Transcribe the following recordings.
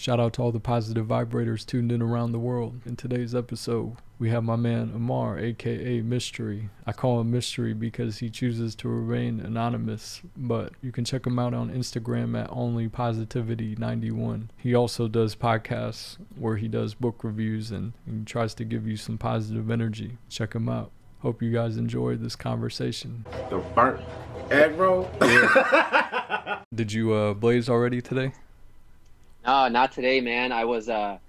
Shout out to all the positive vibrators tuned in around the world. In today's episode, we have my man Amar, aka Mystery. I call him Mystery because he chooses to remain anonymous, but you can check him out on Instagram at Only Positivity69. He also does podcasts where he does book reviews and tries to give you some positive energy. Check him out. Hope you guys enjoyed this conversation. The burnt egg roll? Did you blaze already today? No, not today, man. I was I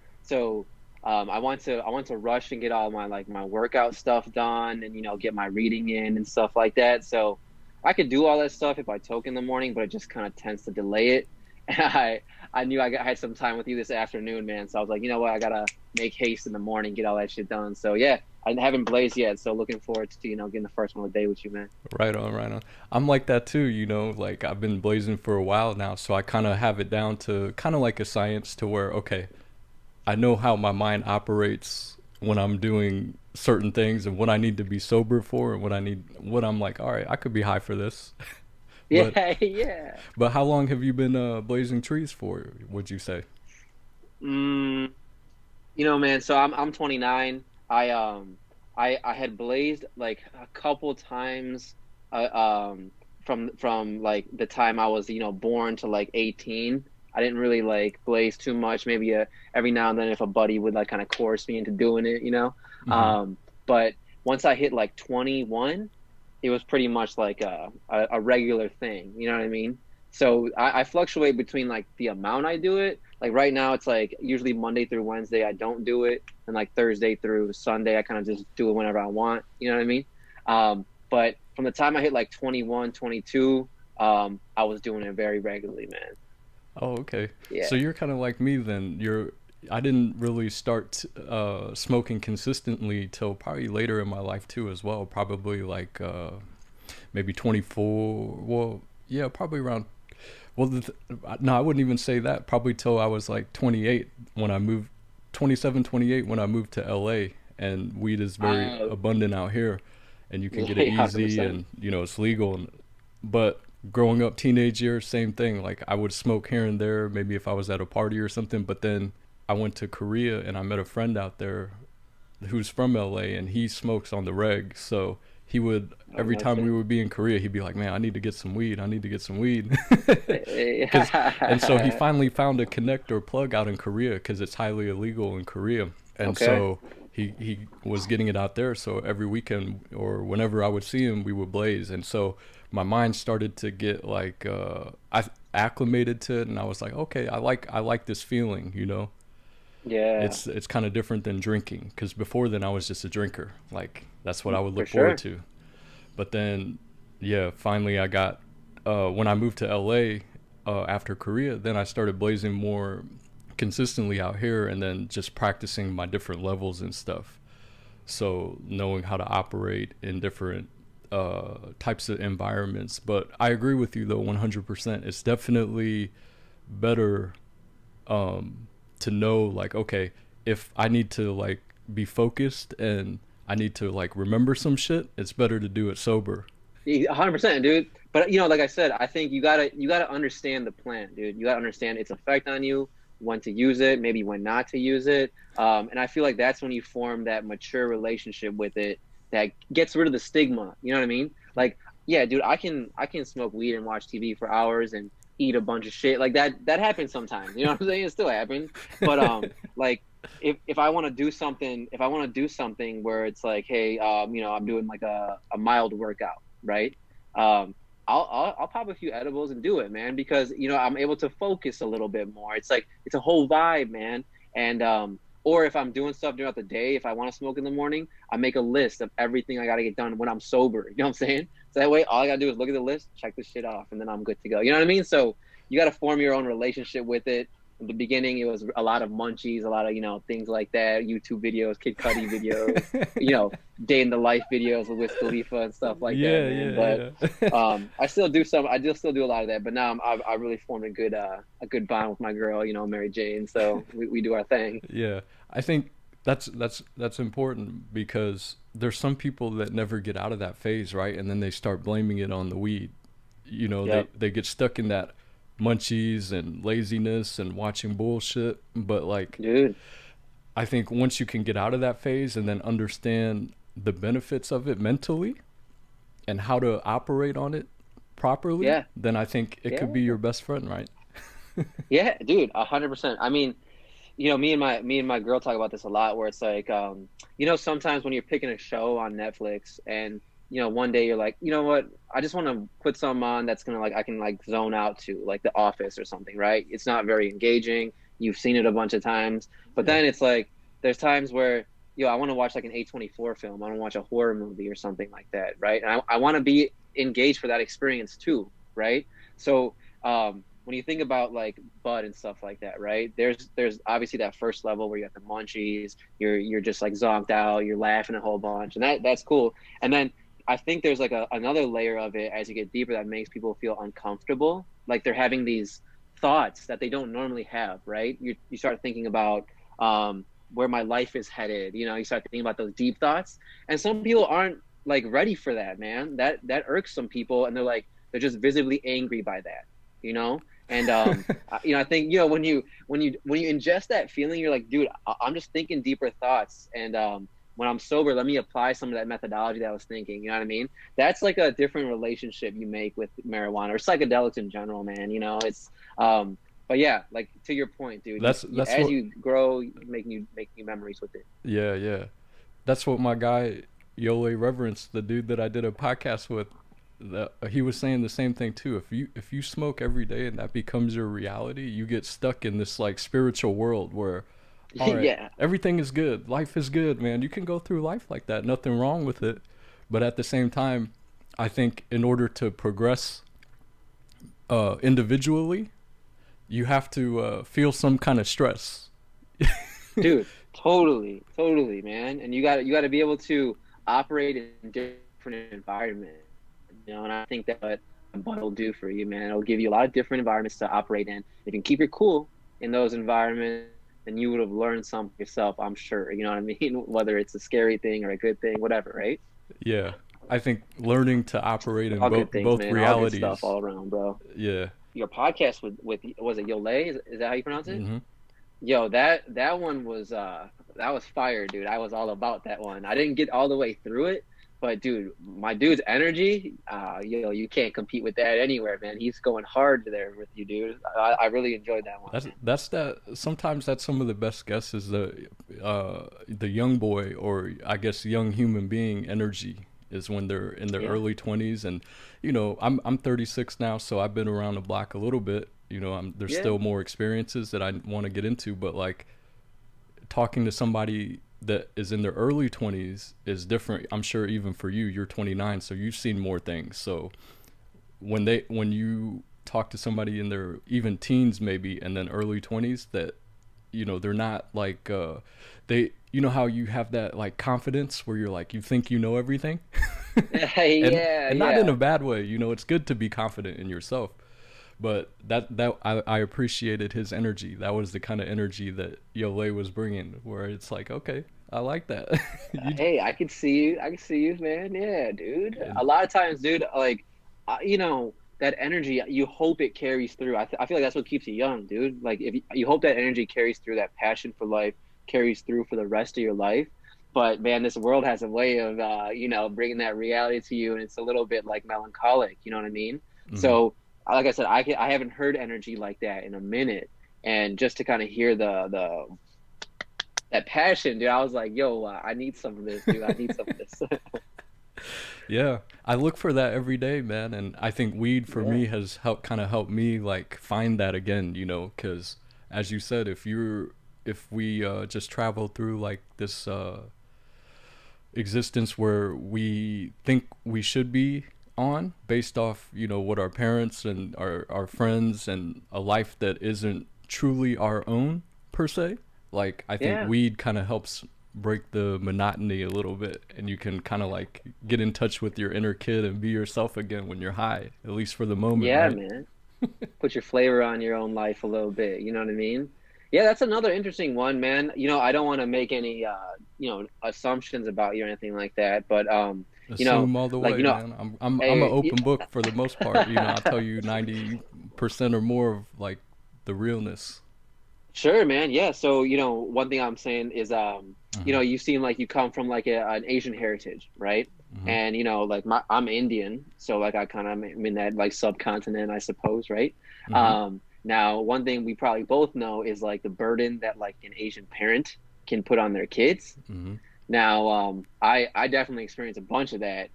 want to rush and get all my workout stuff done and get my reading in and stuff like that. So I could do all that stuff if I toke in the morning, but it just kind of tends to delay it. And I knew I had some time with you this afternoon, man. So I was like, you know what, I gotta make haste in the morning, get all that shit done. So yeah, I haven't blazed yet, so looking forward to getting the first one of the day with you, man. Right on. I'm like that too, like I've been blazing for a while now, so I kind of have it down to kind of like a science to where, okay, I know how my mind operates when I'm doing certain things and what I need to be sober for and what I'm like, all right, I could be high for this. Yeah. But how long have you been blazing trees for, would you say? Man, so I'm 29. I had blazed like a couple times from like the time I was born to like 18. I didn't really like blaze too much. Maybe every now and then if a buddy would like kind of coerce me into doing it, Mm-hmm. But once I hit like 21, it was pretty much like a regular thing. You know what I mean? So I fluctuate between like the amount I do it. Like right now, it's like usually Monday through Wednesday, I don't do it. And like Thursday through Sunday, I kind of just do it whenever I want. You know what I mean? But from the time I hit like 21, 22, I was doing it very regularly, man. Oh, okay. Yeah. So you're kind of like me then. I didn't really start smoking consistently till probably later in my life too as well. Probably like maybe 24. Well, yeah, probably around. Well, no, I wouldn't even say that. Probably till I was like 28 when I moved, 27, 28 when I moved to LA, and weed is very abundant out here, and you can get it easy 100%. and it's legal. But growing up, teenage years, same thing. Like I would smoke here and there, maybe if I was at a party or something. But then I went to Korea and I met a friend out there who's from LA, and he smokes on the reg. So he would, every time we would be in Korea, he'd be like, man, I need to get some weed. And so he finally found a connect or plug out in Korea because it's highly illegal in Korea. And so he was getting it out there. So every weekend or whenever I would see him, we would blaze. And so my mind started to get like, I acclimated to it, and I was like, okay, I like this feeling, Yeah. It's kind of different than drinking, because before then I was just a drinker. Like that's what I would look forward to. But then, yeah, finally I got when I moved to LA after Korea, then I started blazing more consistently out here, and then just practicing my different levels and stuff. So knowing how to operate in different types of environments. But I agree with you though, 100%. It's definitely better to know like, okay, if I need to like be focused and I need to like remember some shit, it's better to do it sober. 100%, dude. But like I said, I think you gotta understand the plant, dude. You gotta understand its effect on you, when to use it, maybe when not to use it. And I feel like that's when you form that mature relationship with it that gets rid of the stigma. You know what I mean? Like, yeah, dude, I can smoke weed and watch TV for hours and eat a bunch of shit. Like that happens sometimes. You know what I'm saying? It still happens. But like if I want to do something, where it's like, hey, I'm doing like a mild workout, right? I'll pop a few edibles and do it, man, because I'm able to focus a little bit more. It's like it's a whole vibe, man. And or if I'm doing stuff throughout the day, if I want to smoke in the morning, I make a list of everything I got to get done when I'm sober. You know what I'm saying? So that way, all I got to do is look at the list, check this shit off, and then I'm good to go. You know what I mean? So you got to form your own relationship with it. In the beginning, it was a lot of munchies, a lot of, things like that, YouTube videos, Kid Cudi videos, day in the life videos with Wiz Khalifa and stuff like that, man. But I still do a lot of that. But now I really formed a good bond with my girl, Mary Jane. So we do our thing. Yeah, I think that's important, because there's some people that never get out of that phase, right? And then they start blaming it on the weed. Yep. They get stuck in that, munchies and laziness and watching bullshit. But like, dude. I think once you can get out of that phase and then understand the benefits of it mentally and how to operate on it properly, Yeah, then I think it could be yeah, your best friend, right? yeah, dude. 100%. I mean, me and my girl talk about this a lot, where it's like, sometimes when you're picking a show on Netflix, and one day you're like, you know what, I just want to put some on that's gonna, like, I can like zone out to, like The Office or something, right? It's not very engaging. You've seen it a bunch of times, but Yeah. then it's like there's times where, I want to watch like an A24 film. I want to watch a horror movie or something like that, right? And I want to be engaged for that experience too, right? So when you think about like bud and stuff like that, right? There's obviously that first level where you have the munchies, you're just like zonked out, you're laughing a whole bunch, and that's cool. And then I think there's like another layer of it as you get deeper that makes people feel uncomfortable, like they're having these thoughts that they don't normally have, right? You start thinking about where my life is headed. You start thinking about those deep thoughts, and some people aren't like ready for that, man. That irks some people, and they're just visibly angry by that, you know. And I think when you ingest that feeling, you're like, dude, I'm just thinking deeper thoughts, and when I'm sober, let me apply some of that methodology that I was thinking. You know what I mean? That's like a different relationship you make with marijuana or psychedelics in general, man. It's but yeah, like to your point, dude. That's As what. you grow, you make new memories with it. Yeah, yeah. That's what my guy Yole Reverence, the dude that I did a podcast with, he was saying the same thing too. If you smoke every day and that becomes your reality, you get stuck in this like spiritual world where, all right, Yeah, everything is good, life is good, man. You can go through life like that, nothing wrong with it. But at the same time, I think in order to progress individually, you have to feel some kind of stress. dude, totally, totally, man. And you got to be able to operate in different environments, and I think that what will do for you, man. It'll give you a lot of different environments to operate in. If you can keep it cool in those environments, then you would have learned something yourself, I'm sure. You know what I mean? Whether it's a scary thing or a good thing, whatever, right? Yeah, I think learning to operate in All good things, both man. All good stuff realities. all around, bro. Yeah. Your podcast with was it Yole? Is that how you pronounce it? Hmm. Yo, that one was that was fire, dude. I was all about that one. I didn't get all the way through it, but dude, my dude's energy, you can't compete with that anywhere, man. He's going hard there with you, dude. I really enjoyed that one, man. That's that. Sometimes that's some of the best guests is the young boy, or I guess young human being energy is when they're in their Yeah, early 20s. And I'm 36 now, so I've been around the block a little bit. There's yeah, still more experiences that I want to get into, but like talking to somebody that is in their early 20s is different. I'm sure even for you, you're 29, so you've seen more things. So when you talk to somebody in their even teens maybe and then early 20s, that they're not like they how you have that like confidence where you're like you think you know everything. and yeah, and not in yeah. a bad way. It's good to be confident in yourself, but I appreciated his energy. That was the kind of energy that Yole was bringing, where it's like, okay, I like that. you, Hey, I can see you. I can see you, man. Yeah, dude. and A lot of times, dude, like, that energy, you hope it carries through. I feel like that's what keeps you young, dude. Like, if you hope that energy carries through, that passion for life carries through for the rest of your life. But man, this world has a way of, bringing that reality to you, and it's a little bit like melancholic. You know what I mean? mhm. So, like I said, I haven't heard energy like that in a minute, and just to kind of hear the that passion, dude. I was like, yo, I need some of this, dude. I need some of this. Yeah, I look for that every day, man, and I think weed for Yeah, me has helped me like find that again, because as you said, if we just travel through like this existence where we think we should be on based off what our parents and our friends and a life that isn't truly our own per se, like I think yeah, weed kind of helps break the monotony a little bit, and you can kind of like get in touch with your inner kid and be yourself again when you're high, at least for the moment, yeah, right? man. Put your flavor on your own life a little bit. You know what I mean? Yeah, that's another interesting one, man. I don't want to make any assumptions about you or anything like that, but Assume all the like way, man. I'm an hey, open book for the most part. I'll tell you 90 percent or more of like the realness. Sure, man. Yeah. So, one thing I'm saying is, Mm-hmm. you seem like you come from like an Asian heritage, right? Mm-hmm. And, like I'm Indian, so like I kind of am in that like subcontinent, I suppose, right? Mm-hmm. Now, one thing we probably both know is like the burden that like an Asian parent can put on their kids. Mm-hmm. Now, I definitely experienced a bunch of that.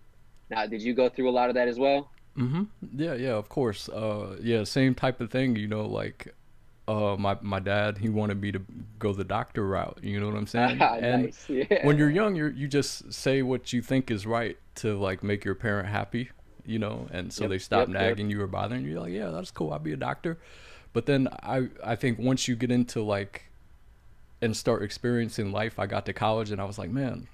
Now, did you go through a lot of that as well? Mm-hmm. Yeah, yeah, of course. Yeah, same type of thing. Like, my dad, he wanted me to go the doctor route. You know what I'm saying? Ah, And nice. when Yeah. you're young, you just say what you think is right to like make your parent happy. And so Yep. they stop Yep. Yep. nagging you or bothering you. You're like, yeah, that's cool. I'll be a doctor. But then I think once you get into like and start experiencing life, I got to college and I was like, man,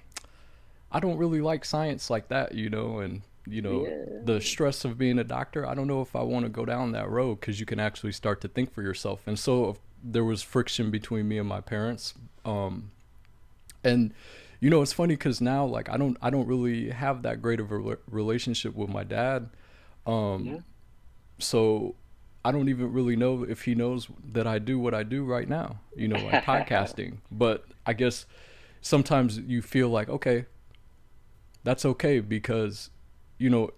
I don't really like science like that, and the Yeah. stress of being a doctor. I don't know if I want to go down that road because you can actually start to think for yourself. And so there was friction between me and my parents. And it's funny because now like I don't really have that great of a relationship with my dad. Yeah. So I don't even really know if he knows that I do what I do right now, like podcasting. But I guess sometimes you feel like, okay, that's okay because, you know,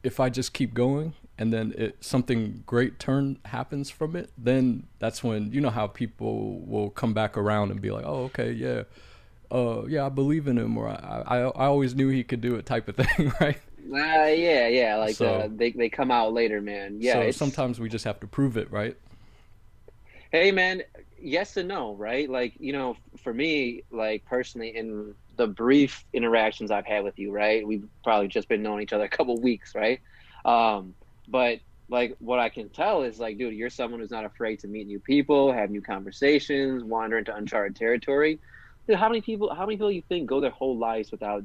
if I just keep going and then something great turn happens from it, then that's when how people will come back around and be like, oh, okay, yeah, yeah, I believe in him, or I always knew he could do it, type of thing, right? Yeah, yeah. Like So they come out later, man. Yeah, so it's sometimes we just have to prove it, right? hey, man. Yes and no, right? Like for me, like personally, in the brief interactions I've had with you, right? We've probably just been knowing each other a couple weeks, right? Um, but like what I can tell is like, dude, you're someone who's not afraid to meet new people, have new conversations, wander into uncharted territory. Dude, how many people you think go their whole lives without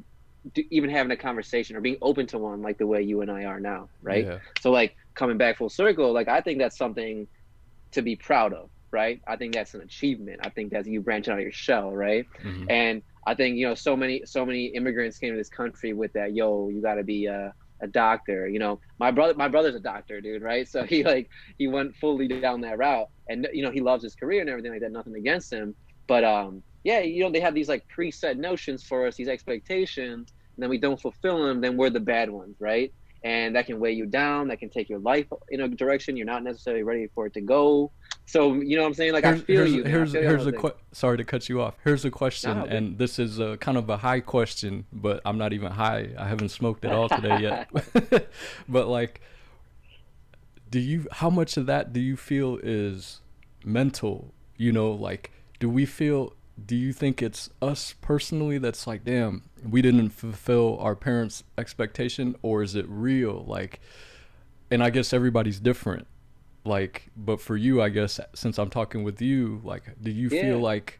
even having a conversation or being open to one like the way you and I are now, right? Yeah. So like coming back full circle, like I think that's something to be proud of, right? I think that's an achievement. I think that's you branching out of your shell, right? Hmm. And I think so many immigrants came to this country with that. Yo, you got to be a doctor. My brother's a doctor, dude, right? So he went fully down that route, and he loves his career and everything like that. Nothing against him, but yeah, they have these like preset notions for us, these expectations, and then we don't fulfill them, then we're the bad ones, right? And that can weigh you down. That can take your life in a direction you're not necessarily ready for it to go. So you know what I'm saying? Like I Here's feel here's you, man. I here's feel you on here's those a things. sorry to cut you off. Here's a question, Nah, okay. and this is a kind of a high question, but I'm not even high. I haven't smoked at all today yet. But like, how much of that do you feel is mental? Like, do we feel? Do you think it's us personally that's like, damn, we didn't fulfill our parents' expectation, or is it real? Like, and I guess everybody's different. Like, but for you, I guess, since I'm talking with you, like, do you feel Yeah. like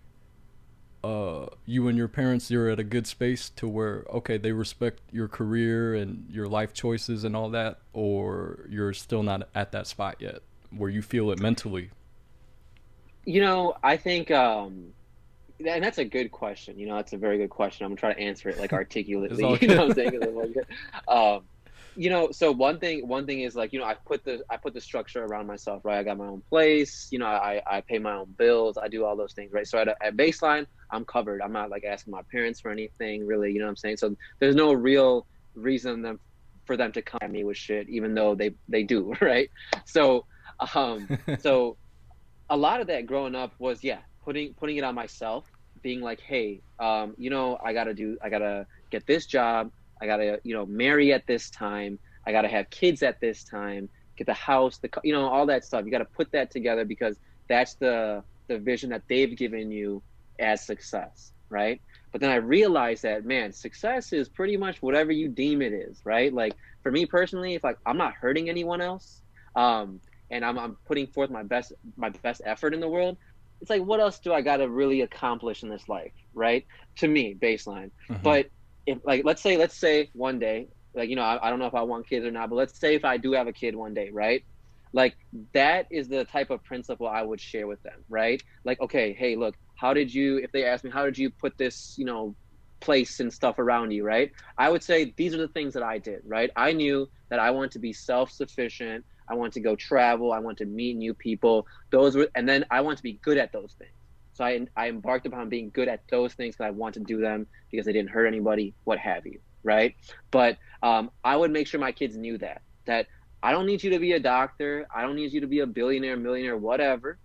you and your parents, you're at a good space to where, okay, they respect your career and your life choices and all that, or you're still not at that spot yet where you feel it mentally? I think and that's a good question. That's a very good question. I'm gonna try to answer it like It's all articulately. You know good. what I'm saying? 'Cause I'm like, um, so one thing is like, I put the structure around myself, right? I got my own place. I pay my own bills. I do all those things, right? So at baseline, I'm covered. I'm not like asking my parents for anything, really. You know what I'm saying? So there's no real reason for them to come at me with shit, even though they do, right? So um, so a lot of that growing up was, yeah, putting it on myself, being like, hey, I gotta get this job, I gotta marry at this time, I gotta have kids at this time, get the house, all that stuff. You gotta put that together because that's the vision that they've given you as success, right? But then I realized that, man, success is pretty much whatever you deem it is, right? Like for me personally, if like I'm not hurting anyone else, um and I'm putting forth my best effort in the world, it's like what else do I got to really accomplish in this life, right? To me, baseline. Hmm. But if like let's say one day, like I don't know if I want kids or not, but let's say if I do have a kid one day, right? Like that is the type of principle I would share with them, right? Like, okay, hey, look, if they ask me, how did you put this, place and stuff around you, right? I would say these are the things that I did, right? I knew that I wanted to be self-sufficient. I wanted to go travel. I wanted to meet new people. And then I wanted to be good at those things. So I embarked upon being good at those things because I want to do them because they didn't hurt anybody, what have you, right? But I would make sure my kids knew that I don't need you to be a doctor. I don't need you to be a billionaire, millionaire, whatever.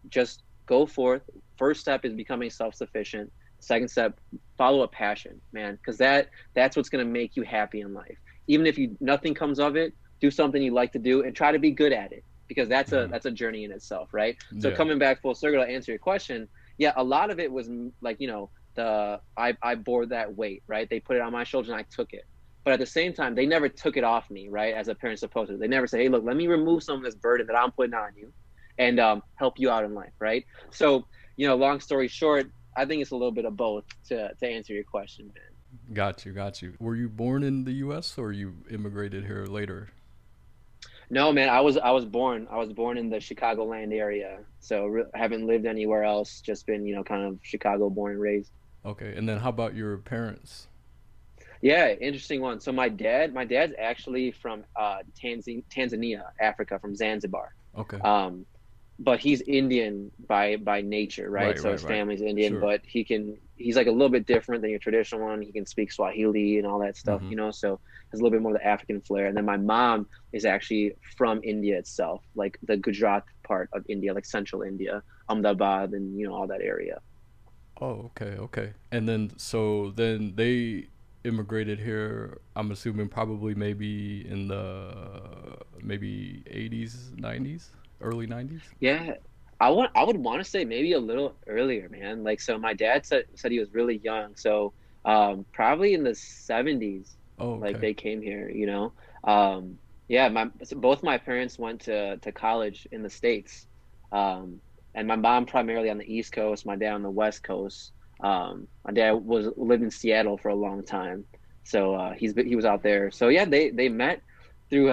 Just go forth. First step is becoming self-sufficient. Second step, follow a passion, man, because that's what's going to make you happy in life. Even if nothing comes of it, do something you like to do and try to be good at it, because that's a journey in itself, right? So coming back full circle to answer your question, yeah, a lot of it was like, I bore that weight, right? They put it on my shoulders and I took it. But at the same time, they never took it off me, right? As a parent's supposed to. They never say, hey, look, let me remove some of this burden that I'm putting on you and help you out in life, right? So, long story short, I think it's a little bit of both to answer your question, man. Got you. Were you born in the U.S. or you immigrated here later? No, man, I was born in the Chicagoland area, so haven't lived anywhere else. Just been, kind of Chicago born and raised. Okay, and then how about your parents? Yeah, interesting one. So my dad's actually from Tanzania, Africa, from Zanzibar. Okay. But he's Indian by nature, right? So his family's Indian, sure. but he's like a little bit different than your traditional one. He can speak Swahili and all that stuff, so has a little bit more of the African flair. And then my mom is actually from India itself, like the Gujarat part of India, like central India, Ahmedabad and, all that area. Oh, okay. And then then they immigrated here, I'm assuming probably maybe in the maybe 80s, 90s, early 90s? Yeah, I would want to say maybe a little earlier, man. Like, so my dad said he was really young, so probably in the 70s, Oh, like okay. they came here, Yeah, so both my parents went to college in the States. And my mom primarily on the East Coast, my dad on the West Coast. My dad lived in Seattle for a long time, so he was out there. So yeah, they met through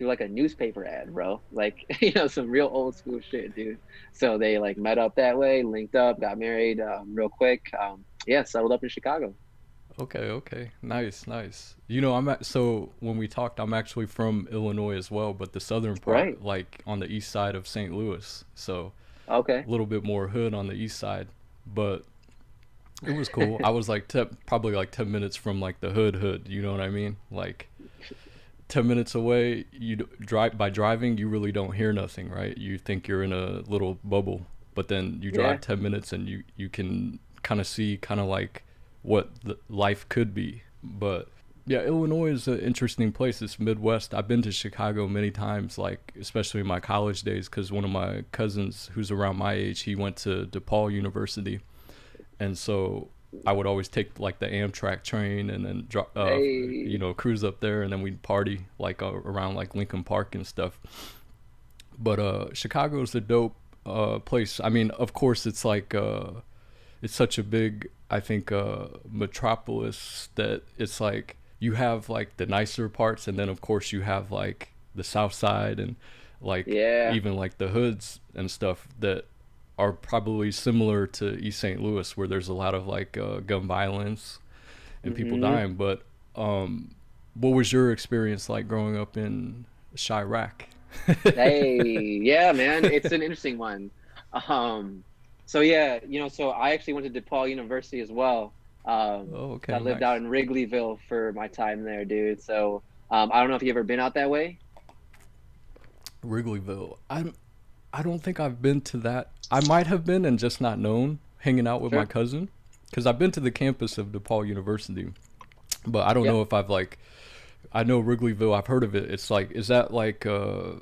like a newspaper ad, bro. Like some real old school shit, dude. So they like met up that way, linked up, got married real quick. Yeah, settled up in Chicago. Okay. Nice. So when we talked, I'm actually from Illinois as well, but the southern Right. part, like on the east side of St. Louis. So Okay. a little bit more hood on the east side, but it was cool. I was like probably like 10 minutes from like the hood, you know what I mean? Like 10 minutes away, drive by driving, you really don't hear nothing, right? You think you're in a little bubble, but then you Yeah. drive 10 minutes and you can kind of see kind of like what life could be. But yeah, Illinois is an interesting place. It's Midwest. I've been to Chicago many times, like especially in my college days, because one of my cousins who's around my age, he went to DePaul University, and so I would always take like the Amtrak train and then Hey. cruise up there, and then we'd party like around like Lincoln Park and stuff. But Chicago's a dope place. I mean, of course, it's like it's such a big, I think, metropolis that it's like you have like the nicer parts, and then of course you have like the South Side and like Yeah. even like the hoods and stuff that are probably similar to East St. Louis, where there's a lot of like gun violence and people Hmm. dying. But what was your experience like growing up in Chirac? Hey, yeah, man, it's an interesting one. Um, so yeah, so I actually went to DePaul University as well. Oh, So I okay, lived out nice. in Wrigleyville for my time there, dude. So I don't know if you ever been out that way. Wrigleyville. I don't think I've been to that. I might have been and just not known, hanging out with my Sure. cousin, because I've been to the campus of DePaul University, but I don't Yep. know if I've like. I know Wrigleyville. I've heard of it. It's like, is that a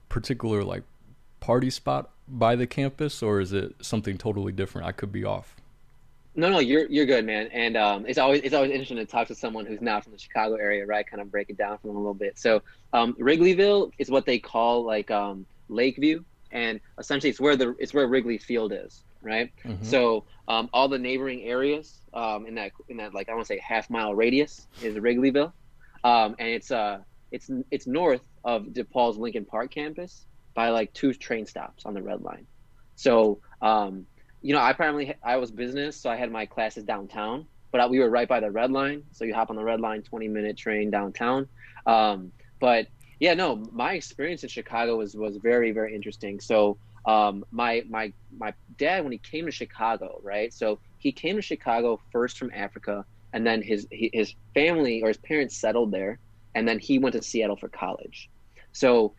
particular like party spot by the campus, or is it something totally different? I could be off. No, no, you're good, man. And it's always interesting to talk to someone who's not from the Chicago area, right? Kind of break it down for them a little bit. So, Wrigleyville is what they call like Lakeview, and essentially it's where Wrigley Field is, right? Mm-hmm. So, all the neighboring areas in that like I want to say half-mile radius is Wrigleyville, and it's north of DePaul's Lincoln Park campus by like two train stops on the Red Line. So, I was business, so I had my classes downtown, but we were right by the Red Line. So you hop on the Red Line, 20-minute train downtown. But Yeah, no, my experience in Chicago was very, very interesting. So, my dad, when he came to Chicago, right? So he came to Chicago first from Africa, and then his family or his parents settled there, and then he went to Seattle for college. So,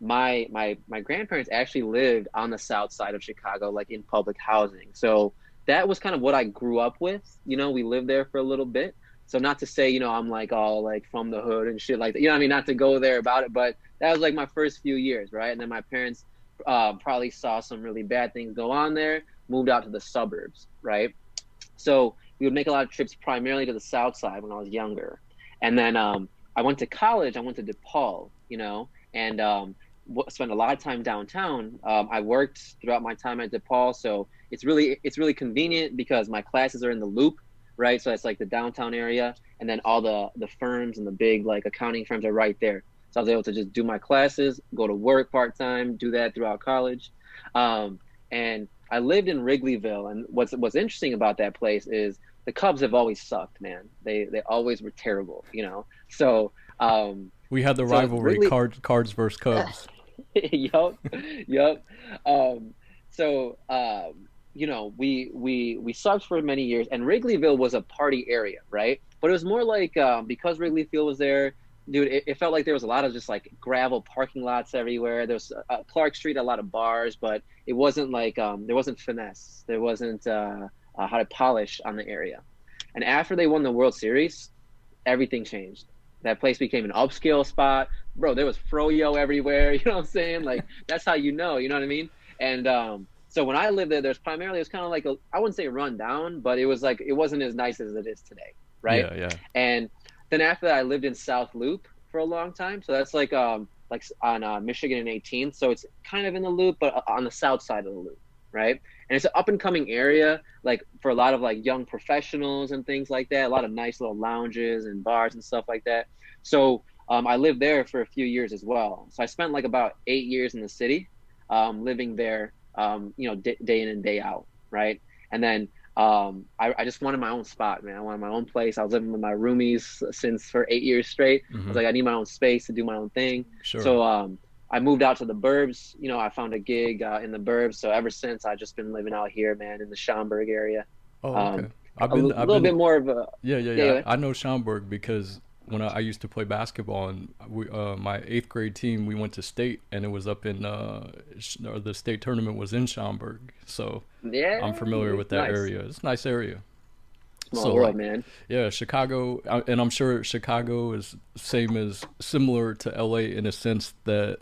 my grandparents actually lived on the south side of Chicago, like in public housing. So that was kind of what I grew up with. You know, we lived there for a little bit. So not to say, you know, I'm like all like from the hood and shit like that. You know what I mean? Not to go there about it, but that was like my first few years, right? And then my parents probably saw some really bad things go on there, moved out to the suburbs, right? So we would make a lot of trips primarily to the south side when I was younger. And then I went to college. I went to DePaul, you know, and spent a lot of time downtown. I worked throughout my time at DePaul, so it's really convenient because my classes are in the Loop, right? So it's like the downtown area, and then all the firms and the big like accounting firms are right there. So I was able to just do my classes, go to work part time, do that throughout college. And I lived in Wrigleyville, and what's interesting about that place is the Cubs have always sucked, man. They always were terrible, you know. So We had the so rivalry, Wrigley, Cards versus Cubs. yup, yup. Um, so you know, we sucked for many years, and Wrigleyville was a party area, right? But it was more like because Wrigley Field was there, dude. It felt like there was a lot of just like gravel parking lots everywhere. There was Clark Street, a lot of bars, but it wasn't like there wasn't finesse, there wasn't how to polish on the area. And after they won the World Series, everything changed. That place became an upscale spot. Bro, there was froyo everywhere. You know what I'm saying? Like that's how you know what I mean? And so when I lived there, there's primarily it was kind of like I wouldn't say run down, but it was like it wasn't as nice as it is today, right? Yeah, yeah. And then after that, I lived in South Loop for a long time. So that's like on Michigan and 18th. So it's kind of in the Loop, but on the south side of the Loop, right? And it's an up and coming area, like for a lot of like young professionals and things like that. A lot of nice little lounges and bars and stuff like that. So I lived there for a few years as well. So I spent like about 8 years in the city, living there, you know, day in and day out, right? And then I just wanted my own spot, man. I wanted my own place. I was living with my roomies since for 8 years straight. I was Hmm. like, I need my own space to do my own thing. Sure. So I moved out to the burbs. You know, I found a gig in the burbs. So ever since, I just been living out here, man, in the Schaumburg area. Oh, okay. Um, a I've little bit been, more of a yeah, yeah, yeah, yeah. I know Schaumburg because when I used to play basketball and my eighth grade team, we went to state and it was up in, or the state tournament was in Schaumburg. So I'm yeah, familiar with that nice. area. It's a nice area. Small So world, like, man. yeah, Chicago, and I'm sure Chicago is similar to LA in a sense that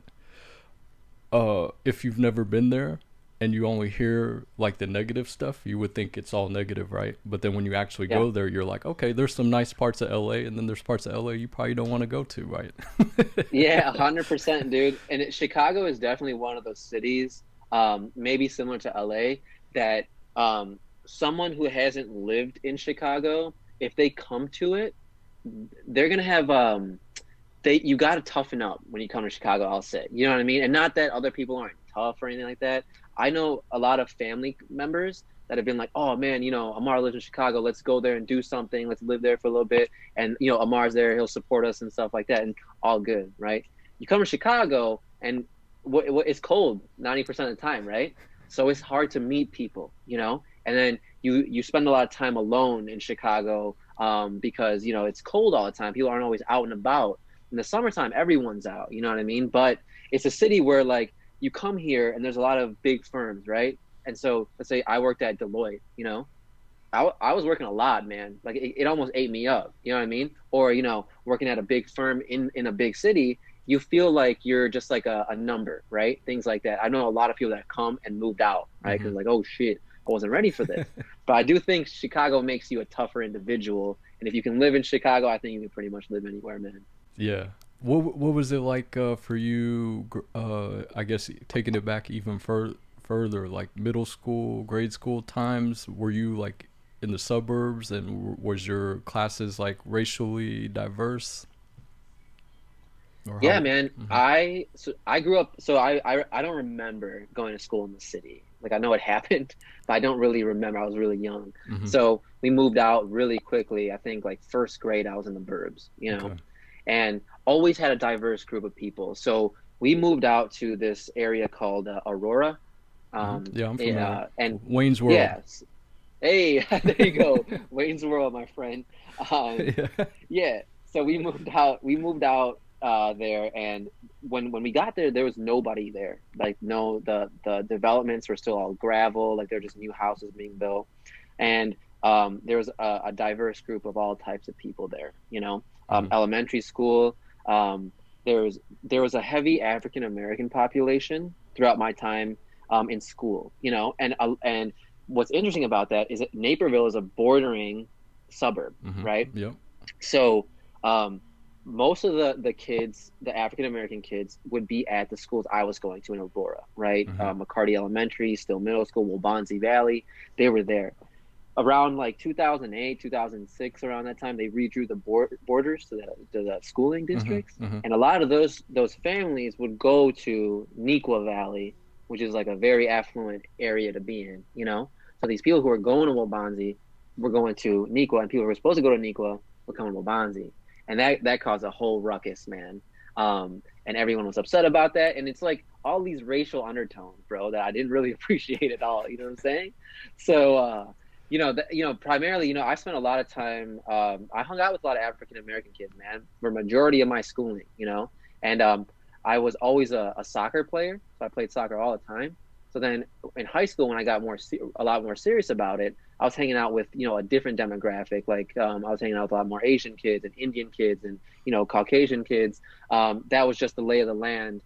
if you've never been there and you only hear like the negative stuff, you would think it's all negative, right? But then when you actually Yeah. go there, you're like, okay, there's some nice parts of LA, and then there's parts of LA you probably don't want to go to, right? Yeah, 100%, dude. And Chicago is definitely one of those cities, maybe similar to LA, that someone who hasn't lived in Chicago, if they come to it, they're gonna have you got to toughen up when you come to Chicago. I'll say, you know what I mean, and not that other people aren't tough or anything like that. I know a lot of family members that have been like, oh man, you know, Amar lives in Chicago. Let's go there and do something. Let's live there for a little bit. And you know, Amar's there. He'll support us and stuff like that. And all good, right? You come to Chicago and it's cold 90% of the time, right? So it's hard to meet people, you know. And then you spend a lot of time alone in Chicago because you know it's cold all the time. People aren't always out and about. In the summertime, everyone's out. You know what I mean? But it's a city where like you come here and there's a lot of big firms, right? And so let's say I worked at Deloitte, you know, I was working a lot, man. Like it almost ate me up. You know what I mean? Or, you know, working at a big firm in a big city, you feel like you're just like a number, right? Things like that. I know a lot of people that come and moved out, right? Hmm. Because like, oh shit, I wasn't ready for this. But I do think Chicago makes you a tougher individual. And if you can live in Chicago, I think you can pretty much live anywhere, man. Yeah. What was it like for you? I guess taking it back even further, like middle school, grade school times. Were you like in the suburbs, and was your classes like racially diverse, or Yeah, how? man. Hmm. I grew up I don't remember going to school in the city. Like I know it happened, but I don't really remember. I was really young. Hmm. So we moved out really quickly. I think like first grade I was in the burbs, you know. Okay. And always had a diverse group of people. So we moved out to this area called Aurora. Yeah, I'm familiar. And Wayne's World. yes, hey, there you go, Wayne's World, my friend. Um, Yeah. yeah, so we moved out. We moved out there, and when we got there, there was nobody there. Like, no, the developments were still all gravel. Like, they're just new houses being built, and there was a diverse group of all types of people there. Elementary school. Um, there was a heavy African American population throughout my time in school. And what's interesting about that is that Naperville is a bordering suburb, right? Yep. So most of the kids, the African American kids, would be at the schools I was going to in Aurora, right? McCarty Elementary, Still Middle School, Waubonsie Valley. They were there. Around like 2008, 2006, around that time, they redrew the borders to the schooling districts, and a lot of those families would go to Neuqua Valley, which is like a very affluent area to be in. So these people who are going to Waubonsie were going to Neuqua, and people who were supposed to go to Neuqua were coming to Waubonsie, and that caused a whole ruckus, man. And everyone was upset about that, and it's like all these racial undertones, bro, that I didn't really appreciate at all. You know what I'm saying? So. Primarily, I spent a lot of time, I hung out with a lot of African American kids, man, for majority of my schooling, and I was always a soccer player, so I played soccer all the time. So then in high school, when I got a lot more serious about it, I was hanging out with, a different demographic. Like, I was hanging out with a lot more Asian kids and Indian kids and, Caucasian kids. That was just the lay of the land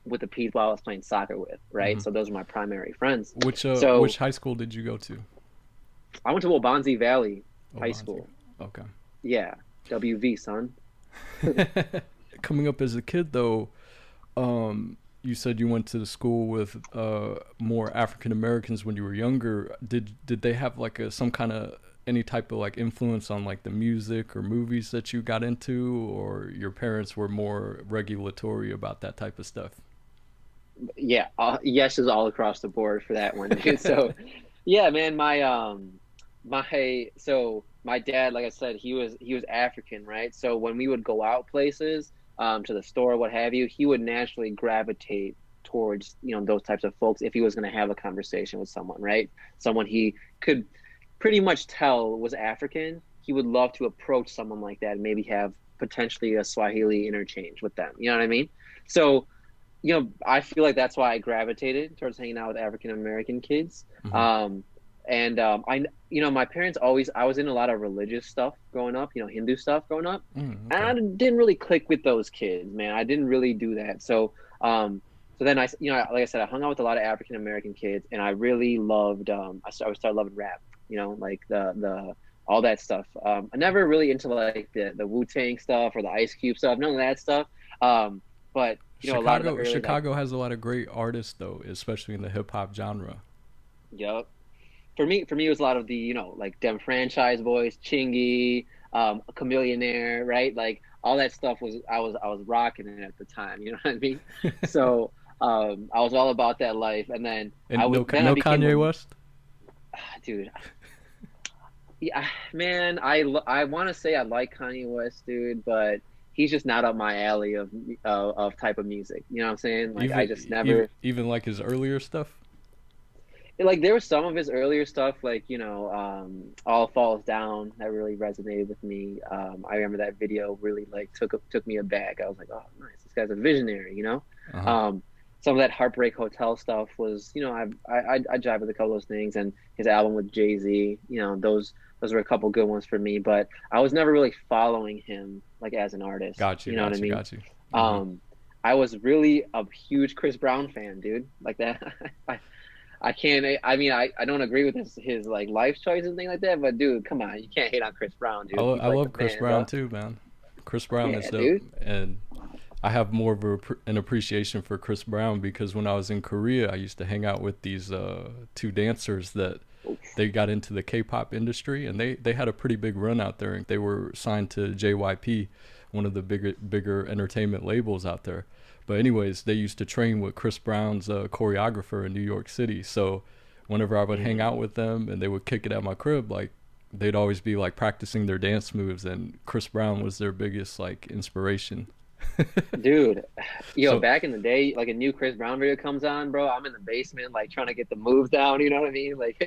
with the people I was playing soccer with, right? So those are my primary friends. Which high school did you go to? I went to Waubonsie Valley High Waubonsie. School. Okay. Yeah, WV, son. Coming up as a kid, though, you said you went to the school with more African Americans when you were younger. Did they have like some kind of any type of like influence on like the music or movies that you got into, or your parents were more regulatory about that type of stuff? Yeah, yes is all across the board for that one, dude. So, yeah, man, my dad, like I said, he was African, right? So when we would go out places, to the store, what have you, he would naturally gravitate towards, those types of folks if he was going to have a conversation with someone, right? Someone he could pretty much tell was African. He would love to approach someone like that and maybe have potentially a Swahili interchange with them. You know what I mean? So, I feel like that's why I gravitated towards hanging out with African American kids. My parents I was in a lot of religious stuff growing up, Hindu stuff growing up. Okay. And I didn't really click with those kids, man. I didn't really do that. So then like I said, I hung out with a lot of African American kids, and I really loved, I started loving rap, like the all that stuff. I never really into like the Wu-Tang stuff or the Ice Cube stuff, none of that stuff. But Chicago, a lot of the early, Chicago has a lot of great artists though, especially in the hip hop genre. Yep. For me, it was a lot of the, like Dem Franchise Boys, Chingy, Chameleonaire, right? Like all that stuff I was rocking it at the time. You know what I mean? So I was all about that life, and then no Kanye West, dude. Yeah, man, I want to say I like Kanye West, dude, but he's just not up my alley of type of music. You know what I'm saying? Like I just never even like his earlier stuff. Like there was some of his earlier stuff, like All Falls Down, that really resonated with me. I remember that video really like took me aback. I was like, oh, nice, this guy's a visionary, Some of that Heartbreak Hotel stuff was, I jive with a couple of those things, and his album with Jay-Z, those were a couple good ones for me. But I was never really following him like as an artist. Got you. You know what I mean? Got you. I was really a huge Chris Brown fan, dude. Like that. I can't. I mean, I don't agree with his like life choices and things like that. But dude, come on, you can't hate on Chris Brown, dude. I love Chris Brown too, man. Chris Brown is dope, dude. And I have more of an appreciation for Chris Brown because when I was in Korea, I used to hang out with these two dancers that they got into the K-pop industry, and they had a pretty big run out there. They were signed to JYP, one of the bigger entertainment labels out there. But anyways, they used to train with Chris Brown's choreographer in New York City. So whenever I would hang out with them and they would kick it at my crib, like they'd always be like practicing their dance moves, and Chris Brown was their biggest like inspiration. Dude, yo, So back in the day, like a new Chris Brown video comes on, bro. I'm in the basement, like trying to get the moves down. You know what I mean? Like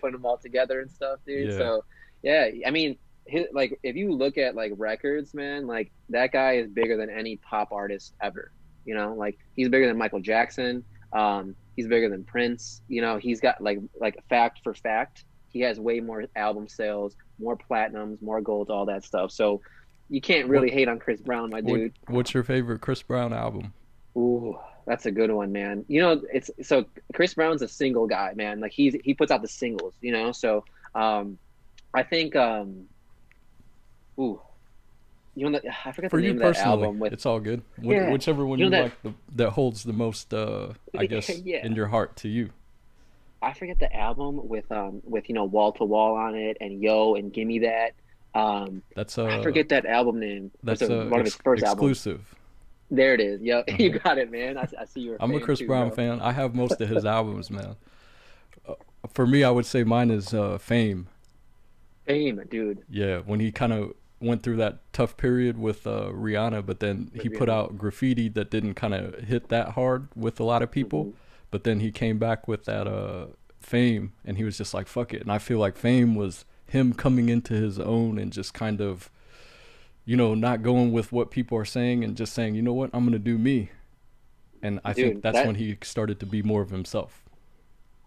putting them all together and stuff, dude. yeah, So, yeah, I mean, like if you look at like records, man, like that guy is bigger than any pop artist ever. You know, like he's bigger than Michael Jackson. He's bigger than Prince. You know, he's got like fact for fact, he has way more album sales, more platinums, more golds, all that stuff. So you can't what really hate on Chris Brown, my dude. what's your favorite Chris Brown album? Ooh, that's a good one, man. You know, it's so Chris Brown's a single guy, man. Like he puts out the singles, you know. So I think ooh, you know, I forget the For you name of that personally, album with it's all good. yeah, Whichever one you you know like, that holds the most, I guess, yeah. in your heart to you. I forget the album with you know Wall to Wall on it and Yo and Gimme That. That's I forget that album name. It's that's one of his first albums. exclusive. There it is. Yep, you Uh-huh. got it, man. I see you're a I'm a fan Chris too, Brown bro. fan. I have most of his albums, man. For me, I would say mine is Fame. Fame, dude, Yeah, when he kind of went through that tough period with Rihanna, but then with he put Rihanna. out Graffiti that didn't kind of hit that hard with a lot of people. Hmm. But then he came back with that Fame, and he was just like, fuck it. And I feel like Fame was him coming into his own and just kind of, not going with what people are saying and just saying, you know what, I'm going to do me. And I think Dude, that's that when he started to be more of himself.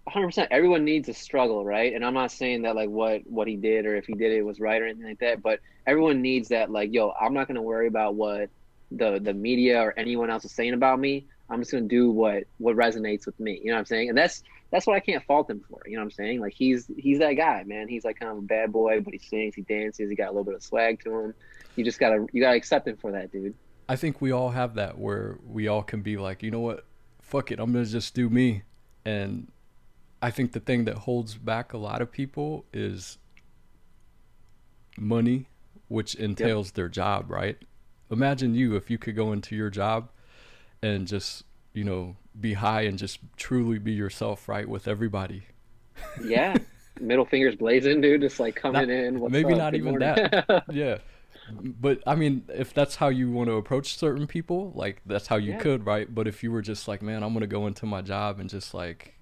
100%. Everyone needs a struggle, right? And I'm not saying that like what he did or if he did it was right or anything like that, but everyone needs that like, yo, I'm not gonna worry about what the media or anyone else is saying about me. I'm just gonna do what resonates with me. You know what I'm saying? And that's what I can't fault him for. You know what I'm saying? Like he's that guy, man. He's like kind of a bad boy, but he sings, he dances, he got a little bit of swag to him. You gotta accept him for that, dude. I think we all have that where we all can be like, you know what, fuck it, I'm going to just do me. And I think the thing that holds back a lot of people is money, which Yep. entails their job, right? Imagine you if you could go into your job and just, be high and just truly be yourself, right, with everybody. Yeah. Middle fingers blazing, dude, just like coming Not in. What's maybe up? not Good even morning. that. Yeah. But I mean, if that's how you want to approach certain people, like that's how you Yeah. could, right? But if you were just like, man, I'm going to go into my job and just like,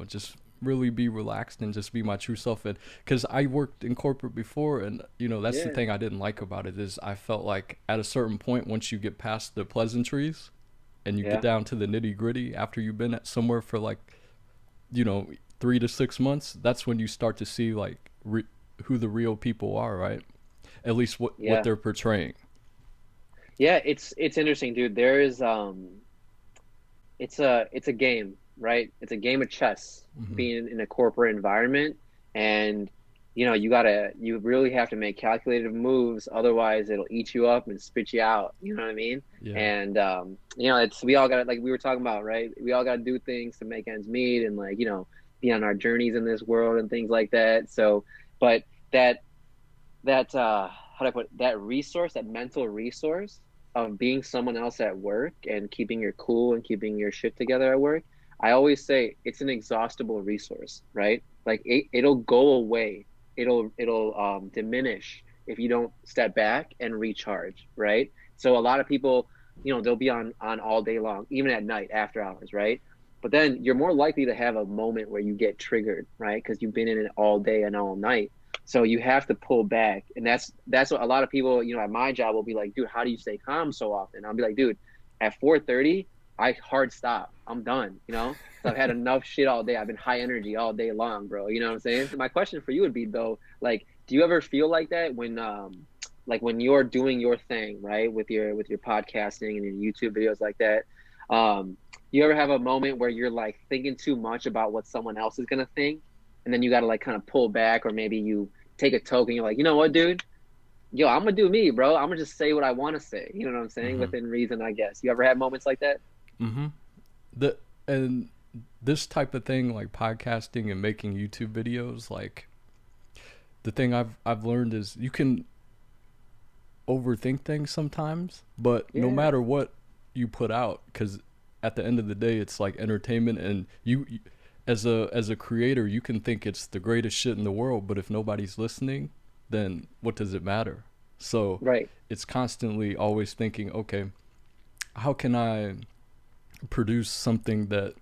just really be relaxed and just be my true self. And because I worked in corporate before, and that's the Yeah. thing I didn't like about it is I felt like at a certain point, once you get past the pleasantries and you get Yeah. down to the nitty gritty after you've been at somewhere for like, you know 3 to 6 months, that's when you start to see like who the real people are, right? At least what Yeah. they're portraying. Yeah, it's interesting, dude. There is it's a game, right? It's a game of chess Hmm. being in a corporate environment, and you really have to make calculated moves, otherwise it'll eat you up and spit you out. You know what I mean? Yeah. And it's we all got like we were talking about, right? We all got to do things to make ends meet and like be on our journeys in this world and things like that. So, but that how do I put it? That resource, that mental resource of being someone else at work and keeping your cool and keeping your shit together at work, I always say it's an exhaustible resource, right? Like it'll go away. It'll diminish if you don't step back and recharge, right? So a lot of people, they'll be on all day long, even at night after hours, right? But then you're more likely to have a moment where you get triggered, right? Because you've been in it all day and all night. So you have to pull back, and that's what a lot of people, at my job will be like, dude, how do you stay calm so often? I'll be like, dude, at 4:30, I hard stop. I'm done. So I've had enough shit all day. I've been high energy all day long, bro. You know what I'm saying? So my question for you would be though, like, do you ever feel like that like when you're doing your thing, right, with your podcasting and your YouTube videos like that? You ever have a moment where you're like thinking too much about what someone else is gonna think, and then you got to like kind of pull back, or maybe you take a token. You're like, you know what, dude? Yo, I'm gonna do me, bro. I'm gonna just say what I want to say. You know what I'm saying? Hmm. Within reason, I guess. You ever had moments like that? Hmm. The and this type of thing, like podcasting and making YouTube videos, like the thing I've learned is you can overthink things sometimes, but no Yeah. matter what you put out, because at the end of the day, it's like entertainment, and as a creator, you can think it's the greatest shit in the world, but if nobody's listening, then what does it matter? So Right. it's constantly always thinking, okay, how can I produce something that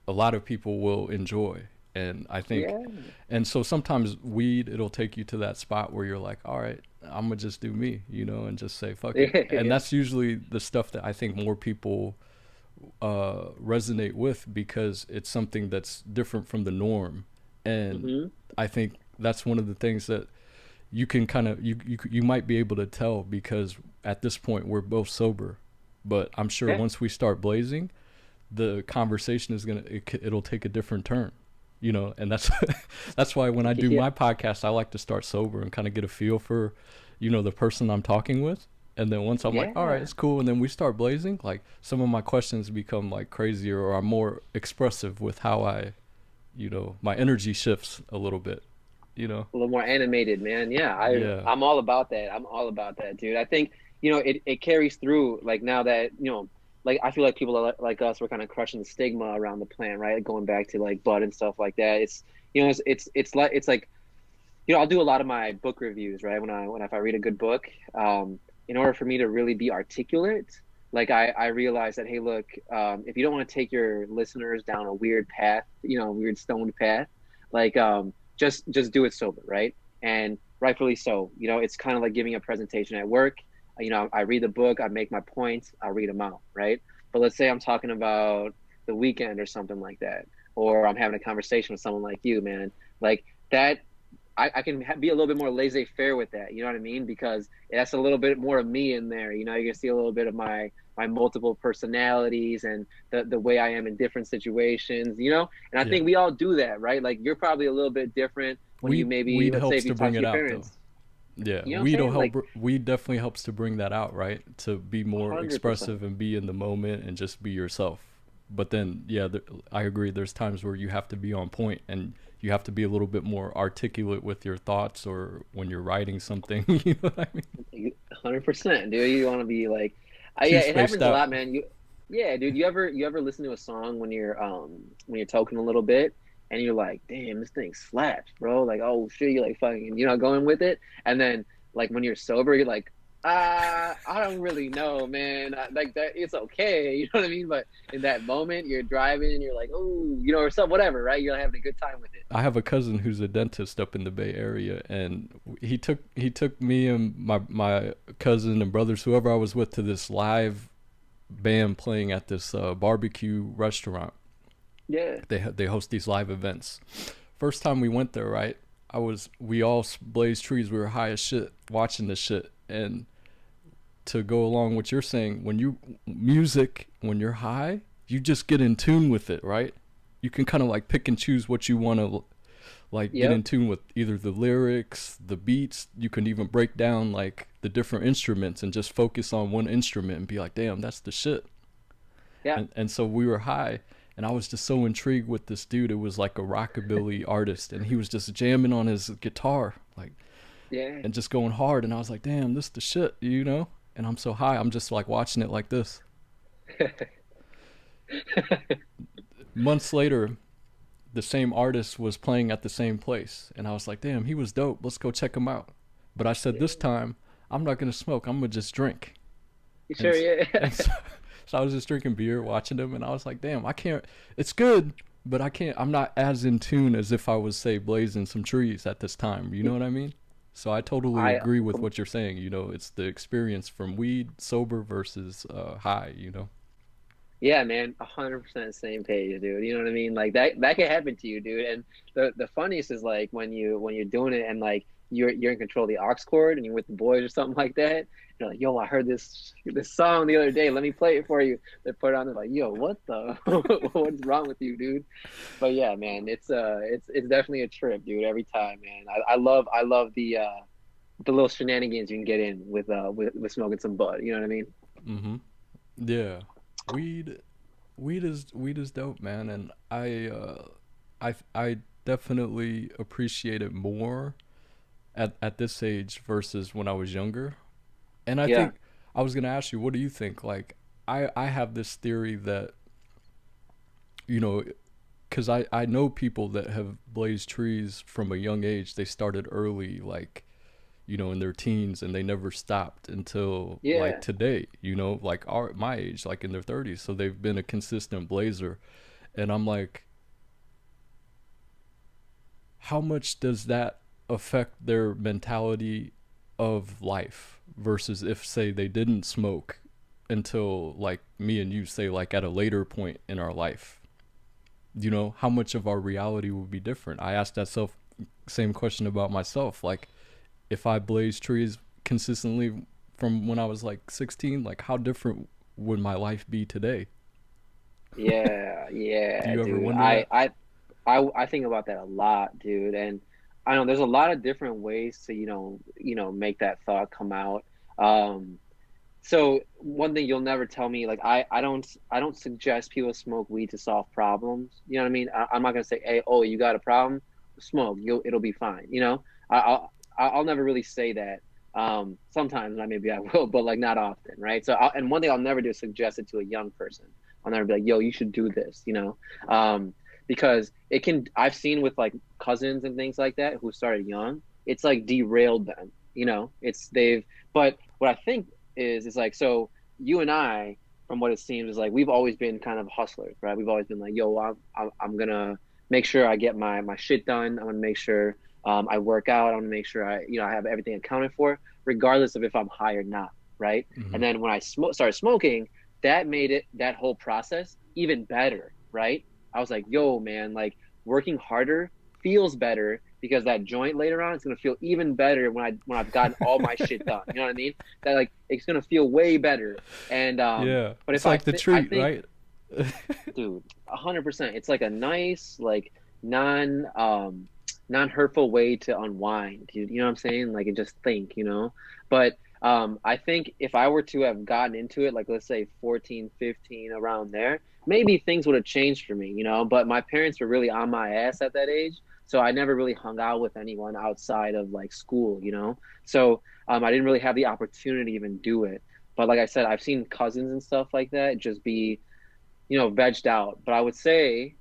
a lot of people will enjoy? And I think, Yeah. and so sometimes weed, it'll take you to that spot where you're like, all right, I'm gonna just do me, and just say fuck it. And Yeah. that's usually the stuff that I think more people resonate with, because it's something that's different from the norm. And Hmm. I think that's one of the things that you can kind of you might be able to tell, because at this point we're both sober, but I'm sure Yeah. once we start blazing, the conversation is it'll take a different turn, and that's that's why when I do Yeah. my podcast, I like to start sober and kind of get a feel for the person I'm talking with. And then once I'm like, all right, Yeah. it's cool, and then we start blazing, like some of my questions become like crazier, or I'm more expressive with how my energy shifts a little bit, A little more animated, man. Yeah, yeah. I'm all about that. I'm all about that, dude. I think it carries through. Like now that like I feel like people like us, we're kind of crushing the stigma around the plant, right? Going back to like bud and stuff like that. It's like I'll do a lot of my book reviews, right? If I read a good book, in order for me to really be articulate, like I realize that, hey, look, if you don't want to take your listeners down a weird path, weird stoned path, like just do it sober, right? And rightfully so. It's kind of like giving a presentation at work. I read the book, I make my points, I read them out, right? But let's say I'm talking about the Weeknd or something like that, or I'm having a conversation with someone like you, man, like that. I can be a little bit more laissez-faire with that. You know what I mean? Because that's a little bit more of me in there. You're gonna see a little bit of my multiple personalities and the way I am in different situations. And I Yeah, think we all do that, right? Like you're probably a little bit different when you maybe, weed let's say, if helps you to talk bring to it your out, though. parents. Yeah, You know what I'm saying? Like weed definitely helps to bring that out, right? To be more 100%. expressive and be in the moment and just be yourself. But then, yeah, I agree. There's times where you have to be on point, and you have to be a little bit more articulate with your thoughts, or when you're writing something. You know what I mean? 100%, dude. You want to be like, Too yeah, it spaced happens a out. lot, man. Yeah, dude. You ever listen to a song when you're talking a little bit, and you're like, damn, this thing slaps, bro. Like, oh shit, you're like fucking, going with it, and then like when you're sober, you're like, I don't really know, man. Like that, it's okay, you know what I mean? But in that moment, you're driving, and you're like, oh, or something, whatever, right? You're having a good time with it. I have a cousin who's a dentist up in the Bay Area, and he took me and my cousin and brothers, whoever I was with, to this live band playing at this barbecue restaurant. Yeah, They host these live events. First time we went there, right? We all blazed trees. We were high as shit watching this shit. And to go along what you're saying, when you're high, you just get in tune with it, right? You can kind of like pick and choose what you want to like get in yep, tune with, either the lyrics, the beats. You can even break down like the different instruments and just focus on one instrument and be like, damn, that's the shit. yeah, And so we were high, and I was just so intrigued with this dude. It was like a rockabilly artist, and he was just jamming on his guitar, like, yeah. and just going hard. And I was like, damn, this the shit. And I'm so high, I'm just like watching it like this. Months later, the same artist was playing at the same place, and I was like, damn, he was dope, let's go check him out. But I said, this time I'm not gonna smoke, I'm gonna just drink. Sure, and yeah. and so, so I was just drinking beer, watching him, and I was like, damn, I can't. It's good, but I can't. I'm not as in tune as if I was, say, blazing some trees at this time. You know what I mean? So I totally I agree with what you're saying. It's the experience from weed sober versus high. Yeah, man, 100% same page, dude. You know what I mean? Like that can happen to you, dude. And the funniest is like when you're doing it and like you're in control of the aux cord and you're with the boys or something like that. You're like, yo, I heard this song the other day. Let me play it for you. They put it on. They're like, yo, what the? What's wrong with you, dude? But yeah, man, it's definitely a trip, dude. Every time, man. I love the little shenanigans you can get in with smoking some bud. You know what I mean? Mm-hmm. Yeah, weed, weed is dope, man, and I definitely appreciate it more at this age versus when I was younger. And I Yeah, think I was gonna ask you, what do you think? Like, I have this theory that you know, because I know people that have blazed trees from a young age. They started early, like in their teens, and they never stopped until like Yeah. today, like my age, like in their 30s. So they've been a consistent blazer. And I'm like, how much does that affect their mentality of life versus if, say, they didn't smoke until like me and you, say, like at a later point in our life? How much of our reality would be different? I asked that same question about myself. Like, if I blazed trees consistently from when I was like 16, like how different would my life be today? Yeah, Do yeah, you ever dude. wonder that? I think about that a lot, dude. And I know there's a lot of different ways to, make that thought come out. Um, so one thing you'll never tell me, like I don't suggest people smoke weed to solve problems. You know what I mean? I'm not gonna say, hey, oh, you got a problem, smoke, it'll be fine. I'll never really say that. Sometimes maybe I will, but like not often, right? And one thing I'll never do is suggest it to a young person. I'll never be like, yo, you should do this, because it can. I've seen with like cousins and things like that who started young, it's like derailed them. It's they've. But what I think is like, so you and I, from what it seems, is like we've always been kind of hustlers, right? We've always been like, yo, I'm gonna make sure I get my shit done. I'm gonna make sure I work out. I'm gonna make sure I have everything accounted for, regardless of if I'm high or not, right? Mm-hmm. And then when I started smoking, that made that whole process even better, right? I was like, yo, man, like working harder feels better because that joint later on is gonna feel even better when I've gotten all my shit done. You know what I mean? That like it's gonna feel way better. And Yeah, but it's if I like the I treat, think, right? dude, 100%, it's like a nice like non hurtful way to unwind. You know what I'm saying? Like and just think. But I think if I were to have gotten into it, like let's say 14, 15, around there, maybe things would have changed for me. But my parents were really on my ass at that age. So I never really hung out with anyone outside of like school. So I didn't really have the opportunity to even do it. But like I said, I've seen cousins and stuff like that just be, vegged out. But I would say,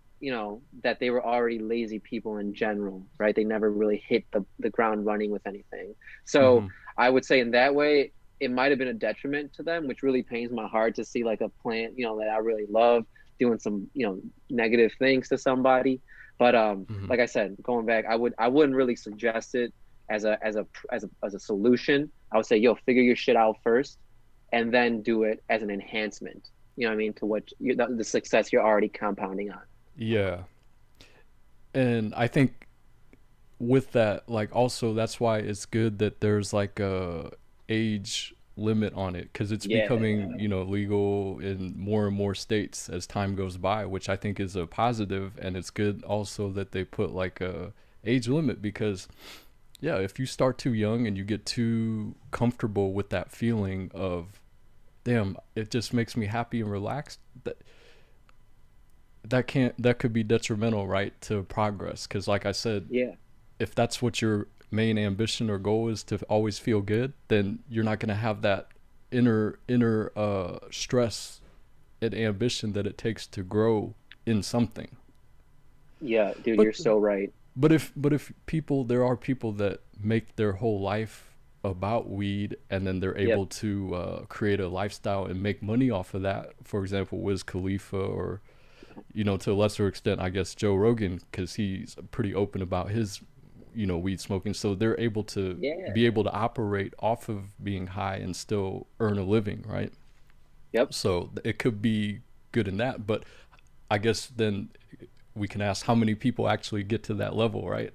that they were already lazy people in general, right? They never really hit the ground running with anything. So Mm-hmm. I would say in that way, it might have been a detriment to them, which really pains my heart to see like a plant, that I really love doing some, negative things to somebody. But Mm-hmm. like I said, going back, I wouldn't really suggest it as a solution. I would say, yo, figure your shit out first, and then do it as an enhancement. You know what I mean? To what the success you're already compounding on. Yeah, and I think with that, like, also that's why it's good that there's like a age limit on it, because it's Yeah, becoming legal in more and more states as time goes by, which I think is a positive. And it's good also that they put like a age limit, because yeah, if you start too young and you get too comfortable with that feeling of, damn, it just makes me happy and relaxed, that could be detrimental, right, to progress. Because like I said, yeah, if that's what your main ambition or goal is, to always feel good, then you're not going to have that inner stress and ambition that it takes to grow in something. yeah, dude, but you're so right. but if people, there are people that make their whole life about weed, and then they're Yep. able to create a lifestyle and make money off of that. For example, Wiz Khalifa, or to a lesser extent, I guess, Joe Rogan, because he's pretty open about his, weed smoking. So they're able to Yeah. be able to operate off of being high and still earn a living, right? Yep. So it could be good in that. But I guess then we can ask, how many people actually get to that level, right?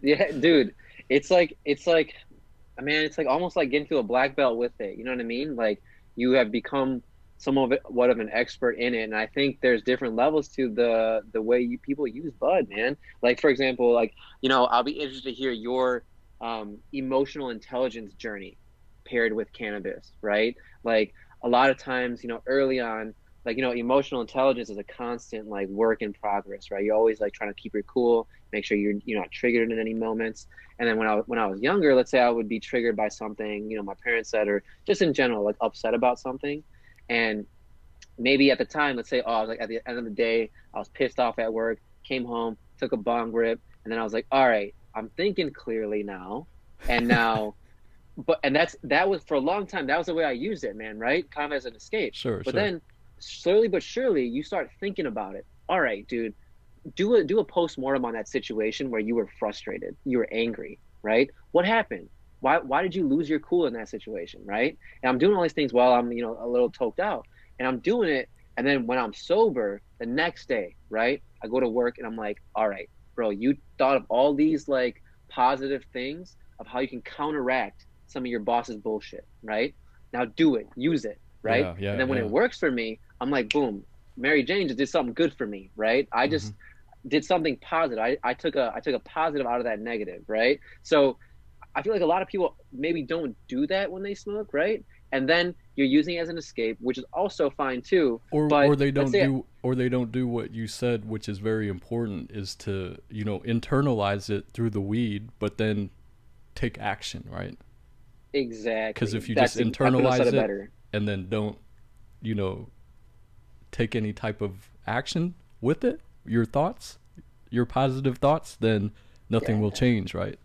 Yeah, dude. It's like man, it's like almost like getting to a black belt with it. You know what I mean? Like you have become what of an expert in it, and I think there's different levels to the way people use bud, man. Like for example, like I'll be interested to hear your emotional intelligence journey paired with cannabis, right? Like a lot of times, early on, like emotional intelligence is a constant like work in progress, right? You're always like trying to keep your cool, make sure you're not triggered in any moments. And then when I was younger, let's say I would be triggered by something, my parents said, or just in general, like upset about something. And maybe at the time, let's say, oh, I was like at the end of the day, I was pissed off at work, came home, took a bong rip, and then I was like, all right, I'm thinking clearly now. And now and that was for a long time. That was the way I used it, man. Right, kind of as an escape. Sure, But sure. then, slowly but surely, you start thinking about it. All right, dude, do a post-mortem on that situation where you were frustrated, you were angry, right? What happened? Why did you lose your cool in that situation, right? And I'm doing all these things while I'm, a little toked out, and I'm doing it. And then when I'm sober, the next day, right, I go to work and I'm like, all right, bro, you thought of all these like positive things of how you can counteract some of your boss's bullshit, right? Now do it, use it, right? Yeah, And yeah, then when it yeah. works for me, I'm like, boom, Mary Jane just did something good for me, right? I Hmm. just did something positive. I took a positive out of that negative, right? So I feel like a lot of people maybe don't do that when they smoke, right? And then you're using it as an escape, which is also fine too. Or But they let's don't say, do or they don't do what you said, which is very important, is to, internalize it through the weed, but then take action, right? Because exactly, if you just I couldn't have said internalize it it better. and then don't, you know, take any type of action with it, your thoughts, your positive thoughts, then nothing will Yeah, change, right?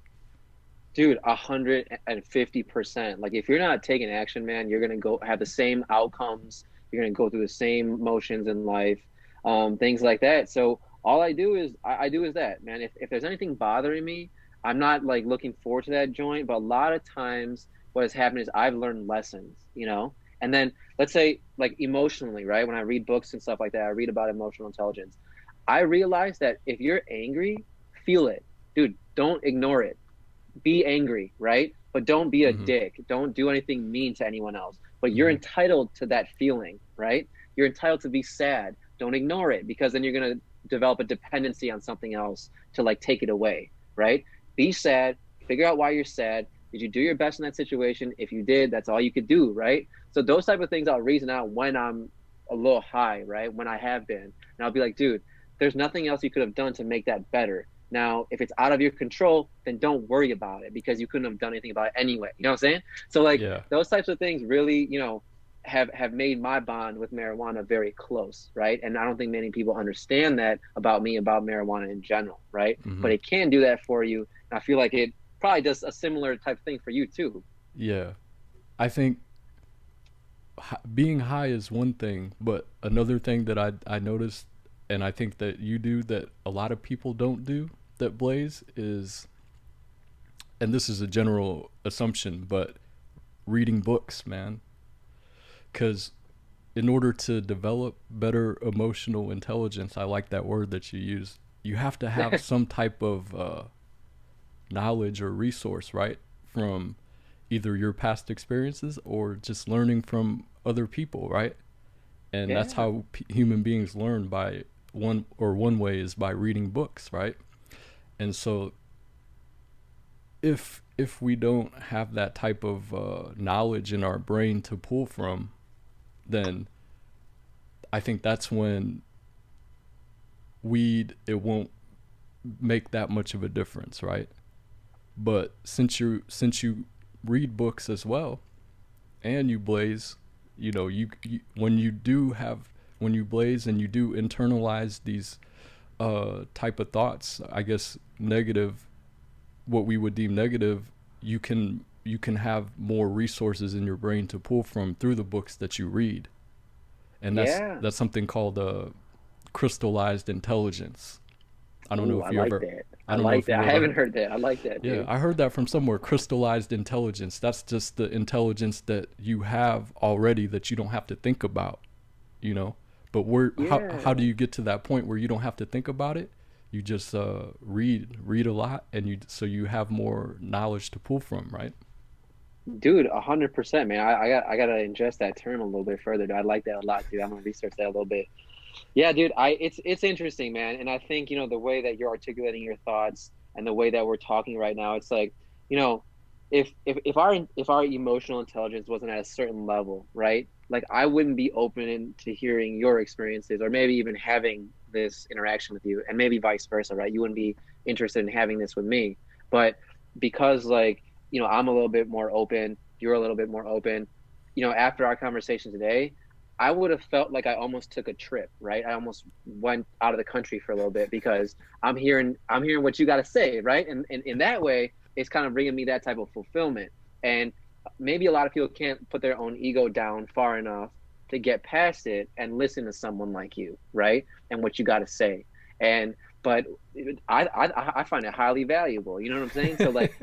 dude, 150%. Like if you're not taking action, man, you're gonna go have the same outcomes. You're gonna go through the same motions in life, things like that. So all I do is that, man. If there's anything bothering me, I'm not like looking forward to that joint. But a lot of times, what has happened is I've learned lessons. And then let's say like emotionally, right? When I read books and stuff like that, I read about emotional intelligence. I realize that if you're angry, feel it, dude. Don't ignore it, be angry, right? But don't be a Mm-hmm. dick. Don't do anything mean to anyone else. But you're Mm-hmm. entitled to that feeling, right? You're entitled to be sad. Don't ignore it, because then you're going to develop a dependency on something else to like take it away, right? Be sad, figure out why you're sad. Did you do your best in that situation? If you did, that's all you could do, right? So those type of things I'll reason out when I'm a little high, right? When I have been. And I'll be like, dude, there's nothing else you could have done to make that better. Now, if it's out of your control, then don't worry about it, because you couldn't have done anything about it anyway. You know what I'm saying? So like Yeah. those types of things really, have made my bond with marijuana very close, right? And I don't think many people understand that about me, about marijuana in general, right? Mm-hmm. But it can do that for you. And I feel like it probably does a similar type of thing for you too. Yeah. I think being high is one thing, but another thing that I noticed, and I think that you do, that a lot of people don't do, that Blaze, is, and this is a general assumption, but reading books, man. Because in order to develop better emotional intelligence, I like that word that you use, you have to have some type of knowledge or resource, right? From either your past experiences or just learning from other people, right? And that's Yeah. how human beings learn, by one way is by reading books, right? And so if we don't have that type of knowledge in our brain to pull from, then I think that's when weed, it won't make that much of a difference, right? But since you read books as well, and you blaze, you when you do have, when you blaze and you do internalize these type of thoughts, I guess negative, what we would deem negative, you can have more resources in your brain to pull from through the books that you read. And that's Yeah. that's something called crystallized intelligence. I don't know Ooh, if I you like ever that. I I don't know like if that. you I ever haven't heard that. I like that, Yeah, dude. I heard that from somewhere. Crystallized intelligence. That's just the intelligence that you have already, that you don't have to think about, you know. But how do Yeah. you get to that point where you don't have to think about it? You just read a lot, and you have more knowledge to pull from, right? Dude, 100%, man. I gotta ingest that term a little bit further, dude. I like that a lot, dude. I'm gonna research that a little bit. Yeah, dude. It's interesting, man. And I think, the way that you're articulating your thoughts and the way that we're talking right now, it's like, you know, if our emotional intelligence wasn't at a certain level, right? Like I wouldn't be open to hearing your experiences, or maybe even having this interaction with you, and maybe vice versa, right? You wouldn't be interested in having this with me. But because like, I'm a little bit more open, you're a little bit more open, after our conversation today, I would have felt like I almost took a trip, right? I almost went out of the country for a little bit, because I'm hearing what you got to say, right? And in that way, it's kind of bringing me that type of fulfillment. And maybe a lot of people can't put their own ego down far enough to get past it and listen to someone like you, right? And what you got to say. And but I find it highly valuable. You know what I'm saying? So like,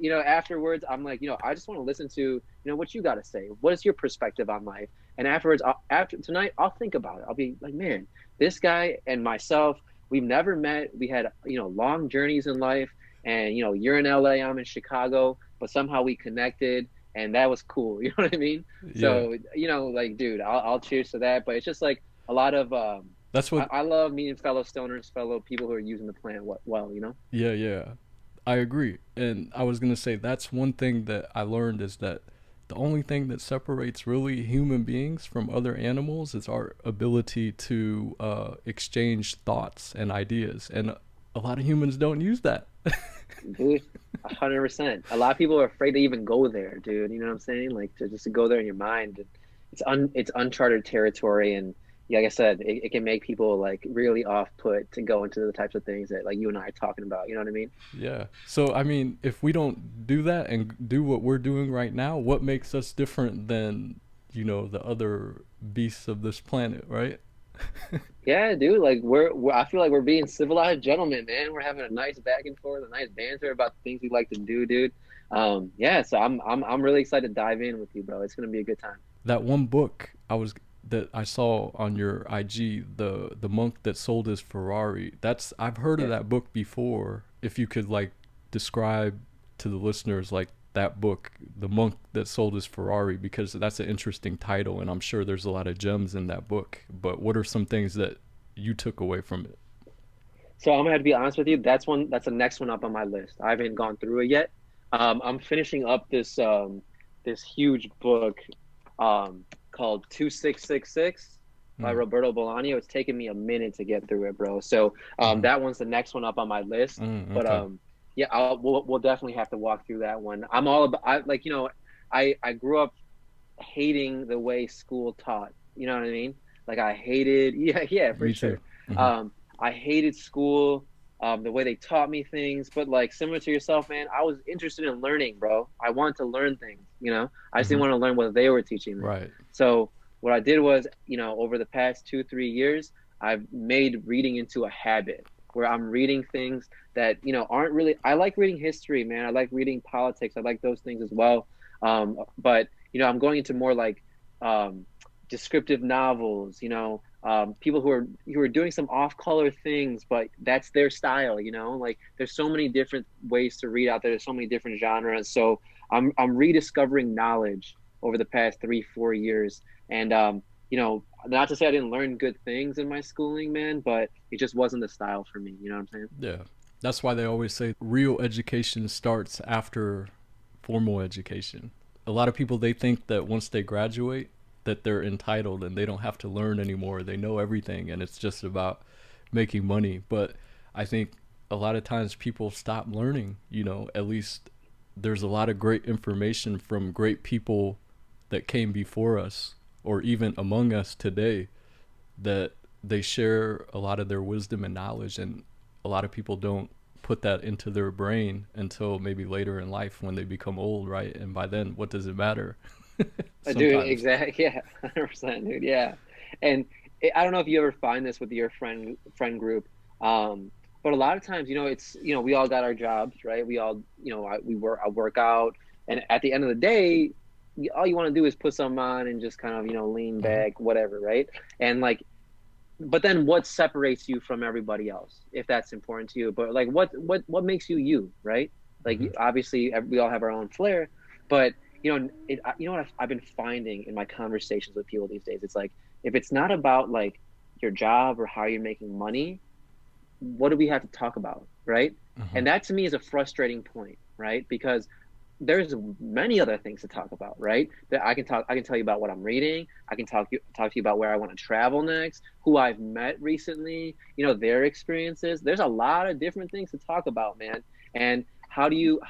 you know, afterwards, I'm like, you know, I just want to listen to, you know, what you got to say. What is your perspective on life? And afterwards, after tonight, I'll think about it. I'll be like, man, this guy and myself, we've never met. We had, you know, long journeys in life, and you know, you're in LA, I'm in Chicago, but somehow we connected, and that was cool. You know what I mean? Yeah. So, you know, like, dude, I'll cheers to that. But it's just like a lot of That's what I love meeting fellow stoners, fellow people who are using the plant well, you know? Yeah, yeah. I agree. And I was going to say that's one thing that I learned is that the only thing that separates really human beings from other animals is our ability to exchange thoughts and ideas. And a lot of humans don't use that. Dude, 100%. A lot of people are afraid to even go there, dude. You know what I'm saying? Like to just to go there in your mind. It's uncharted territory, and yeah, like I said, it can make people like really off put to go into the types of things that like you and I are talking about. You know what I mean? Yeah. So, I mean, if we don't do that and do what we're doing right now, what makes us different than, you know, the other beasts of this planet, right? Yeah, dude. Like I feel like we're being civilized gentlemen, man. We're having a nice back and forth, a nice banter about the things we like to do, dude. Yeah. So I'm really excited to dive in with you, bro. It's gonna be a good time. That one book that I saw on your IG, the monk that sold his Ferrari. That's I've heard of Yeah. that book before. If you could like describe to the listeners like that book, The Monk That Sold His Ferrari, because that's an interesting title and I'm sure there's a lot of gems in that book. But what are some things that you took away from it? So I'm gonna have to be honest with you. That's the next one up on my list. I haven't gone through it yet. I'm finishing up this huge book called 2666 by Mm. Roberto Bolaño. It's taken me a minute to get through it, bro. So Mm-hmm. that one's the next one up on my list. But Okay. yeah, we'll definitely have to walk through that one. I'm all about like, you know, I grew up hating the way school taught. You know what I mean? Like I hated, yeah, for Me too. sure. Hmm. I hated school, the way they taught me things. But like similar to yourself, man, I was interested in learning, bro. I wanted to learn things. You know, I just Hmm. didn't want to learn what they were teaching me. Right. So what I did was, you know, over the past 2-3 years, I've made reading into a habit where I'm reading things that, you know, aren't really. I like reading history, man. I like reading politics. I like those things as well. But you know, I'm going into more like um, descriptive novels. You know, people who are doing some off-color things, but that's their style. You know, like there's so many different ways to read out there. There's so many different genres. So I'm rediscovering knowledge over the past 3-4 years, and you know, not to say I didn't learn good things in my schooling, man, but it just wasn't the style for me. You know what I'm saying? Yeah. That's why they always say real education starts after formal education. A lot of people they think that once they graduate that they're entitled and they don't have to learn anymore. They know everything and it's just about making money. But I think a lot of times people stop learning, you know, at least there's a lot of great information from great people that came before us or even among us today that they share a lot of their wisdom and knowledge, and a lot of people don't put that into their brain until maybe later in life when they become old, right? And by then what does it matter? Dude, Sometimes. exactly. Yeah, 100%, dude. Yeah, and I don't know if you ever find this with your friend group, but a lot of times, you know, it's you know, we all got our jobs, right? We all, you know, I work out, and at the end of the day, all you want to do is put some on and just kind of, you know, lean Hmm. back, whatever, right? And like, but then what separates you from everybody else, if that's important to you? But like, what makes you you, right? Like, Hmm. obviously, we all have our own flair, but you know, you know what I've been finding in my conversations with people these days? It's like if it's not about like your job or how you're making money, what do we have to talk about, right? Hmm. And that to me is a frustrating point, right? Because there's many other things to talk about, right? That I can tell you about what I'm reading. I can talk to you about where I want to travel next, who I've met recently, you know, their experiences. There's a lot of different things to talk about, man. And how do you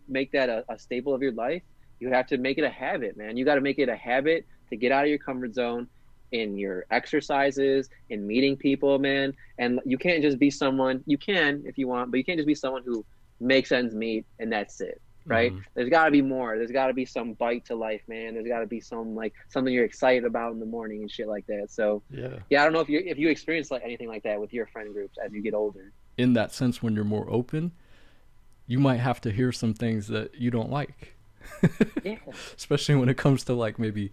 make that a staple of your life? You have to make it a habit, man. You got to make it a habit to get out of your comfort zone in your exercises, in meeting people, man. And you can't just be someone, you can if you want, but you can't just be someone who makes ends meet and that's it. right? Mm-hmm. There's got to be more. There's got to be some bite to life, man. There's got to be some like something you're excited about in the morning and shit like that. So Yeah. yeah, I don't know if you experience like anything like that with your friend groups as you get older. In that sense, when you're more open, you might have to hear some things that you don't like. Yeah. Especially when it comes to like maybe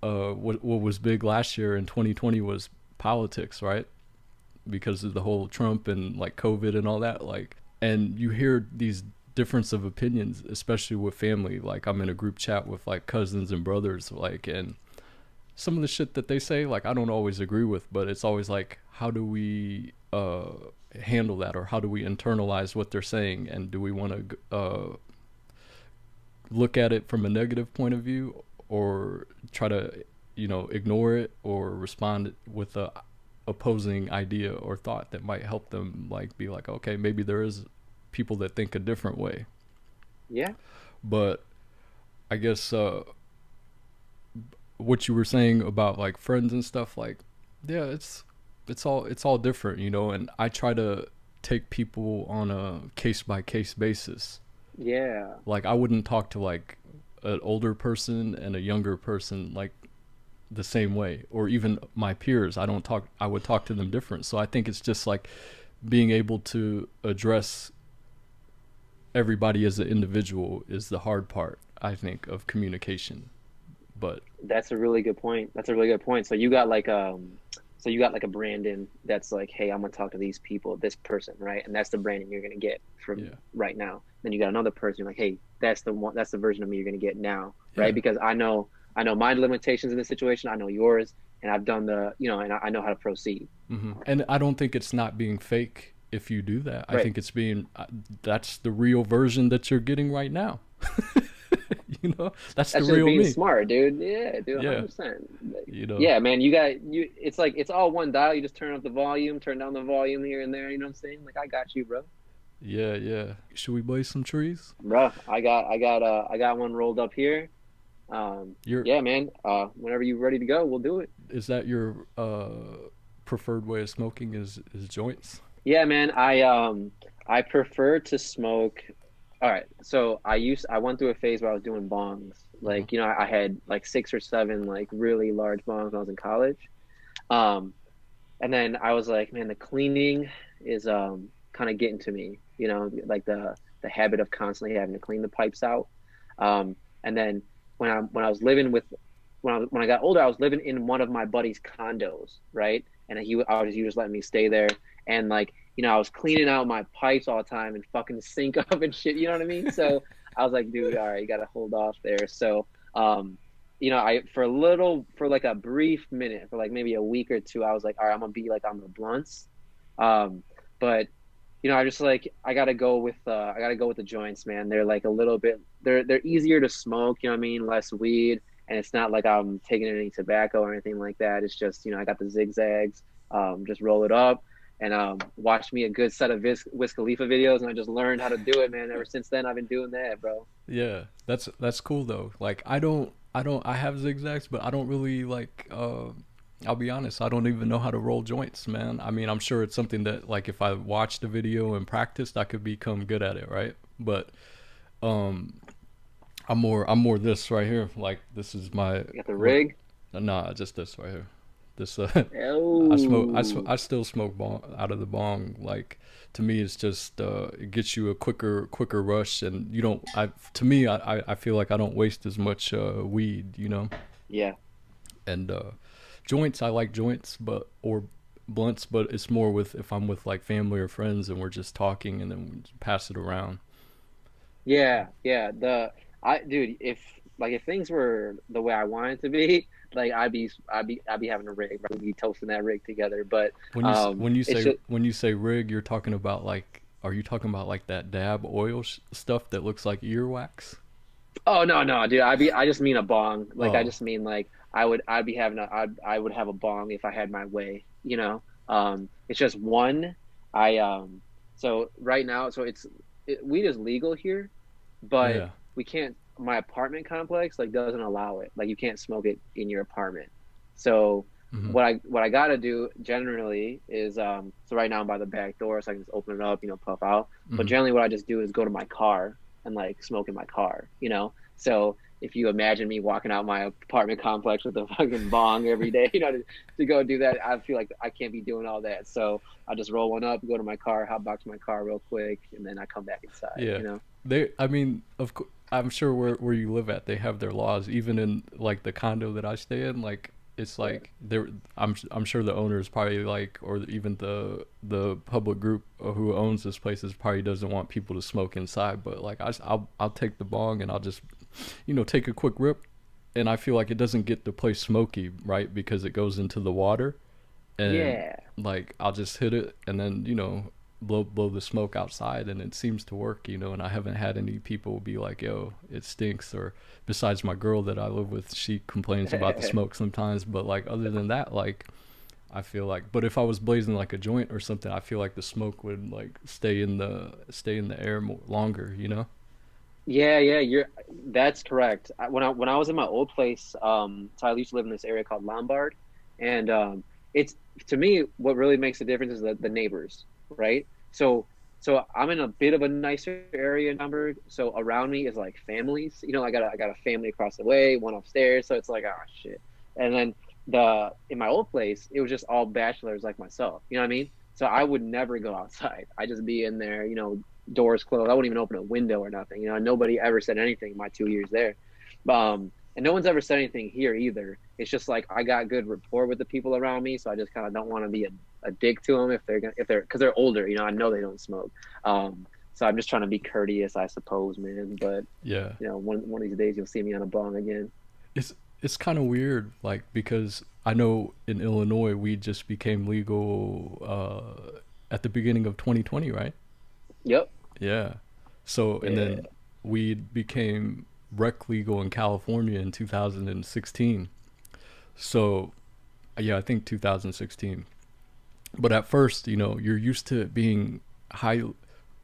what was big last year in 2020 was politics, right? Because of the whole Trump and like COVID and all that, like, and you hear these difference of opinions, especially with family. Like I'm in a group chat with like cousins and brothers, like, and some of the shit that they say, like, I don't always agree with, but it's always like, how do we handle that, or how do we internalize what they're saying, and do we want to look at it from a negative point of view, or try to, ignore it, or respond with a opposing idea or thought that might help them, like, be like, okay, maybe there is people that think a different way. Yeah. But I guess what you were saying about like friends and stuff, like, yeah, it's all different, and I try to take people on a case by case basis. Yeah. Like I wouldn't talk to like an older person and a younger person like the same way, or even my peers. I would talk to them different. So I think it's just like being able to address everybody as an individual is the hard part, I think, of communication. But That's a really good point. That's a really good point. So you got like a Brandon that's like, hey, I'm gonna talk to these people, this person, right? And that's the Brandon you're gonna get from yeah, right now. Then you got another person, you're like, hey, that's the one, that's the version of me you're gonna get now, yeah. right? Because I know my limitations in this situation, I know yours, and I've done and I know how to proceed. And I don't think it's not being fake if you do that. I Right. think it's being that's the real version that you're getting right now. That's the That's just real being me. smart, dude. Yeah, dude, Yeah, 100%. you know. Yeah, man, it's like it's all one dial. You just turn up the volume, turn down the volume here and there, you know what I'm saying? Like I got you, bro. Yeah, yeah. Should we blaze some trees? Bro, I got one rolled up here. Your Yeah, man. Whenever you're ready to go, we'll do it. Is that your preferred way of smoking is joints? Yeah, man. I prefer to smoke. All right. So I went through a phase where I was doing bongs. Uh-huh. Like, I had like 6 or 7 like really large bongs when I was in college. Um, and then I was like, man, the cleaning is kind of getting to me, like the habit of constantly having to clean the pipes out. And then when I was living with when I got older, I was living in one of my buddy's condos, right? And he was letting me stay there, and like I was cleaning out my pipes all the time and fucking sink up and shit. You know what I mean? So I was like, dude, all right, you gotta hold off there. So I for like a brief minute, for like maybe a week or two, I was like, all right, I'm gonna be like on the blunts. But I just like I gotta go with the joints, man. They're like a little bit they're easier to smoke, you know what I mean? Less weed, and it's not like I'm taking any tobacco or anything like that. It's just, I got the zigzags, just roll it up and watch me a good set of Wiz Khalifa videos, and I just learned how to do it, man. Ever since then I've been doing that, bro. Yeah, that's cool though. Like I have zigzags, but I don't really like. I'll be honest, I don't even know how to roll joints, man. I mean, I'm sure it's something that like if I watched a video and practiced, I could become good at it, right? But um, I'm more this right here. Like this is my You got the what? rig. Nah, just this right here. This Oh, I still smoke bong out of the bong. Like to me, it's just it gets you a quicker rush, and you don't. To me, I feel like I don't waste as much weed, yeah. and joints. I like joints, but or blunts, but it's more with if I'm with like family or friends and we're just talking, and then we just pass it around. Yeah, yeah. Dude, if things were the way I wanted to be, like I'd be having a rig, right? We'd be toasting that rig together. But When you it's just when you say rig, you're talking about like, are you talking about like that dab oil stuff that looks like earwax? oh no no, dude, I just mean a bong. Like I Oh, just mean like I would have a bong if I had my way. It's just one. I so right now weed is legal here, but yeah. we can't. My apartment complex like doesn't allow it. Like you can't smoke it in your apartment. So Hmm. what I gotta do generally is so right now I'm by the back door, so I can just open it up, puff out. But Hmm. generally, what I just do is go to my car, and like smoke in my car, you know? So if you imagine me walking out my apartment complex with a fucking bong every day, you know, to go do that, I feel like I can't be doing all that. So I just roll one up, go to my car, hop back to my car real quick, and then I come back inside, Yeah, you know? I mean, of course, I'm sure where you live at, they have their laws. Even in like the condo that I stay in, like it's Yeah. like there. I'm sure the owner is probably like, or even the public group who owns this place is probably doesn't want people to smoke inside. But like I'll take the bong and I'll just, take a quick rip, and I feel like it doesn't get the place smoky, right? Because it goes into the water, and Yeah. like I'll just hit it and then blow the smoke outside, and it seems to work, and I haven't had any people be like, yo, it stinks, or besides my girl that I live with, she complains about the smoke sometimes, but like other than that, like I feel like, but if I was blazing like a joint or something, I feel like the smoke would like stay in the air more longer. Yeah, yeah, that's correct. When I was in my old place, so I used to live in this area called Lombard, and it's to me what really makes the difference is the neighbors, right? So I'm in a bit of a nicer area in Lombard, so around me is like families. You know, I got a family across the way, one upstairs, so it's like, oh shit. And then the in my old place, it was just all bachelors like myself. You know what I mean? So I would never go outside. I just be in there, doors closed. I wouldn't even open a window or nothing. Nobody ever said anything in my 2 years there. And no one's ever said anything here either. It's just like I got good rapport with the people around me, so I just kind of don't want to be a dick to them because they're older. I know they don't smoke. So I'm just trying to be courteous, I suppose, man. But Yeah, one of these days you'll see me on a bong again. it's kind of weird, like, because I know in Illinois we just became legal at the beginning of 2020, right? Yep. Yeah. So, and Yeah. then we became rec legal in California in 2016. So, yeah, I think 2016. But at first, you're used to it being high,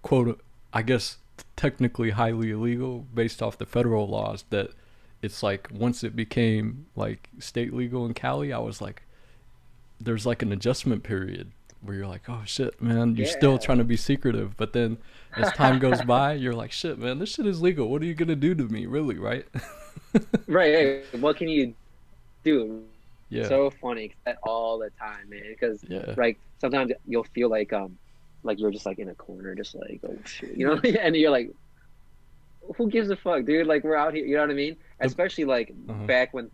quote, I guess technically highly illegal based off the federal laws. That it's like once it became like state legal in Cali, I was like, there's like an adjustment period where you're like, oh shit, man, you're still Yeah. trying to be secretive. But then as time goes by, you're like, shit, man, this shit is legal. What are you gonna do to me, really, right? Right. Hey, what can you do? Yeah, So funny that all the time, man. Because yeah, like sometimes you'll feel like you're just like in a corner, just like, oh shit, and you're like, who gives a fuck, dude? Like we're out here, you know what I mean? the, Especially like uh-huh. back when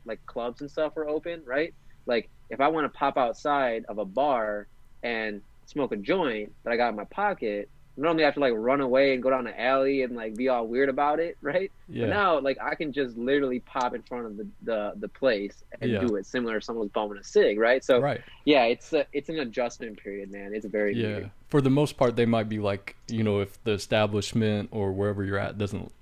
like clubs and stuff were open, right? Like if I want to pop outside of a bar and smoke a joint that I got in my pocket, normally I have to like run away and go down the alley and like be all weird about it, right? But Yeah, now like I can just literally pop in front of the place and yeah, do it similar to someone's bumming a cig, right? So right. yeah, it's an adjustment period, man. It's very Yeah, weird. for the most part, they might be like, if the establishment or wherever you're at doesn't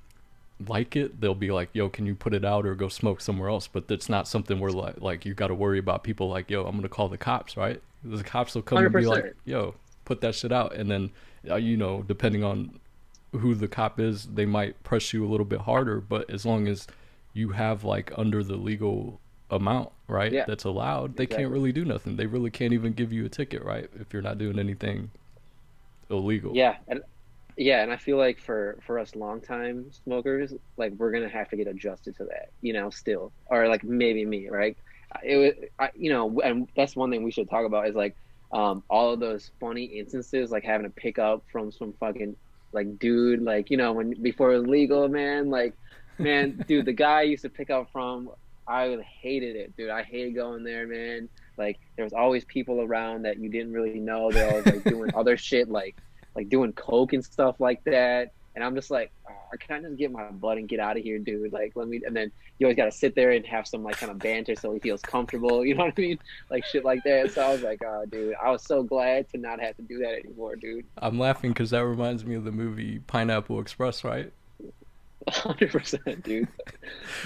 like it, they'll be like, yo, can you put it out or go smoke somewhere else? But that's not something where like you got to worry about people like, yo, I'm gonna call the cops, right? The cops will come and be like, 100%. yo, put that shit out, and then depending on who the cop is, they might press you a little bit harder. But as long as you have like under the legal amount, right, Yeah, that's allowed, they can't exactly. really do nothing. They really can't even give you a ticket, right, if you're not doing anything illegal. Yeah, and I feel like for us longtime smokers, like we're gonna have to get adjusted to that, still, or like maybe me, right? And that's one thing we should talk about is like, all of those funny instances, like having to pick up from some fucking like dude, like when before it was legal, man, like, man, dude, the guy I used to pick up from, I hated it, dude. I hated going there, man. Like there was always people around that you didn't really know. They're always like doing other shit, like doing coke and stuff like that. And I'm just like, oh, I can't just get my butt and get out of here, dude. Like, let me. And then you always got to sit there and have some like kind of banter so he feels comfortable. You know what I mean? Like shit like that. So I was like, oh, dude, I was so glad to not have to do that anymore, dude. I'm laughing because that reminds me of the movie Pineapple Express, right? 100%, dude.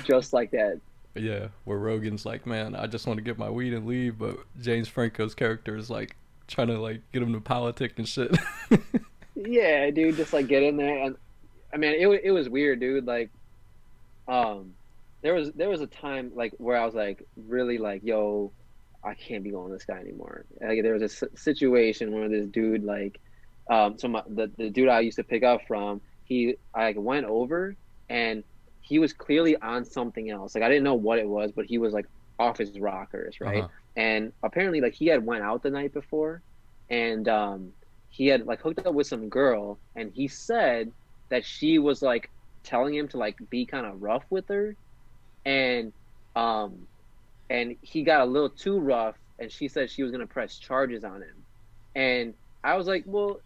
Just like that. Yeah, where Rogan's like, man, I just want to get my weed and leave, but James Franco's character is like trying to like get him to politic and shit. Yeah, dude. Just like get in there, and I mean, it was weird, dude. Like, um, there was a time like where I was like really like, yo, I can't be going with this guy anymore. Like there was a situation where this dude like, the dude I used to pick up from, I like went over, and he was clearly on something else. Like I didn't know what it was, but he was like off his rockers, right? Uh-huh. And apparently like he had went out the night before, and he had like hooked up with some girl, and he said that she was like telling him to like be kind of rough with her, and um and he got a little too rough, and she said she was gonna press charges on him. And I was like, well,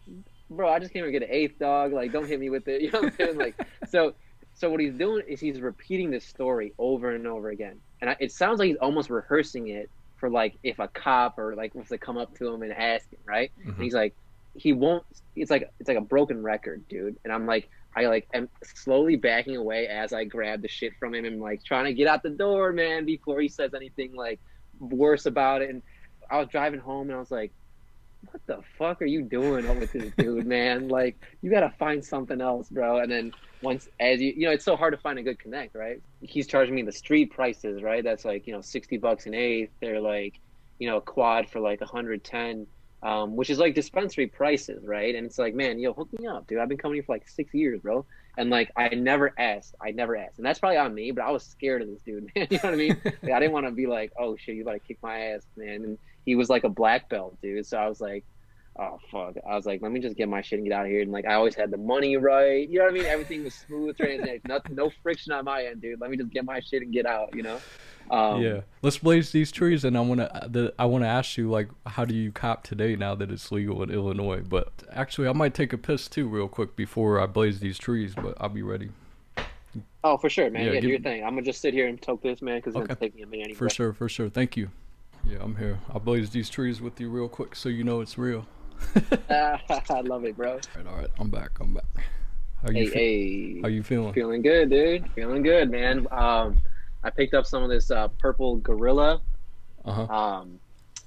bro, I just came here to get an eighth, dog. Like, don't hit me with it. You know what I'm saying? Like, so, so what he's doing is he's repeating this story over and over again, and it sounds like he's almost rehearsing it for like if a cop or like was to come up to him and ask him, right? And Mm-hmm. he's like, he won't. It's like a broken record, dude. And I'm like, I like am slowly backing away as I grab the shit from him and like trying to get out the door, man, before he says anything like worse about it. And I was driving home and I was like, what the fuck are you doing with this dude, man? Like, you gotta find something else, bro. And then once, as you know, it's so hard to find a good connect, right? He's charging me the street prices, right? That's like, $60 an eighth. They're like, a quad for like 110, which is like dispensary prices, right? And it's like, man, hook me up, dude. I've been coming here for like 6 years, bro. And like, I never asked. And that's probably on me, but I was scared of this dude, man. You know what I mean? Like, I didn't want to be like, oh shit, you about to kick my ass, man. And he was like a black belt, dude. So I was like, oh fuck. I was like, let me just get my shit and get out of here. And like, I always had the money right. You know what I mean? Everything was smooth transaction. Nothing, no friction on my end, dude. Let me just get my shit and get out. Yeah, let's blaze these trees, and I wanna ask you, like, how do you cop today now that it's legal in Illinois? But actually, I might take a piss too real quick before I blaze these trees, but I'll be ready. Oh, for sure, man. Yeah, Yeah, do your thing. I'm gonna just sit here and toke this, man, because it's Okay. gonna take me a minute anyway. For sure. Thank you. Yeah, I'm here. I'll blaze these trees with you real quick so you know it's real. I love it, bro. All right, I'm back. How you Hey, How you feeling? feeling good, dude. Feeling good, man. I picked up some of this purple gorilla Uh-huh.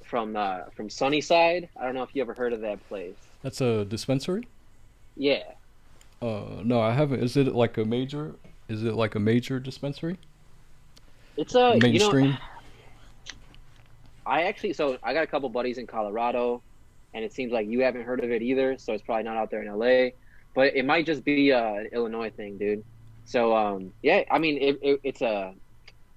from Sunnyside. I don't know if you ever heard of that place. That's a dispensary? Yeah, No, I haven't. Is it like a major? Is it like a major dispensary? it's Mainstream? I got a couple buddies in Colorado, and it seems like you haven't heard of it either, so it's probably not out there in LA, but it might just be an Illinois thing, dude. So yeah, I mean it's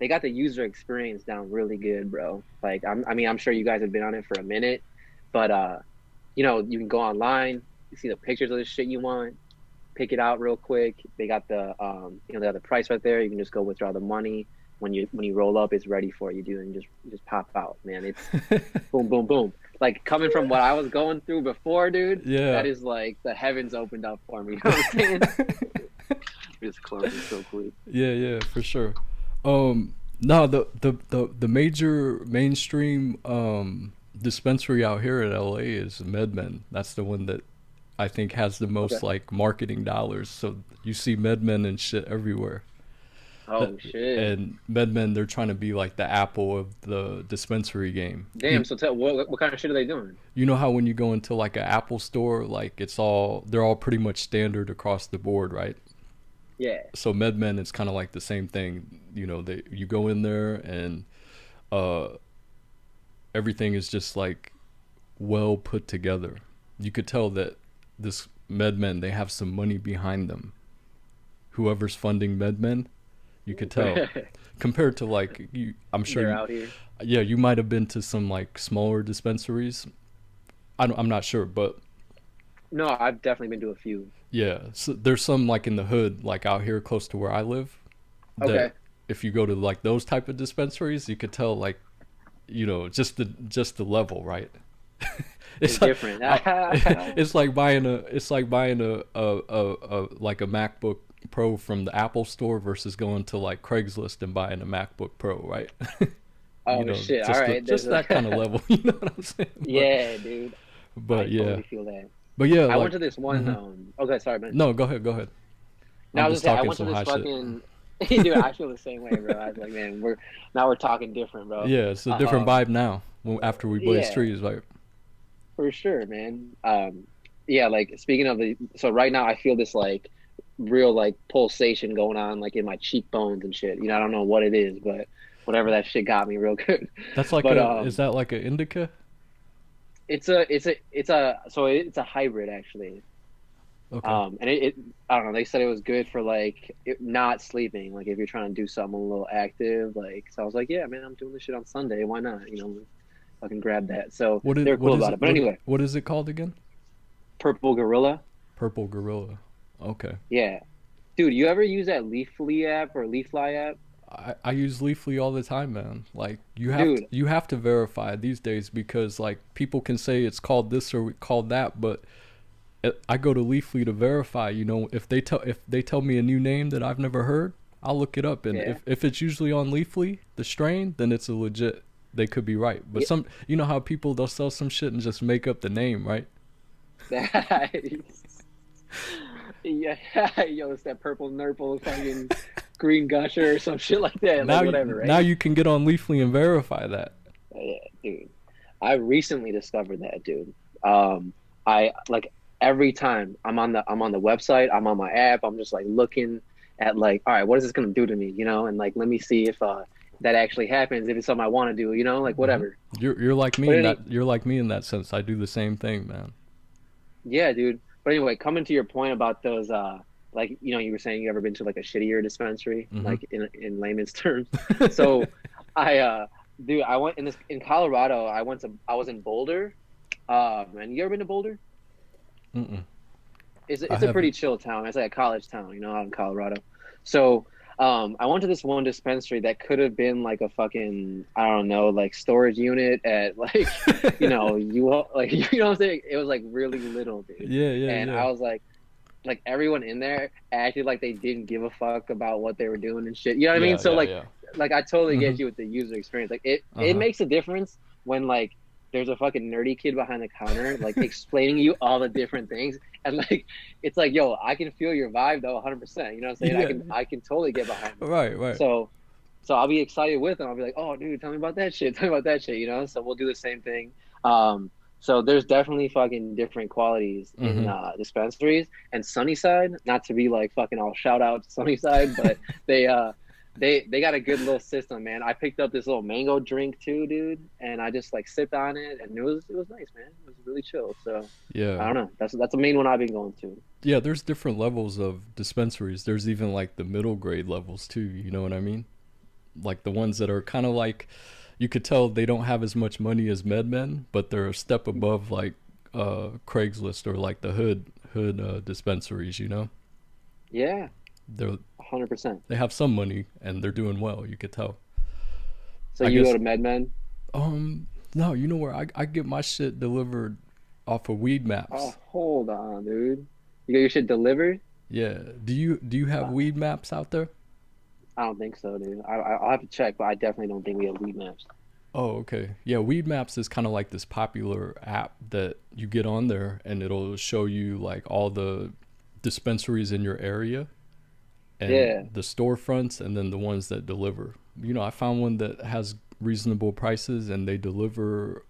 they got the user experience down really good, bro. Like I'm sure you guys have been on it for a minute, but you can go online, you see the pictures of the shit you want, pick it out real quick. They got the they got the price right there. You can just go withdraw the money. When you roll up, it's ready for you, dude, and just pop out, man. It's boom, boom, boom. Like coming from what I was going through before, dude. Yeah. That is like the heavens opened up for me. You know what I'm saying? It's closing so quick. Yeah, for sure. No, the major mainstream dispensary out here in LA is MedMen. That's the one that I think has the most Okay. like marketing dollars. So you see MedMen and shit everywhere. Oh shit! And MedMen, they're trying to be like the Apple of the dispensary game. Damn. So tell what kind of shit are they doing? You know how when you go into like an Apple store, like they're all pretty much standard across the board, right? Yeah. So MedMen is kind of like the same thing. You go in there and uh, everything is just like well put together. You could tell that this MedMen, they have some money behind them. Whoever's funding MedMen, you could tell. Compared to like I'm sure They're out here. yeah, you might have been to some like smaller dispensaries. I'm not sure, but No, I've definitely been to a few. yeah, so there's some like in the hood, like out here close to where I live. That Okay. if you go to like those type of dispensaries, you could tell like, just the level, right? It's like, different. it's like buying a like a MacBook Pro from the Apple store versus going to like Craigslist and buying a MacBook Pro, right? Oh shit! Just All right, just that kind of level, you know what I'm saying? Yeah, dude. But I yeah, totally feel that. but yeah, I like, went to this one. mhm. Okay, sorry, man. No, go ahead. No, I I'm was just just saying, I talking went to some this high shit. fucking. Dude, I feel the same way, bro. I was like, man, we're talking different, bro. Yeah, it's a different vibe now. After we blaze Yeah. trees, like For sure, man. Yeah, like speaking of so right now I feel this like real like pulsation going on like in my cheekbones and shit. I don't know what it is, but whatever that shit got me real good. that's like But is that like an indica? it's a hybrid actually. Okay. And I don't know. They said it was good for like not sleeping. Like if you're trying to do something a little active, like so I was like, yeah, man, I'm doing this shit on Sunday. Why not? I can grab that. So they're What cool is about it? it. But anyway, What is it called again? Purple Gorilla. Purple Gorilla. Okay. Yeah, dude, you ever use that Leafly app or Leafly app? I use Leafly all the time, man. Like Dude, you have to verify these days because like people can say it's called this or called that, but I go to Leafly to verify. You know, if they tell me a new name that I've never heard, I'll look it up, and yeah. if it's usually on Leafly, the strain, then it's a legit. They could be right, but Yeah. some you know how people they'll sell some shit and just make up the name, right? Yeah, yo, it's that purple nurple fucking green gusher or some shit like that, like whatever, Now right? you can get on Leafly and verify that. Yeah, dude. I recently discovered that, dude. I like every time I'm on the website, I'm on my app, I'm just like looking at like, all right, what is this gonna do to me, And like let me see if that actually happens, if it's something I want to do, like Hmm. whatever. You're like me But in any that. You're like me in that sense. I do the same thing, man. Yeah, dude. But anyway, coming to your point about those like you were saying you ever been to like a shittier dispensary, Hmm. like in layman's terms. So I dude, I went in Colorado, I was in Boulder. And you ever been to Boulder? Mm-mm. I It's a pretty haven't. chill town. It's like a college town, out in Colorado. So I went to this one dispensary that could have been like a fucking, I don't know, like storage unit at like, like you know what I'm saying? It was like really little, dude. Yeah, yeah, And yeah. I was like everyone in there acted like they didn't give a fuck about what they were doing and shit. You know what I mean? Yeah, So yeah, yeah. like I totally Hmm. get you with the user experience. Like it Uh-huh. makes a difference when like there's a fucking nerdy kid behind the counter like explaining you all the different things and like it's like, yo, I can feel your vibe though 100%. You know what I'm saying? Yeah. I can totally get behind it. Right, right. So I'll be excited with them. I'll be like, "Oh, dude, tell me about that shit. Tell me about that shit." So we'll do the same thing. So there's definitely fucking different qualities in Hmm. dispensaries and Sunnyside. Not to be like fucking all shout out to Sunnyside, but they uh they got a good little system, man. I picked up this little mango drink too, dude, and I just like sipped on it, and it was nice, man. It was really chill. So I Yeah. don't know. That's the main one I've been going to. Yeah, there's different levels of dispensaries. There's even like the middle grade levels too, you know what I mean? Like the ones that are kind of like you could tell they don't have as much money as MedMen, but they're a step above like Craigslist or like the hood dispensaries, you know? Yeah, They're 100%. they have some money and they're doing well, you could tell. So I you go guess to MedMen? no, you know where I get my shit delivered off of Weed Oh, Maps. hold on, dude. You got your shit delivered? Yeah. Do you have Uh, Weed Maps out there? I don't think so, dude. I'll have to check, but I definitely don't think we have lead maps. Oh, okay. Yeah, Weed Maps is kind of like this popular app that you get on there and it'll show you like all the dispensaries in your area and Yeah, the storefronts and then the ones that deliver. You know, I found one that has reasonable prices and they deliver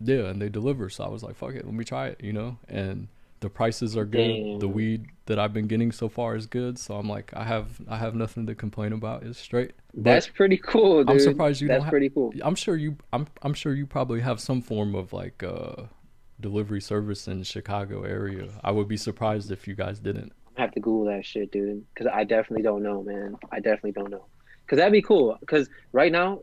yeah, and they deliver. So I was like, fuck it, let me try it, you know? And the prices are good. The damn. weed that I've been getting so far is good. So I'm like, I have nothing to complain about. It's straight. But That's pretty cool, I'm dude. surprised you don't That's have. pretty cool. I'm sure you probably have some form of like delivery service in Chicago area. I would be surprised if you guys didn't. I'm gonna have to Google that shit, dude, because I definitely don't know, man. I definitely don't know. Because that'd be cool. Because right now,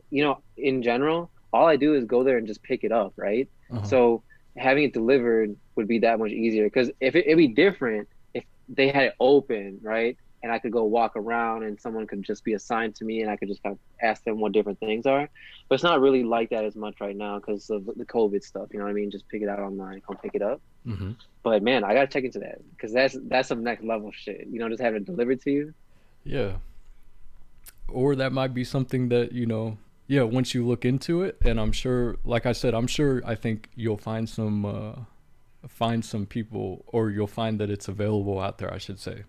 in general, all I do is go there and just pick it up, right? Uh huh. So having it delivered would be that much easier. Because if it'd be different if they had it open, right? And I could go walk around and someone could just be assigned to me and I could just kind of ask them what different things are. But it's not really like that as much right now because of the COVID stuff. You know what I mean? Just pick it out online, come pick it up. Mm-hmm. But man, I gotta check into that because that's some next level shit. Just having it delivered to you. Yeah. Or that might be something that yeah. Once you look into it, and I'm sure, like I said, I think you'll find some people, or you'll find that it's available out there. I should say.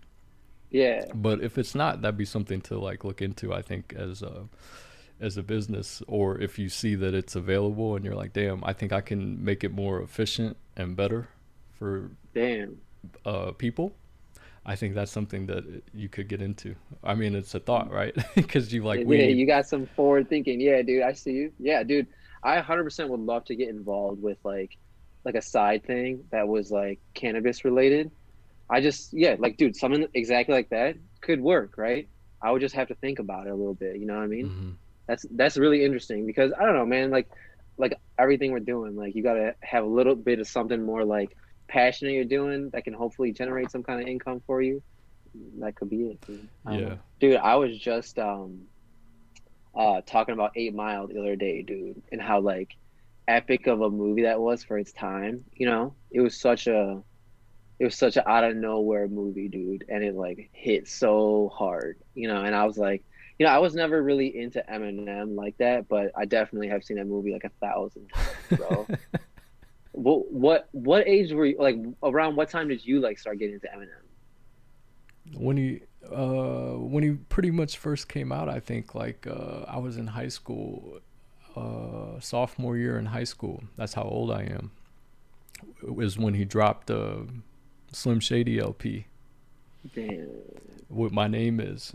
Yeah, But if it's not, that'd be something to like look into. I think as a business, or if you see that it's available and you're like, damn, I think I can make it more efficient and better for damn. people. I think that's something that you could get into. I mean, it's a thought, right? Because you like Yeah, weed. you got some forward thinking. Yeah, dude, I see you. Yeah, dude, I 100% would love to get involved with like a side thing that was like cannabis related. I just, yeah, like, dude, something exactly like that could work, right? I would just have to think about it a little bit. You know what I mean? Mm-hmm. That's really interesting because I don't know, man. Like everything we're doing, like you gotta have a little bit of something more like passionate you're doing that can hopefully generate some kind of income for you. That could be it, dude. I don't Yeah. know, dude. I was just talking about 8 Mile the other day, dude, and how like epic of a movie that was for its time. You know, it was such a out of nowhere movie, dude, and it like hit so hard, you know. And I was like, you know, I was never really into Eminem like that, but I definitely have seen that movie like 1,000 times, bro. What age were you like? Around what time did you like start getting into Eminem? When he pretty much first came out, I think like I was in high school, sophomore year in high school. That's how old I am. It was when he dropped Slim Shady LP, Damn, what my name is.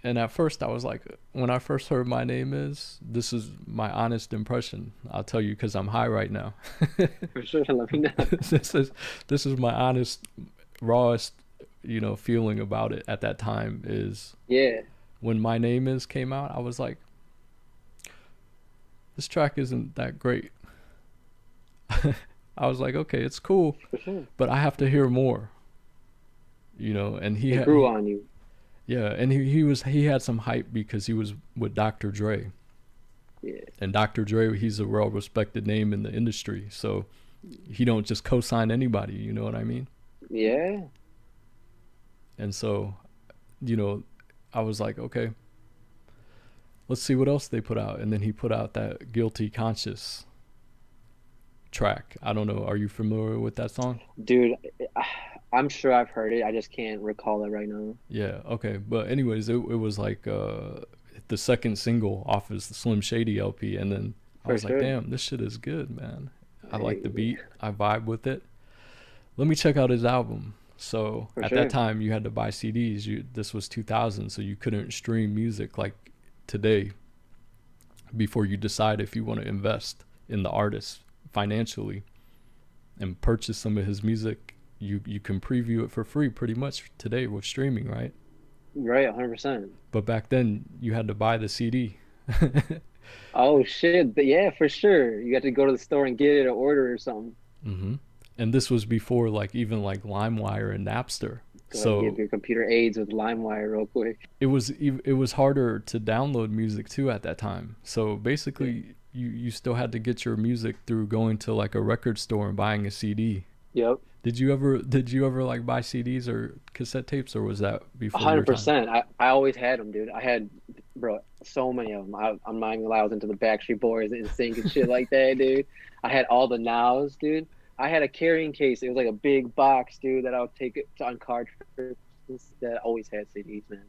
And at first I was like, when I first heard my name is, this is my honest impression. I'll tell you because I'm high right now. for sure. Let me know. this is this is my honest, rawest, feeling about it at that time is Yeah, when my name is came out. I was like, this track isn't that great. I was like, okay, it's cool, for sure. but I have to hear more. And It grew on you. yeah, and he had some hype because he was with Dr. Dre. Yeah, And Dr. Dre, he's a well respected name in the industry. So he don't just co-sign anybody, you know what I mean? yeah, And so, you know, I was like, okay, let's see what else they put out. And then he put out that Guilty Conscious track. I don't know. Are you familiar with that song? dude. I'm sure I've heard it. I just can't recall it right now. Yeah. Okay. But anyways, it was like the second single off his Slim Shady LP, and then I For was like, sure. damn, this shit is good, man. I like the Hey, beat. I vibe with it. Let me check out his album. So for at that sure. time, you had to buy CDs. This was 2000, so you couldn't stream music like today. Before you decide if you want to invest in the artist financially and purchase some of his music, you can preview it for free pretty much today with streaming, right? Right, 100%. But back then, you had to buy the CD. Oh shit. But yeah, for sure. You got to go to the store and get it or order or something. hmm And this was before like even like LimeWire and Napster. Go ahead and give So your computer aids with LimeWire real quick. it was harder to download music too at that time. So Yeah. basically, you still had to get your music through going to like a record store and buying a CD. Yep. Did you ever like buy CDs or cassette tapes, or was that A before your hundred time? percent. I always had them, dude. I had, bro, so many of them. I'm not even allowed. I was into the Backstreet Boys and Sync and shit like that, dude. I had all the nows, dude. I had a carrying case. It was like a big box, dude, that I would take it on car trips. That always had CDs, man.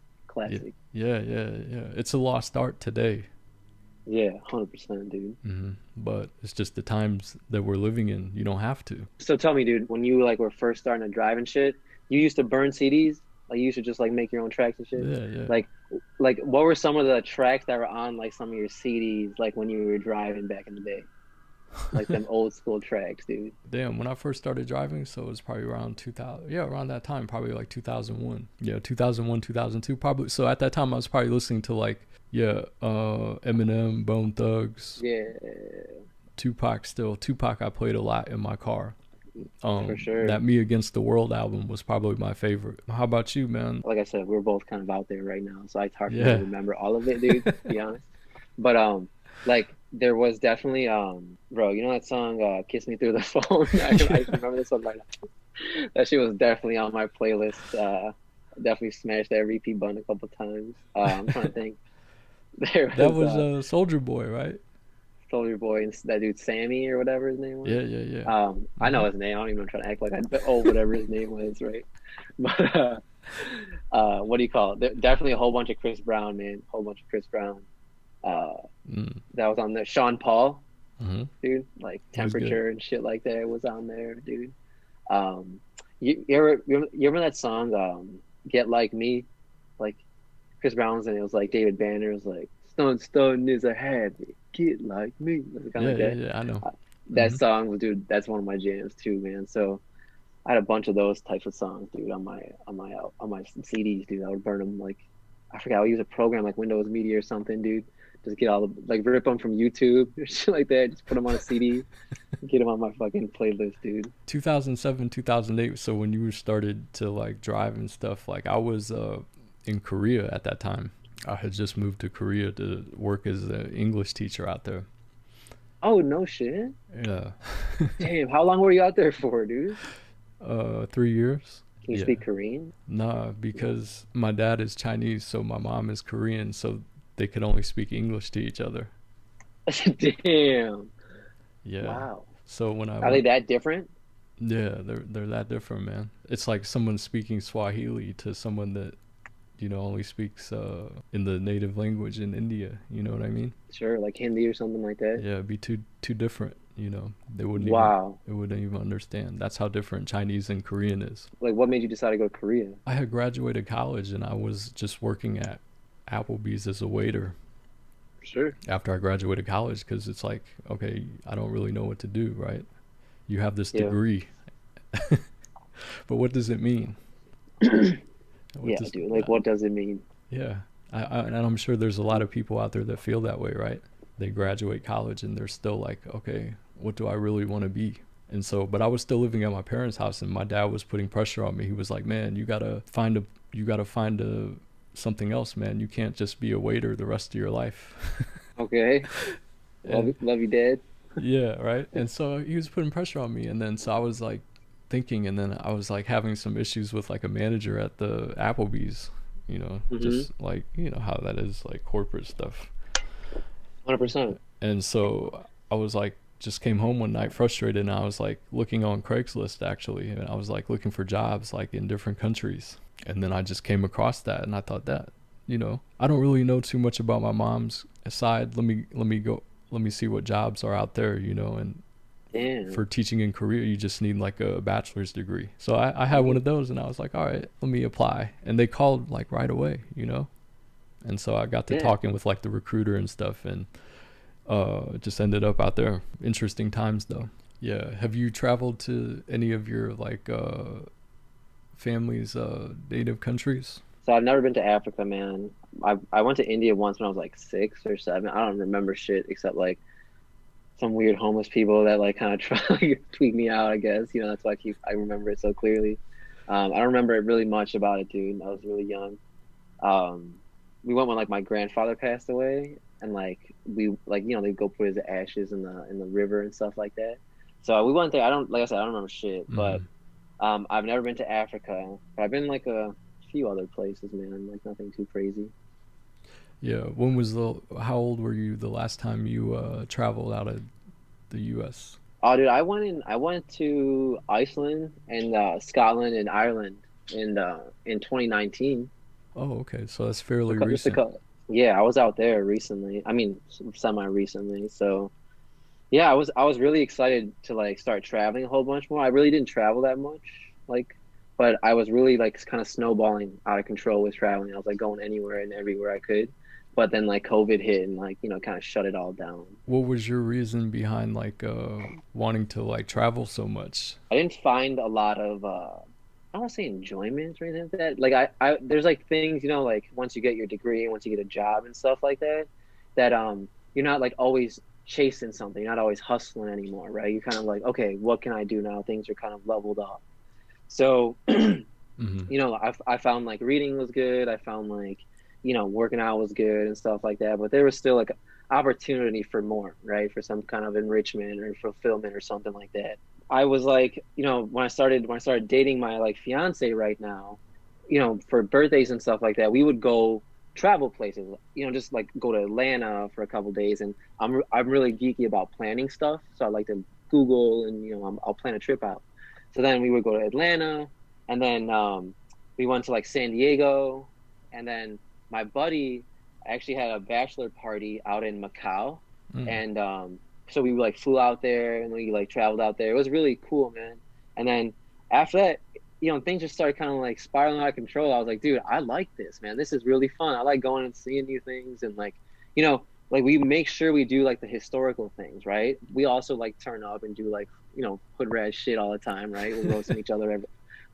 Yeah, Classic. yeah, yeah, yeah. It's a lost art today. Yeah, 100%, dude. But it's just the times that we're living in. You don't have to. So tell me, dude, when you like were first starting to drive and shit, you used to burn CDs? Like you used to just like make your own tracks and shit? Yeah, yeah. Like like what were some of the tracks that were on like some of your CDs like when you were driving back in the day? Like them old school tracks, dude. Damn, when I first started driving, so it was probably around 2000. Yeah, around that time, probably like 2001. Yeah, 2001, 2002, probably. So at that time, I was probably listening to like, yeah, Eminem, Bone Thugs, Yeah, Tupac. Still, Tupac, I played a lot in my car. for sure. That Me Against the World album was probably my favorite. How about you, man? Like I said, we're both kind of out there right now, so it's hard for me to Yeah. remember all of it, dude, to be honest. But like there was definitely bro, you know that song Kiss Me Through the Phone? I just remember this one right now. That shit was definitely on my playlist. Definitely smashed that repeat button a couple times. I'm trying to think. There That was was Soldier Boy, right? Soldier Boy and that dude Sammy or whatever his name was. Yeah, yeah, yeah. I hmm know his name. I don't even know trying to act like I oh whatever his name was, right? But what do you call it? Definitely a whole bunch of Chris Brown, man. Whole bunch of Chris Brown. Uh, Mm. that was on there. Sean Paul, hmm dude. Like He was good. Temperature and shit like that was on there, dude. Um, you ever that song Get Like Me? Like Chris Brown's and it was like David Banner was like Stone is a habit. Get like me. Kind of Yeah, like yeah, that. yeah. I know. Uh, that hmm song, dude, that's one of my jams too, man. So I had a bunch of those types of songs, dude, on my CDs, dude. I would burn them like I forgot. I would use a program like Windows Media or something, dude. Just get all the like rip them from YouTube or shit like that. Just put them on a CD, get them on my fucking playlist, dude. 2007, 2008. So when you started to like drive and stuff, like I was in Korea at that time. I had just moved to Korea to work as an English teacher out there. Oh no shit. Yeah. Damn, how long were you out there for, dude? 3 years. Can you Yeah. speak Korean? Nah, because my dad is Chinese, so my mom is Korean, so they could only speak English to each other. Damn. Yeah. Wow. So when I Are they went, that different? yeah, they're that different, man. It's like someone speaking Swahili to someone that only speaks in the native language in India. You know what I mean? Sure, like Hindi or something like that. Yeah, it'd be too different. Wow. They wouldn't even understand. That's how different Chinese and Korean is. Like, what made you decide to go to Korea? I had graduated college and I was just working at Applebee's as a waiter Sure. after I graduated college because it's like, okay, I don't really know what to do, right? You have this Yeah. degree, but what does it mean? Yeah, dude. Like, what does it mean? Yeah, and I'm sure there's a lot of people out there that feel that way, right? They graduate college and they're still like, okay, what do I really want to be? And so, but I was still living at my parents' house, and my dad was putting pressure on me. He was like, "Man, you gotta find a something else, man. You can't just be a waiter the rest of your life." Okay. And Love you, Dad. yeah, right. And so he was putting pressure on me, and then so I was like thinking, and then I was like having some issues with like a manager at the Applebee's, Mm-hmm. just like how that is, like corporate stuff. 100%. And so I was like, just came home one night frustrated, and I was like looking on Craigslist actually, and I was like looking for jobs like in different countries. And then I just came across that, and I thought that, I don't really know too much about my mom's side. Let me see what jobs are out there, and for Damn. teaching in Korea, you just need like a bachelor's degree. So I had one of those, and I was like, all right, let me apply. And they called like right away. And so I got to Yeah. talking with like the recruiter and stuff, and just ended up out there. Interesting times though. Yeah. Have you traveled to any of your like family's native countries? So I've never been to Africa, man. I went to India once when I was like 6 or 7. I don't remember shit except like some weird homeless people that like kind of try to tweak me out, I guess. That's why I remember it so clearly. I don't remember really much about it, dude. I was really young. Um, we went when like my grandfather passed away, and like we like they go put his ashes in the river and stuff like that. So we went there. I don't like I said I don't remember shit, but Mm. I've never been to Africa. I've been like a few other places, man. Like nothing too crazy. Yeah. How old were you the last time you traveled out of the US? Oh, dude, I went to Iceland and Scotland and Ireland in 2019. Oh, okay. So that's fairly Just a recent. couple. Yeah, I was out there recently. I mean, semi recently. So yeah, I was really excited to like start traveling a whole bunch more. I really didn't travel that much, like, but I was really like kind of snowballing out of control with traveling. I was like going anywhere and everywhere I could. But then like COVID hit and like, kind of shut it all down. What was your reason behind like wanting to like travel so much? I didn't find a lot of I don't want to say enjoyment or anything like that. Like I there's like things, like once you get your degree and once you get a job and stuff like that, that you're not like always chasing something. You're not always hustling anymore, right? You're kind of like, okay, what can I do now? Things are kind of leveled up. So, Mm-hmm. I found like reading was good. I found like, working out was good and stuff like that. But there was still like opportunity for more, right? For some kind of enrichment or fulfillment or something like that. I was like, when I started dating my like fiance right now, for birthdays and stuff like that, we would go travel places, just like go to Atlanta for a couple days. And I'm really geeky about planning stuff, so I like to Google and I'll plan a trip out. So then we would go to Atlanta, and then we went to like San Diego, and then my buddy actually had a bachelor party out in Macau, Mm. and so we like flew out there and we like traveled out there. It was really cool, man. And then after that, things just started kind of like spiraling out of control. I was like, dude, I like this, man. This is really fun. I like going and seeing new things, and like, like we make sure we do like the historical things, right? We also like turn up and do like hood rat shit all the time, right? We're roasting each other,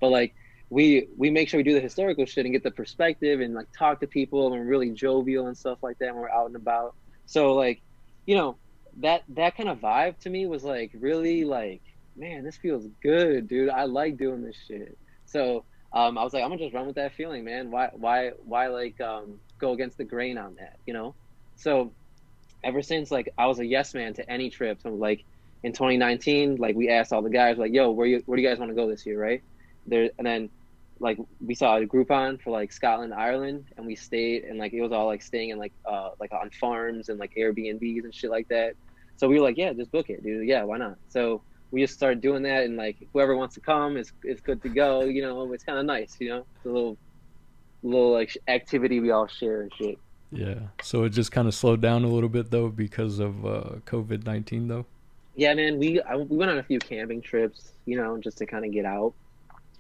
but like we make sure we do the historical shit and get the perspective and like talk to people, and we're really jovial and stuff like that when we're out and about. So like, you know, that kind of vibe to me was like really like, man, this feels good, dude. I like doing this shit. So I was like, I'm gonna just run with that feeling, man. Why like go against the grain on that, you know? So ever since, like, I was a yes man to any trip. So like in 2019, like we asked all the guys like, yo, where do you guys want to go this year, right? There, and then like we saw a Groupon for like Scotland, Ireland, and we stayed, and like it was all like staying in like on farms and like Airbnbs and shit like that. So we were like, yeah, just book it, dude. Yeah, why not? So we just started doing that, and like whoever wants to come is good to go. You know, it's kind of nice. You know, it's a little like activity we all share and shit. Yeah. So it just kind of slowed down a little bit though because of COVID-19 though. Yeah, man, we went on a few camping trips, you know, just to kind of get out.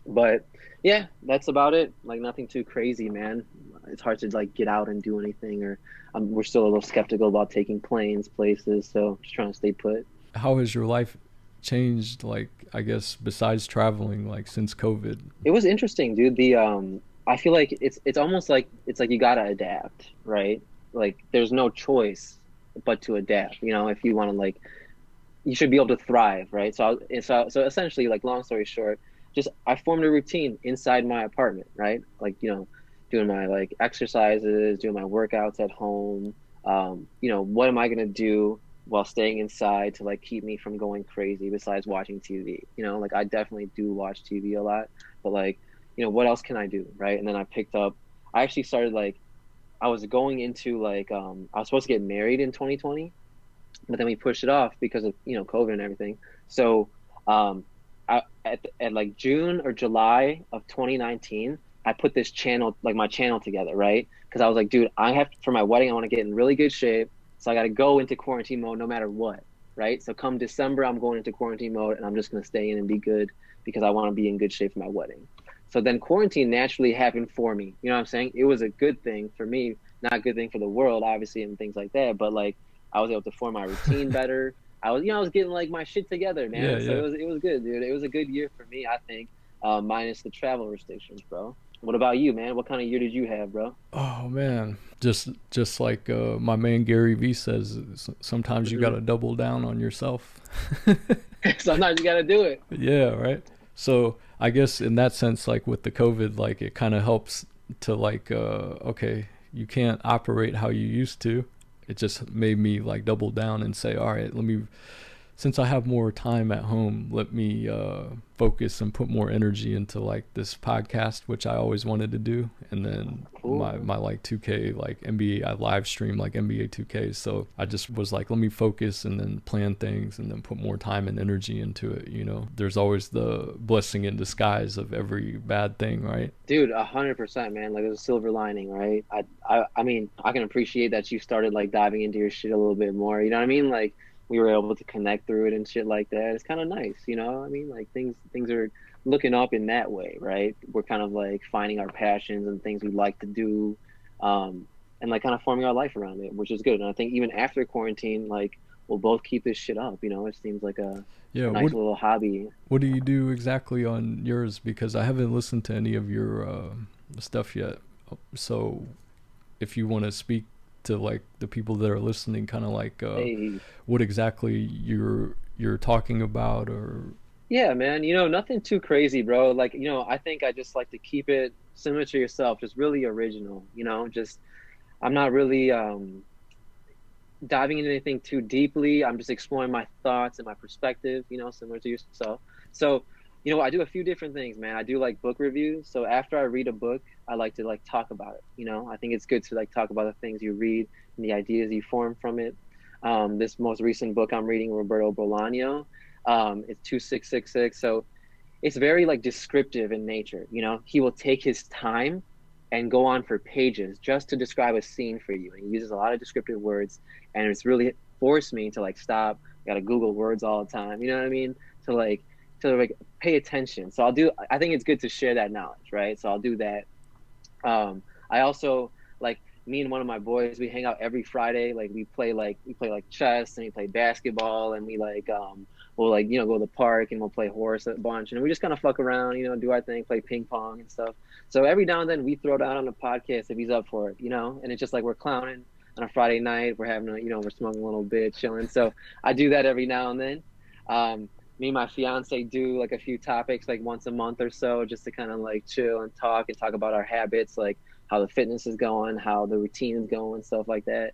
But yeah, that's about it. Like nothing too crazy, man. It's hard to like get out and do anything, or we're still a little skeptical about taking planes places. So just trying to stay put. How has your life changed, like, I guess, besides traveling, like, since COVID? It was interesting, dude. I feel like it's almost like it's like you gotta adapt, right? Like there's no choice but to adapt. You know, if you want to like, you should be able to thrive, right? So essentially, like long story short, just I formed a routine inside my apartment, right? Like, you know, doing my like exercises, doing my workouts at home. You know, what am I gonna do while staying inside to like keep me from going crazy besides watching TV? You know, like I definitely do watch TV a lot, but like, you know, what else can I do, right? And then I actually started like, I was going into like, I was supposed to get married in 2020, but then we pushed it off because of, you know, COVID and everything. So um at like June or July of 2019, I put this channel, like my channel together, right? Because I was like, dude, I have for my wedding, I want to get in really good shape, so I got to go into quarantine mode no matter what, right? So come December, I'm going into quarantine mode, and I'm just gonna stay in and be good because I want to be in good shape for my wedding. So then quarantine naturally happened for me. You know what I'm saying? It was a good thing for me, not a good thing for the world, obviously, and things like that. But like I was able to form my routine better. I was getting like my shit together, Yeah, man. So yeah. it was good, dude. It was a good year for me, I think, minus the travel restrictions, bro. What about you, man? What kind of year did you have, bro? Oh man, just like my man Gary Vee says, sometimes you Hmm. gotta double down on yourself. Sometimes you gotta do it. Yeah, right. So I guess in that sense, like with the COVID, like it kind of helps to like, okay, you can't operate how you used to. It just made me like double down and say, all right, let me, since I have more time at home, let me focus and put more energy into like this podcast, which I always wanted to do, and then Cool, my man. like 2K like NBA, I live stream like NBA 2K. So I just was like, let me focus and then plan things and then put more time and energy into it. You know, there's always the blessing in disguise of every bad thing, right? Dude, 100%, man. Like there's a silver lining, right? I mean, I can appreciate that you started like diving into your shit a little bit more. You know what I mean? Like we were able to connect through it and shit like that. It's kind of nice, you know? I mean, like things are looking up in that way, right? We're kind of like finding our passions and things we like to do, and like kind of forming our life around it, which is good. And I think even after quarantine, like we'll both keep this shit up. You know, it seems like Yeah. a nice little hobby. What do you do exactly on yours? Because I haven't listened to any of your stuff yet. So if you want to speak to like the people that are listening, kind of like Hey. what exactly you're talking about, or Yeah, man. You know, nothing too crazy, bro. Like, you know, I think I just like to keep it similar to yourself, just really original, you know, just I'm not really diving into anything too deeply. I'm just exploring my thoughts and my perspective, you know, similar to yourself. So, you know, I do a few different things, man. I do like book reviews. So after I read a book, I like to like talk about it. You know, I think it's good to like talk about the things you read and the ideas you form from it. This most recent book I'm reading, Roberto Bolaño, it's 2666. So it's very like descriptive in nature. You know, he will take his time and go on for pages just to describe a scene for you. And he uses a lot of descriptive words, and it's really forced me to like stop. I gotta Google words all the time. You know what I mean? To like pay attention. So I'll do. I think it's good to share that knowledge, right? So I'll do that. I also like me and one of my boys. We hang out every Friday. Like we play like chess and we play basketball and we like we'll like, go to the park and we'll play horse a bunch, and we just kind of fuck around, do our thing, play ping pong and stuff. So every now and then we throw down on a podcast if he's up for it, and it's just like we're clowning on a Friday night. We're having we're smoking a little bit, chilling. So I do that every now and then. Me and my fiance do like a few topics like once a month or so, just to kind of like chill and talk about our habits, like how the fitness is going, how the routine is going, stuff like that.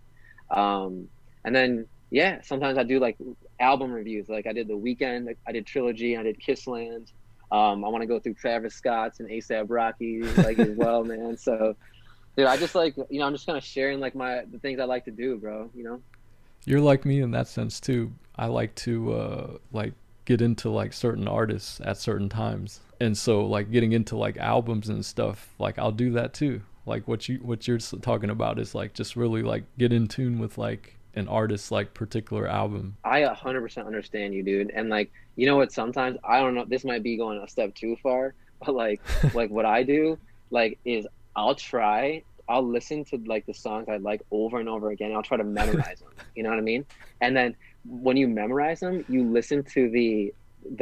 And then yeah, sometimes I do like album reviews. Like I did the Weeknd, I did Trilogy, I did Kissland. I want to go through Travis Scott's and ASAP Rocky like as well, man. So dude, I just like, I'm just kind of sharing like the things I like to do, bro. You're like me in that sense too. I like to like get into like certain artists at certain times, and so like getting into like albums and stuff, like I'll do that too. Like what you're talking about is like just really like get in tune with like an artist's like particular album. I 100% understand you, dude. And like, you know what? Sometimes I don't know. This might be going a step too far, but like what I do, like, is I'll listen to like the songs I like over and over again. I'll try to memorize them. You know what I mean? And then when you memorize them, you listen to the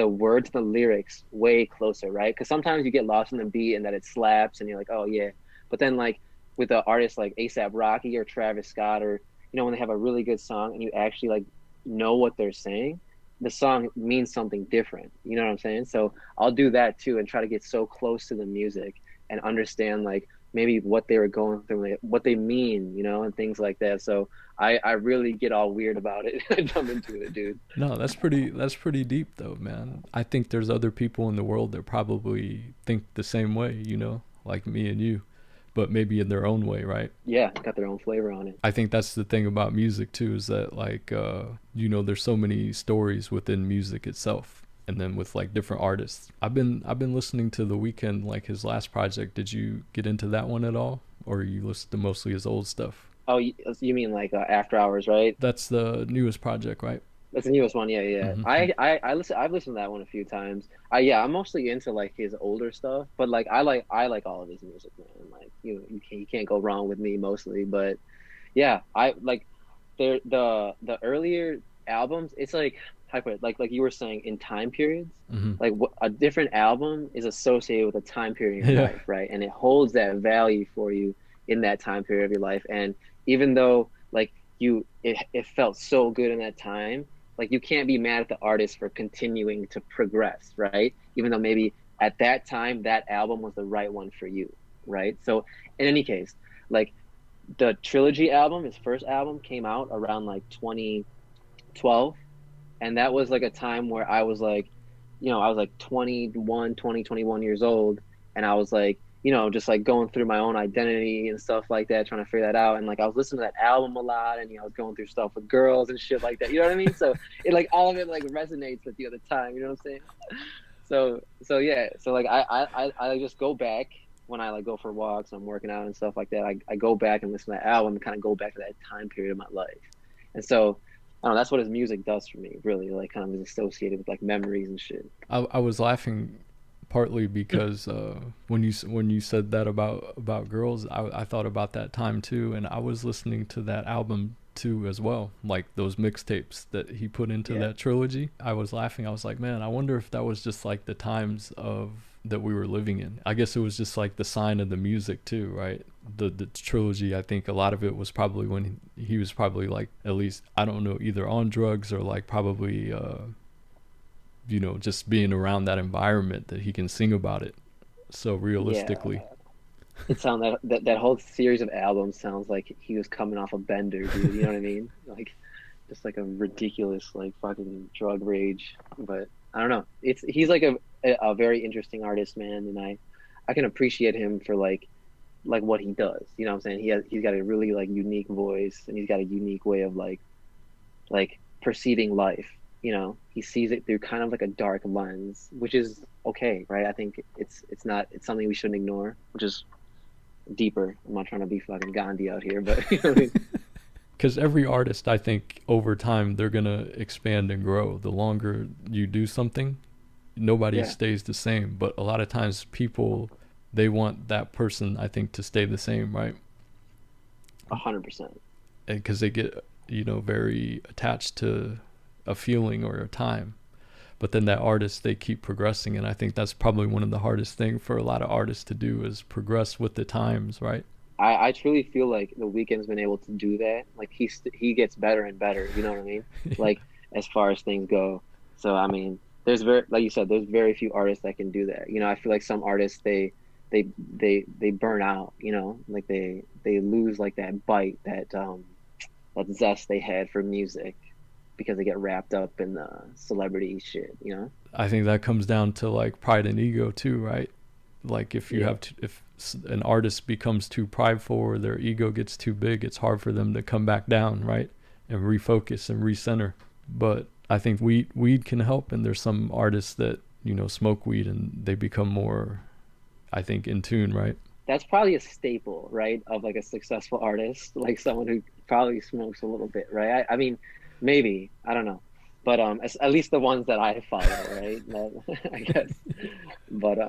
words, the lyrics way closer, right? Because sometimes you get lost in the beat and that it slaps, and you're like, oh yeah. But then like with the artists like ASAP Rocky or Travis Scott, or when they have a really good song and you actually like know what they're saying, the song means something different. You know what I'm saying? So I'll do that too and try to get so close to the music and understand like maybe what they were going through, like, what they mean, and things like that. So I really get all weird about it. I jump into it, dude. No, that's pretty deep though, man. I think there's other people in the world that probably think the same way, like me and you, but maybe in their own way, right? Yeah, got their own flavor on it. I think that's the thing about music too, is that like there's so many stories within music itself, and then with like different artists. I've been listening to The Weeknd, like his last project. Did you get into that one at all, or you listen to mostly his old stuff? Oh, you mean like After Hours, right? That's the newest project, right? That's the newest one. Yeah, yeah. Mm-hmm. I've listened to that one a few times. I'm mostly into like his older stuff, but like I like all of his music, man. Like you can't go wrong with me mostly. But yeah, I like the earlier albums. It's like how do I put it? Like you were saying, in time periods. Mm-hmm. Like a different album is associated with a time period in your Yeah. life, right? And it holds that value for you in that time period of your life. And even though like it felt so good in that time, like you can't be mad at the artist for continuing to progress, right? Even though maybe at that time that album was the right one for you, right? So in any case, like the Trilogy album, his first album, came out around like 2012, and that was like a time where I was like, I was like 21 years old, and I was like, just like going through my own identity and stuff like that, trying to figure that out. And like I was listening to that album a lot, and I was going through stuff with girls and shit like that. You know what I mean? So it like all of it like resonates with you at the time. You know what I'm saying? So yeah. So like I just go back when I like go for walks, I'm working out and stuff like that. I go back and listen to that album and kind of go back to that time period of my life. And so I don't know, that's what his music does for me, really, like kind of is associated with like memories and shit. I was laughing partly because when you said that about girls, I thought about that time too, and I was listening to that album too as well, like those mixtapes that he put into Yeah. that trilogy. I was laughing. I was like, man, I wonder if that was just like the times of that we were living in. I guess it was just like the sign of the music too, right? The trilogy, I think a lot of it was probably when he was probably like, at least I don't know, either on drugs or like probably just being around that environment that he can sing about it so Yeah. realistically. It sounds that whole series of albums sounds like he was coming off a bender, dude. You know what I mean? Like just like a ridiculous like fucking drug rage. But I don't know. He's like a very interesting artist, man, and I can appreciate him for like what he does. You know what I'm saying? He's got a really like unique voice, and he's got a unique way of like perceiving life. He sees it through kind of like a dark lens, which is okay, right? I think it's something we shouldn't ignore, which is deeper. I'm not trying to be fucking Gandhi out here, but you know what I mean? Because every artist, I think over time they're gonna expand and grow. The longer you do something, nobody Yeah, stays the same, but a lot of times people, they want that person, I think, to stay the same, right? 100%. And because they get very attached to a feeling or a time. but then that artist, they keep progressing, and I think that's probably one of the hardest thing for a lot of artists to do is progress with the times, right? I truly feel like the Weeknd's been able to do that. Like he gets better and better. You know what I mean? Yeah. Like as far as things go. So I mean, there's very like you said, there's very few artists that can do that. You know, I feel like some artists they burn out. You know, like they lose like that bite that zest they had for music because they get wrapped up in the celebrity shit. You know? I think that comes down to like pride and ego too, right? Like if you Yeah. have to, if an artist becomes too prideful or their ego gets too big, it's hard for them to come back down, right? And refocus and recenter. But I think weed can help, and there's some artists that, you know, smoke weed and they become more, I think, in tune, right? That's probably a staple, right, of like a successful artist, like someone who probably smokes a little bit, right? I mean, maybe I don't know, but at least the ones that I follow, right? I guess, but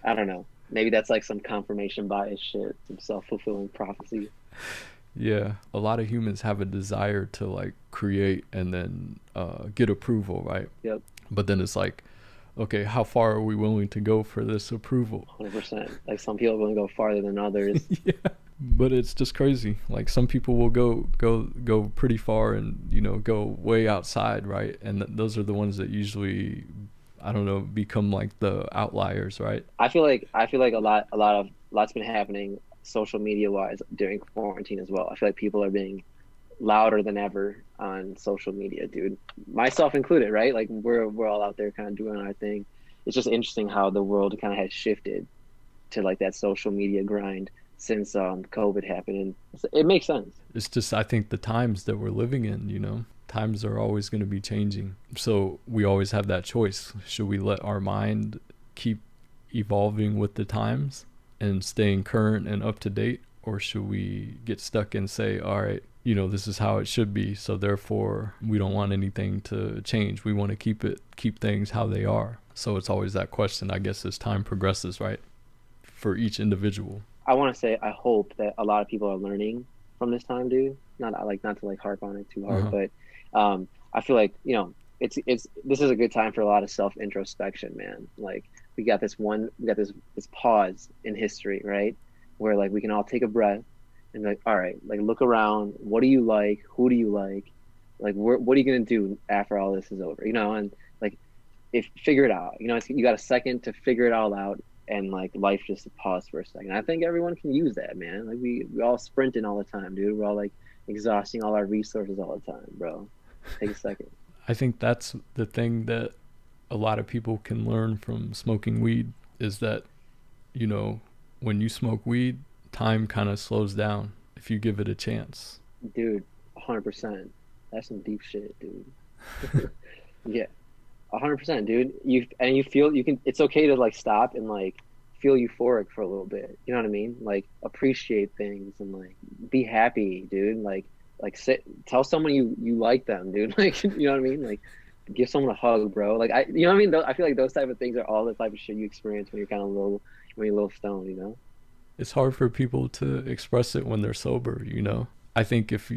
I don't know. Maybe that's like some confirmation bias shit, some self-fulfilling prophecy. Yeah, a lot of humans have a desire to like create and then get approval, right? Yep, But then it's like, okay, how far are we willing to go for this approval? 100%. Like some people are going to go farther than others. Yeah, but it's just crazy. Like some people will go pretty far and, you know, go way outside, right? And those are the ones that usually, I don't know, become like the outliers, right? I feel like a lot's been happening social media wise during quarantine as well. I feel like people are being louder than ever on social media, dude. Myself included, right? Like we're all out there kind of doing our thing. It's just interesting how the world kind of has shifted to like that social media grind since COVID happened, and it makes sense. It's just, I think the times that we're living in, you know, times are always going to be changing. So we always have that choice. Should we let our mind keep evolving with the times and staying current and up to date? Or should we get stuck and say, all right, you know, this is how it should be. So therefore we don't want anything to change. We want to keep things how they are. So it's always that question, I guess, as time progresses, right? For each individual. I want to say I hope that a lot of people are learning from this time, dude. Not to like harp on it too hard, Uh-huh. but I feel like it's this is a good time for a lot of self introspection, man. Like we got this pause in history, right, where like we can all take a breath and be like, all right, like look around. What do you like? Who do you like? What are you gonna do after all this is over? You know, and like if figure it out. You know, you got a second to figure it all out, and like life just pause for a second. I think everyone can use that, man. Like we all sprinting all the time, dude. We're all like exhausting all our resources all the time, bro. Take a second. I think that's the thing that a lot of people can learn from smoking weed is that, you know, when you smoke weed, time kind of slows down if you give it a chance. Dude, 100%. That's some deep shit, dude. Yeah, 100%, dude. You feel you can. It's okay to like stop and like feel euphoric for a little bit. You know what I mean? Like appreciate things and like be happy, dude. Like sit, tell someone you like them, dude. Like you know what I mean? Like give someone a hug, bro. Like you know what I mean? I feel like those type of things are all the type of shit you experience when you're kind of low, when you're a little stoned. You know? It's hard for people to express it when they're sober, you know. I think if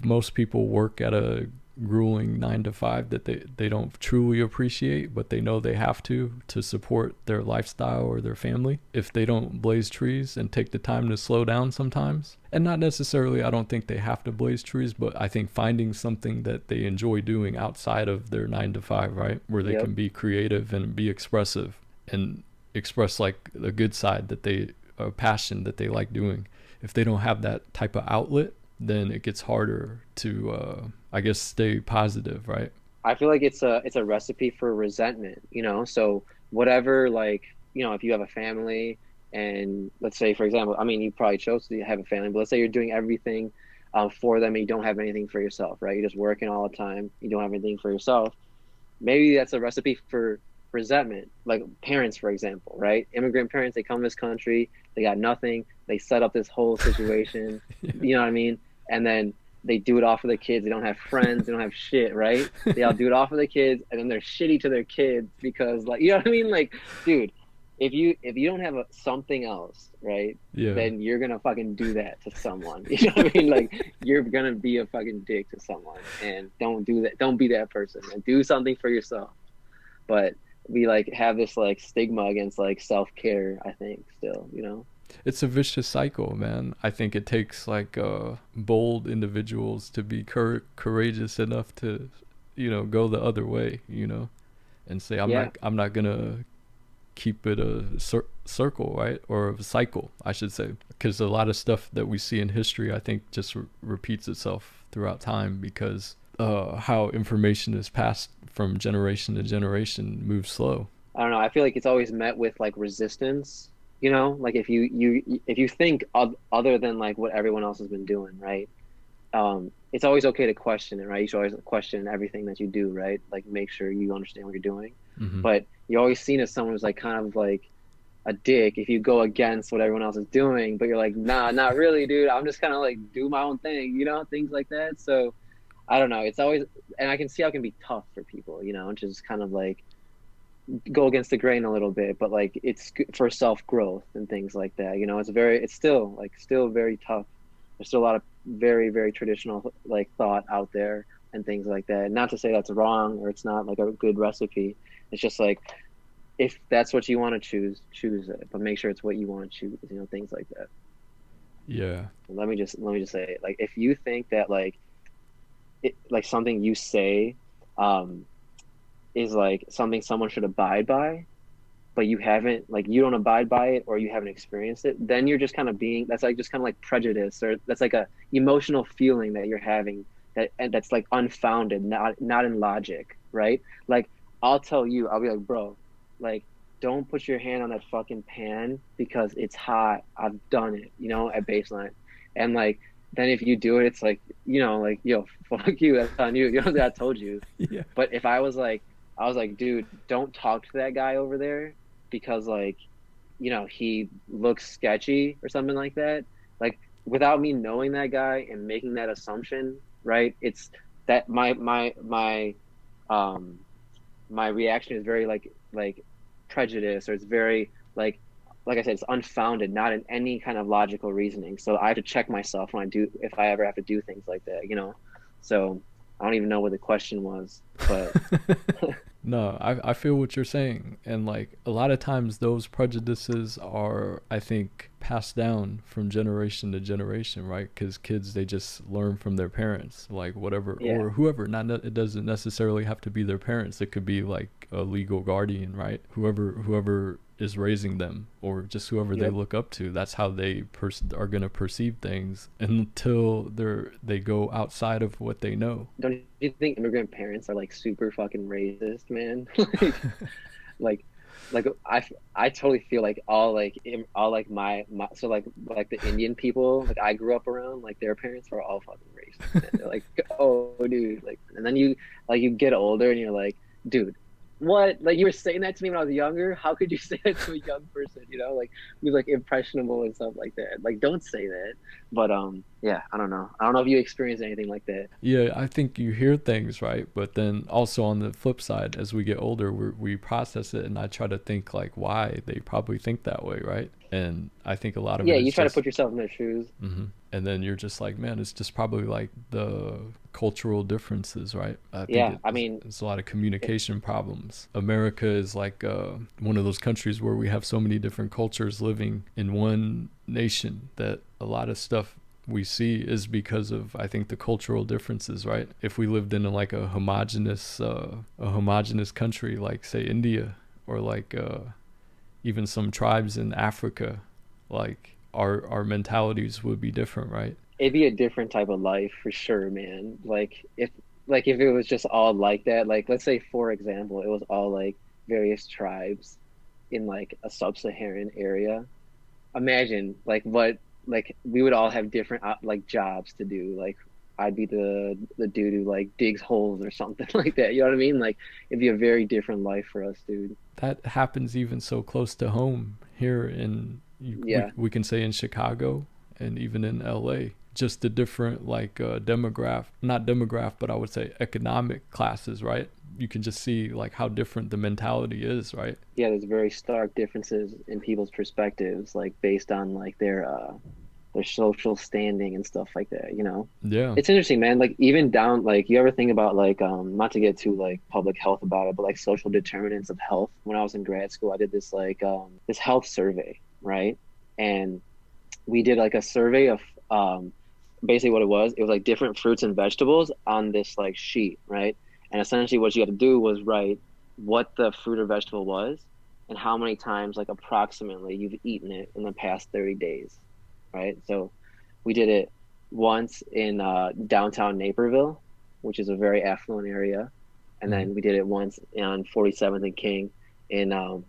most people work at a grueling 9 to 5 that they don't truly appreciate, but they know they have to support their lifestyle or their family, if they don't blaze trees and take the time to slow down sometimes, and not necessarily, I don't think they have to blaze trees, but I think finding something that they enjoy doing outside of their 9 to 5, right, where they Yep. can be creative and be expressive and express like the good side that they, a passion that they like doing. If they don't have that type of outlet, then it gets harder to I guess stay positive, right? I feel like it's a recipe for resentment, you know? So whatever, like, you know, if you have a family and let's say, for example, I mean, you probably chose to have a family, but let's say you're doing everything for them and you don't have anything for yourself, right? You're just working all the time. You don't have anything for yourself. Maybe that's a recipe for resentment. Like parents, for example, right? Immigrant parents, they come to this country, they got nothing. They set up this whole situation, Yeah. you know what I mean? And then they do it all for the kids. They don't have friends. They don't have shit, right? They all do it all for the kids, and then they're shitty to their kids because, like, you know what I mean? Like, dude, if you don't have something else, right? Yeah. Then you're gonna fucking do that to someone. You know what I mean? Like, you're gonna be a fucking dick to someone, and don't do that. Don't be that person, and do something for yourself. but we like have this like stigma against like self-care, I think, still, It's a vicious cycle, man. I think it takes like bold individuals to be courageous enough to, go the other way, and say Yeah. I'm not gonna keep it a circle, right? Or a cycle, I should say, because a lot of stuff that we see in history, I think, just repeats itself throughout time because how information is passed from generation to generation moves slow. I don't know. I feel like it's always met with like resistance, like if you think other than like what everyone else has been doing, right? It's always okay to question it, right? You should always question everything that you do, right? Like make sure you understand what you're doing. Mm-hmm. But you're always seen as someone who's like kind of like a dick if you go against what everyone else is doing, but you're like, nah, not really, dude. I'm just kind of like do my own thing, things like that. So I don't know. It's always, and I can see how it can be tough for people, just kind of like go against the grain a little bit, but like it's good for self growth and things like that. It's still very tough. There's still a lot of very, very traditional like thought out there and things like that. Not to say that's wrong or it's not like a good recipe. It's just like if that's what you want to choose it, but make sure it's what you want to choose, things like that. Yeah. Let me just say it. Like if you think that like something you say is like something someone should abide by, but you haven't, like you don't abide by it or you haven't experienced it, then you're just kind of that's like just kind of like prejudice, or that's like a emotional feeling that you're having that's like unfounded, not in logic, right? Like I'll be like, bro, like don't put your hand on that fucking pan because it's hot. I've done it, at baseline. And like then if you do it, it's like, like, yo, fuck you, that's on you. I told you. Yeah. But if I was like, dude, don't talk to that guy over there because like, he looks sketchy or something like that. Like without me knowing that guy and making that assumption, right? It's that um my reaction is very like prejudice, or it's very like I said, it's unfounded, not in any kind of logical reasoning. So I have to check myself if I ever have to do things like that. So I don't even know what the question was, but No, I feel what you're saying. And like a lot of times those prejudices are, I think, passed down from generation to generation, right? Because kids, they just learn from their parents, like whatever, yeah, or whoever. It doesn't necessarily have to be their parents. It could be like a legal guardian, right? Whoever is raising them, or just whoever they yep. look up to. That's how they are going to perceive things until they go outside of what they know. Don't you think immigrant parents are like super fucking racist, man? like like I totally feel like all like my so like the Indian people like I grew up around, like their parents were all fucking racist, man. They're like, oh dude, like, and then you get older and you're like, dude, what? Like you were saying that to me when I was younger. How could you say that to a young person? Like who's like impressionable and stuff like that. Like don't say that. But yeah, I don't know. I don't know if you experienced anything like that. Yeah, I think you hear things, right? But then also on the flip side, as we get older, we process it, and I try to think like why they probably think that way, right? And I think a lot of Yeah, it you is try to just, put yourself in their shoes. and then you're just like, man, it's just probably like the cultural differences, right? I think Yeah, I mean, it's a lot of communication problems. America is like one of those countries where we have so many different cultures living in one nation that a lot of stuff we see is because of, I think, the cultural differences, right? If we lived in like a homogenous country like say India, or like even some tribes in Africa, like our mentalities would be different, right? it'd be a different type of life for sure, man. Like if it was just all like that, like let's say for example, it was all like various tribes in like a sub-Saharan area. Imagine like what like we would all have different like jobs to do. Like I'd be the dude who like digs holes or something like that. You know what I mean? Like it'd be a very different life for us, dude. That happens even so close to home here in Yeah. we can say in Chicago and even in LA. Just the different like not demograph, but I would say economic classes, right? You can just see like how different the mentality is, right? Yeah, there's very stark differences in people's perspectives, like based on like their social standing and stuff like that, you know. Yeah. It's interesting, man. Like even down, like you ever think about like not to get too like public health about it, but like social determinants of health. When I was in grad school, I did this like this health survey, right? And we did like a survey of basically what it was like different fruits and vegetables on this like sheet, right? And essentially what you had to do was write what the fruit or vegetable was and how many times like approximately you've eaten it in the past 30 days, right? So we did it once in downtown Naperville, which is a very affluent area, and Mm. then we did it once on 47th and King in on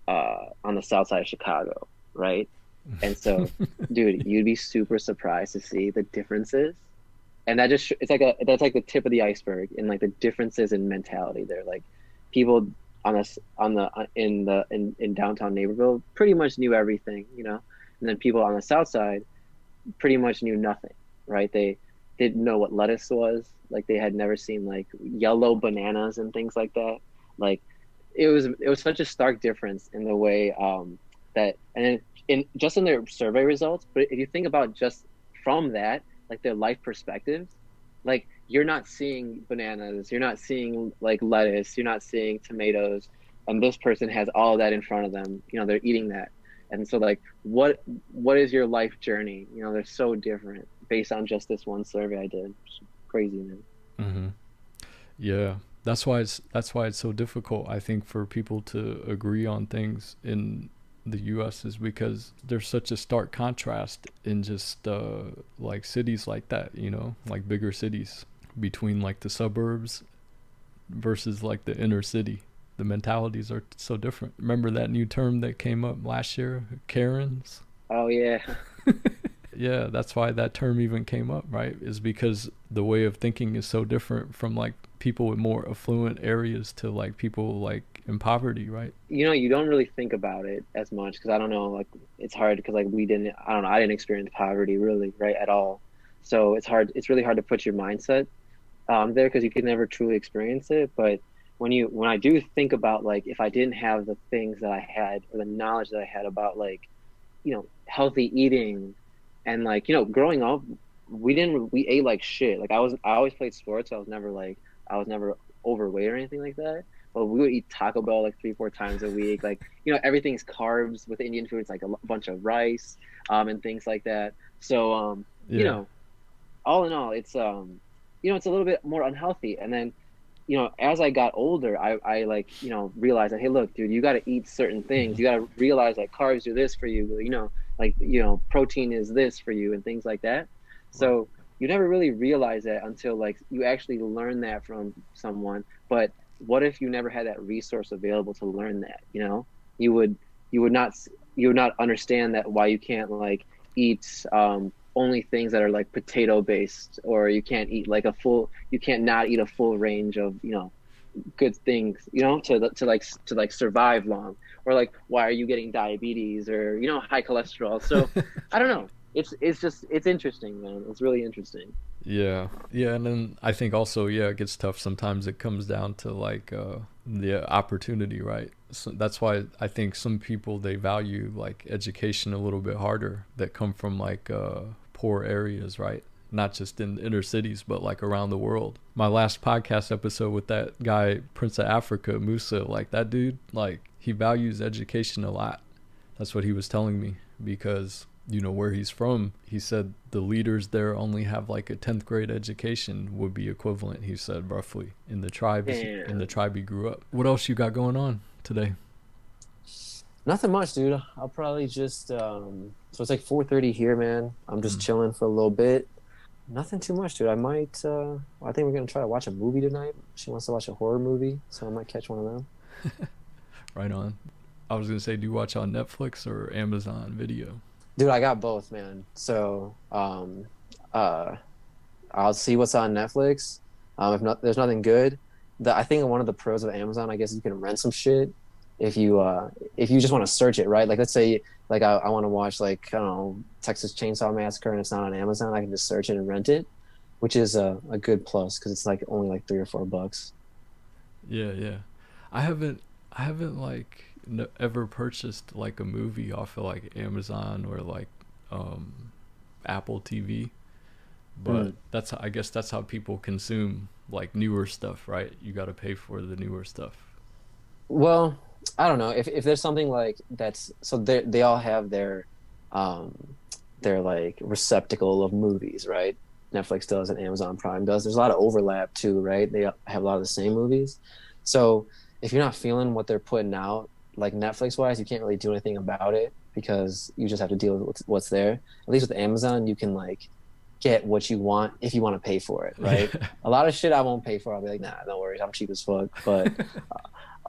the south side of Chicago, right? And so, dude, you'd be super surprised to see the differences. And that just it's like a that's like the tip of the iceberg in like the differences in mentality there. Like people on us on the in downtown Naperville pretty much knew everything, you know. And then people on the south side pretty much knew nothing, right? They didn't know what lettuce was. Like they had never seen like yellow bananas and things like that. Like it was such a stark difference in the way that and in just in their survey results. But if you think about just from that, like their life perspectives, like you're not seeing bananas, you're not seeing like lettuce, you're not seeing tomatoes, and this person has all of that in front of them. You know, they're eating that. And so like what is your life journey? You know, they're so different based on just this one survey I did. It's crazy, man. Mm-hmm. Yeah, that's why it's so difficult, I think, for people to agree on things in the U.S. is because there's such a stark contrast in just like cities like that, you know, like bigger cities between like the suburbs versus like the inner city. The mentalities are so different. Remember that new term that came up last year, Karens? Oh yeah. Yeah, that's why that term even came up, right? Is because the way of thinking is so different from like people with more affluent areas to like people like in poverty, right? You know, you don't really think about it as much because I don't know, like it's hard because like we didn't, I don't know, I didn't experience poverty really, right, at all. So it's really hard to put your mindset there because you can never truly experience it. But when I do think about like if I didn't have the things that I had or the knowledge that I had about like, you know, healthy eating and like, you know, growing up, we ate like shit. Like I always played sports. So I was never overweight or anything like that. But we would eat Taco Bell like 3, 4 times a week. Like, you know, everything's carbs with Indian food. It's like a bunch of rice, and things like that. So, you Yeah. know, all in all, it's you know, it's a little bit more unhealthy. And then, you know, as I got older, I like, you know, realized that, hey, look, dude, you got to eat certain things. Mm-hmm. You got to realize that carbs do this for you, you know, like, you know, protein is this for you and things like that. Right. So you never really realize that until like you actually learn that from someone. But what if you never had that resource available to learn that, you know? You would you would not you would not understand that why you can't like eat only things that are like potato based, or you can't eat like you can't not eat a full range of, you know, good things, you know, to like survive long, or like why are you getting diabetes or, you know, high cholesterol. So I don't know, it's just it's interesting, man. It's really interesting. Yeah. Yeah, and then I think also, yeah, it gets tough sometimes. It comes down to like the opportunity, right? So that's why I think some people they value like education a little bit harder that come from like poor areas, right? Not just in inner cities, but like around the world. My last podcast episode with that guy, Prince of Africa, Musa, like that dude, like he values education a lot. That's what he was telling me because you know where he's from. He said the leaders there only have like a 10th grade education would be equivalent. He said roughly in the Damn. tribe he grew up. What else you got going on today? Nothing much, dude. I'll probably just so it's like 4:30 here, man. I'm just Mm. chilling for a little bit. Nothing too much, dude. I might I think we're gonna try to watch a movie tonight. She wants to watch a horror movie, so I might catch one of them. Right on. I was gonna say, do you watch on Netflix or Amazon Video? Dude, I got both, man. So uh I'll see what's on Netflix. If not, there's nothing good. I think one of the pros of Amazon, I guess, you can rent some shit if you just want to search it, right? Like let's say like I want to watch like I don't know Texas Chainsaw Massacre and it's not on Amazon, I can just search it and rent it, which is a good plus because it's like only like $3 or $4. Yeah, yeah. I haven't I haven't like ever purchased like a movie off of like Amazon or like um Apple TV. But I guess that's how people consume like newer stuff, right? You got to pay for the newer stuff. Well, I don't know if there's something like that's so they all have um their like receptacle of movies, right? Netflix does and Amazon Prime does. There's a lot of overlap too, right? They have a lot of the same movies. So if you're not feeling what they're putting out, like Netflix wise, you can't really do anything about it because you just have to deal with what's there. At least with Amazon, you can like get what you want if you want to pay for it, right? A lot of shit I won't pay for. I'll be like, nah, no worries, I'm cheap as fuck. But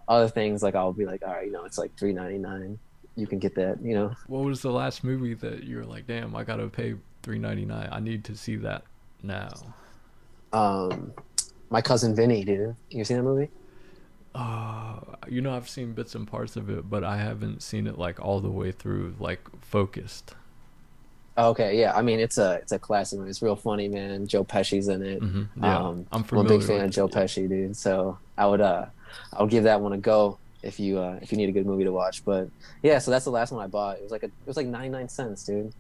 other things like I'll be like, all right, it's like $3.99. You can get that, What was the last movie that you're like, damn, I gotta pay $3.99? I need to see that now. Um, My Cousin Vinny, dude. You seen that movie? I've seen bits and parts of it, but I haven't seen it like all the way through, like focused. Okay, yeah. I mean, it's a classic movie. It's real funny, man. Joe Pesci's in it. Yeah, I'm I'm a big familiar fan with of it. Joe Yeah. Pesci, dude. So I would give that one a go if you need a good movie to watch. But yeah, so that's the last one I bought. It was like 99 cents, dude.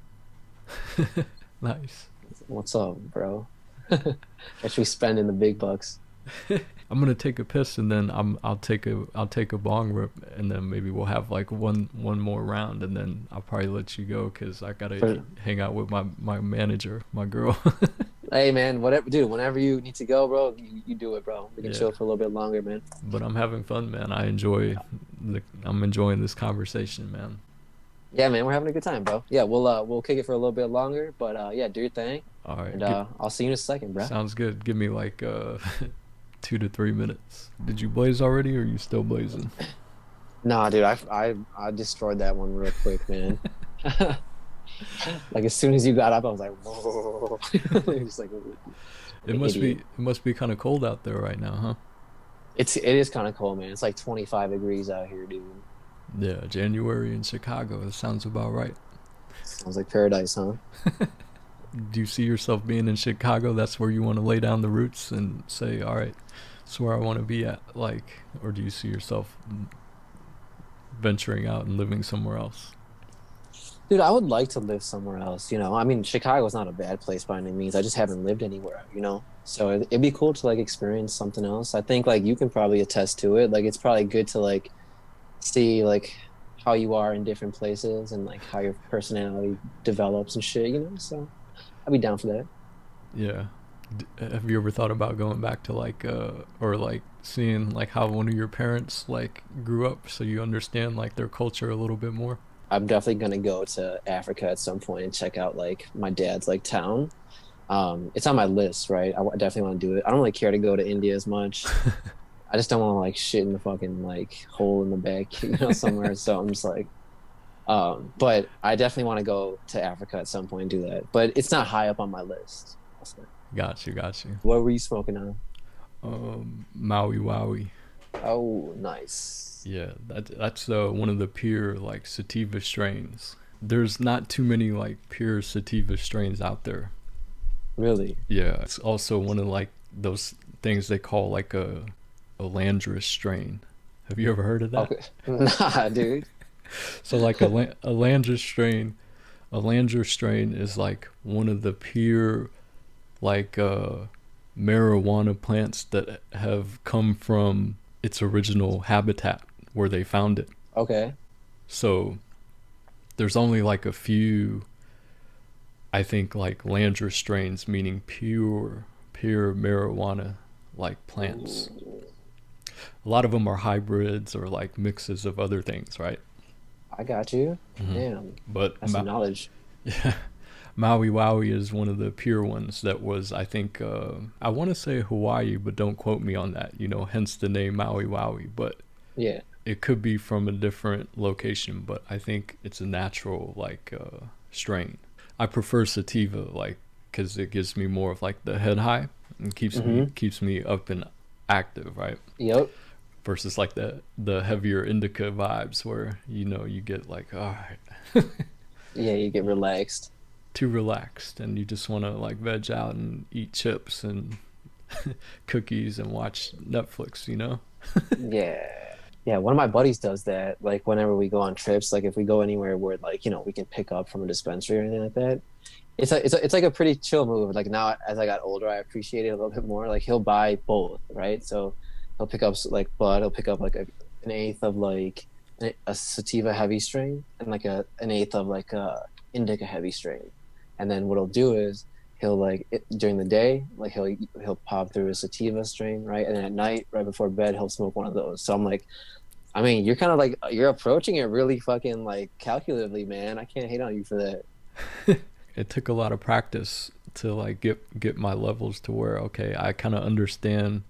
Nice. What's up, bro? Actually spending the big bucks. I'm gonna take a piss and then I'll take a bong rip and then maybe we'll have like one more round and then I'll probably let you go because I gotta For, hang out with my manager, my girl. Hey man, whatever, dude. Whenever you need to go, bro, you do it, bro. We can Yeah, chill for a little bit longer, man. but I'm having fun, man. I'm enjoying this conversation, man. Yeah, man, we're having a good time, bro. Yeah, we'll kick it for a little bit longer, but yeah, do your thing, All right, and I'll see you in a second, bro. sounds good. Give me like 2 to 3 minutes. Did you blaze already, or are you still blazing? Nah, dude, I destroyed that one real quick, man. Like as soon as you got up, I was like, whoa, just like It an must be idiot. it must be kind of cold out there right now, huh? It is kind of cold, man. It's like 25 degrees out here, dude. Yeah, January in Chicago. That sounds about right. Sounds like paradise, huh? Do you see yourself being in Chicago? That's where you want to lay down the roots and say, all right, that's where I want to be at. Like, or do you see yourself venturing out and living somewhere else? Dude, I would like to live somewhere else, I mean, Chicago's not a bad place by any means. I just haven't lived anywhere. So it'd be cool to like experience something else. I think like you can probably attest to it. Like it's probably good to like see like how you are in different places and like how your personality develops and shit. So I'd be down for that. Yeah. Have you ever thought about going back to like, or like seeing like how one of your parents like grew up so you understand like their culture a little bit more? I'm definitely gonna go to Africa at some point and check out like my dad's like town. It's on my list, right? Definitely want to do it. I don't really care to go to India as much. I just don't want to like shit in the fucking like hole in the back, somewhere. So I'm just like, but I definitely want to go to Africa at some point and do that. But it's not high up on my list. Got you, got you. What were you smoking on? Maui Wowie. Oh, nice. Yeah, that's one of the pure like sativa strains. There's not too many like pure sativa strains out there. Really? Yeah, it's also one of like those things they call like a Landris strain. Have you ever heard of that? Okay. Nah, dude. So like a Landris strain is like one of the pure like marijuana plants that have come from its original habitat where they found it. Okay. So there's only like a few, I think, like Landris strains, meaning pure marijuana like plants. A lot of them are hybrids or like mixes of other things, right? I got you. Mm-hmm. Damn. But That's some knowledge. yeah, Maui Wowie is one of the pure ones that was, I think, I want to say Hawaii, but don't quote me on that, hence the name Maui Wowie. But Yeah. it could be from a different location, but I think it's a natural, like, strain. I prefer sativa, like, because it gives me more of, like, the head high and keeps me up and active, right? Yep. Versus, like, the heavier indica vibes where, you get, like, all right. Yeah, you get relaxed. Too relaxed and you just want to like veg out and eat chips and cookies and watch Netflix. Yeah. Yeah, one of my buddies does that. Like whenever we go on trips, like if we go anywhere where like, we can pick up from a dispensary or anything like that. It's like a pretty chill move. Like now as I got older, I appreciate it a little bit more. Like he'll buy both, right? So he'll pick up like bud, he'll pick up like an eighth of like a sativa heavy strain and like an eighth of like a indica heavy strain. And then what he'll do is during the day, like he'll pop through a sativa strain, right? And then at night, right before bed, he'll smoke one of those. So I'm like, I mean, you're kind of like you're approaching it really fucking like calculatively, man. I can't hate on you for that. It took a lot of practice to like get my levels to where, okay, I kind of understand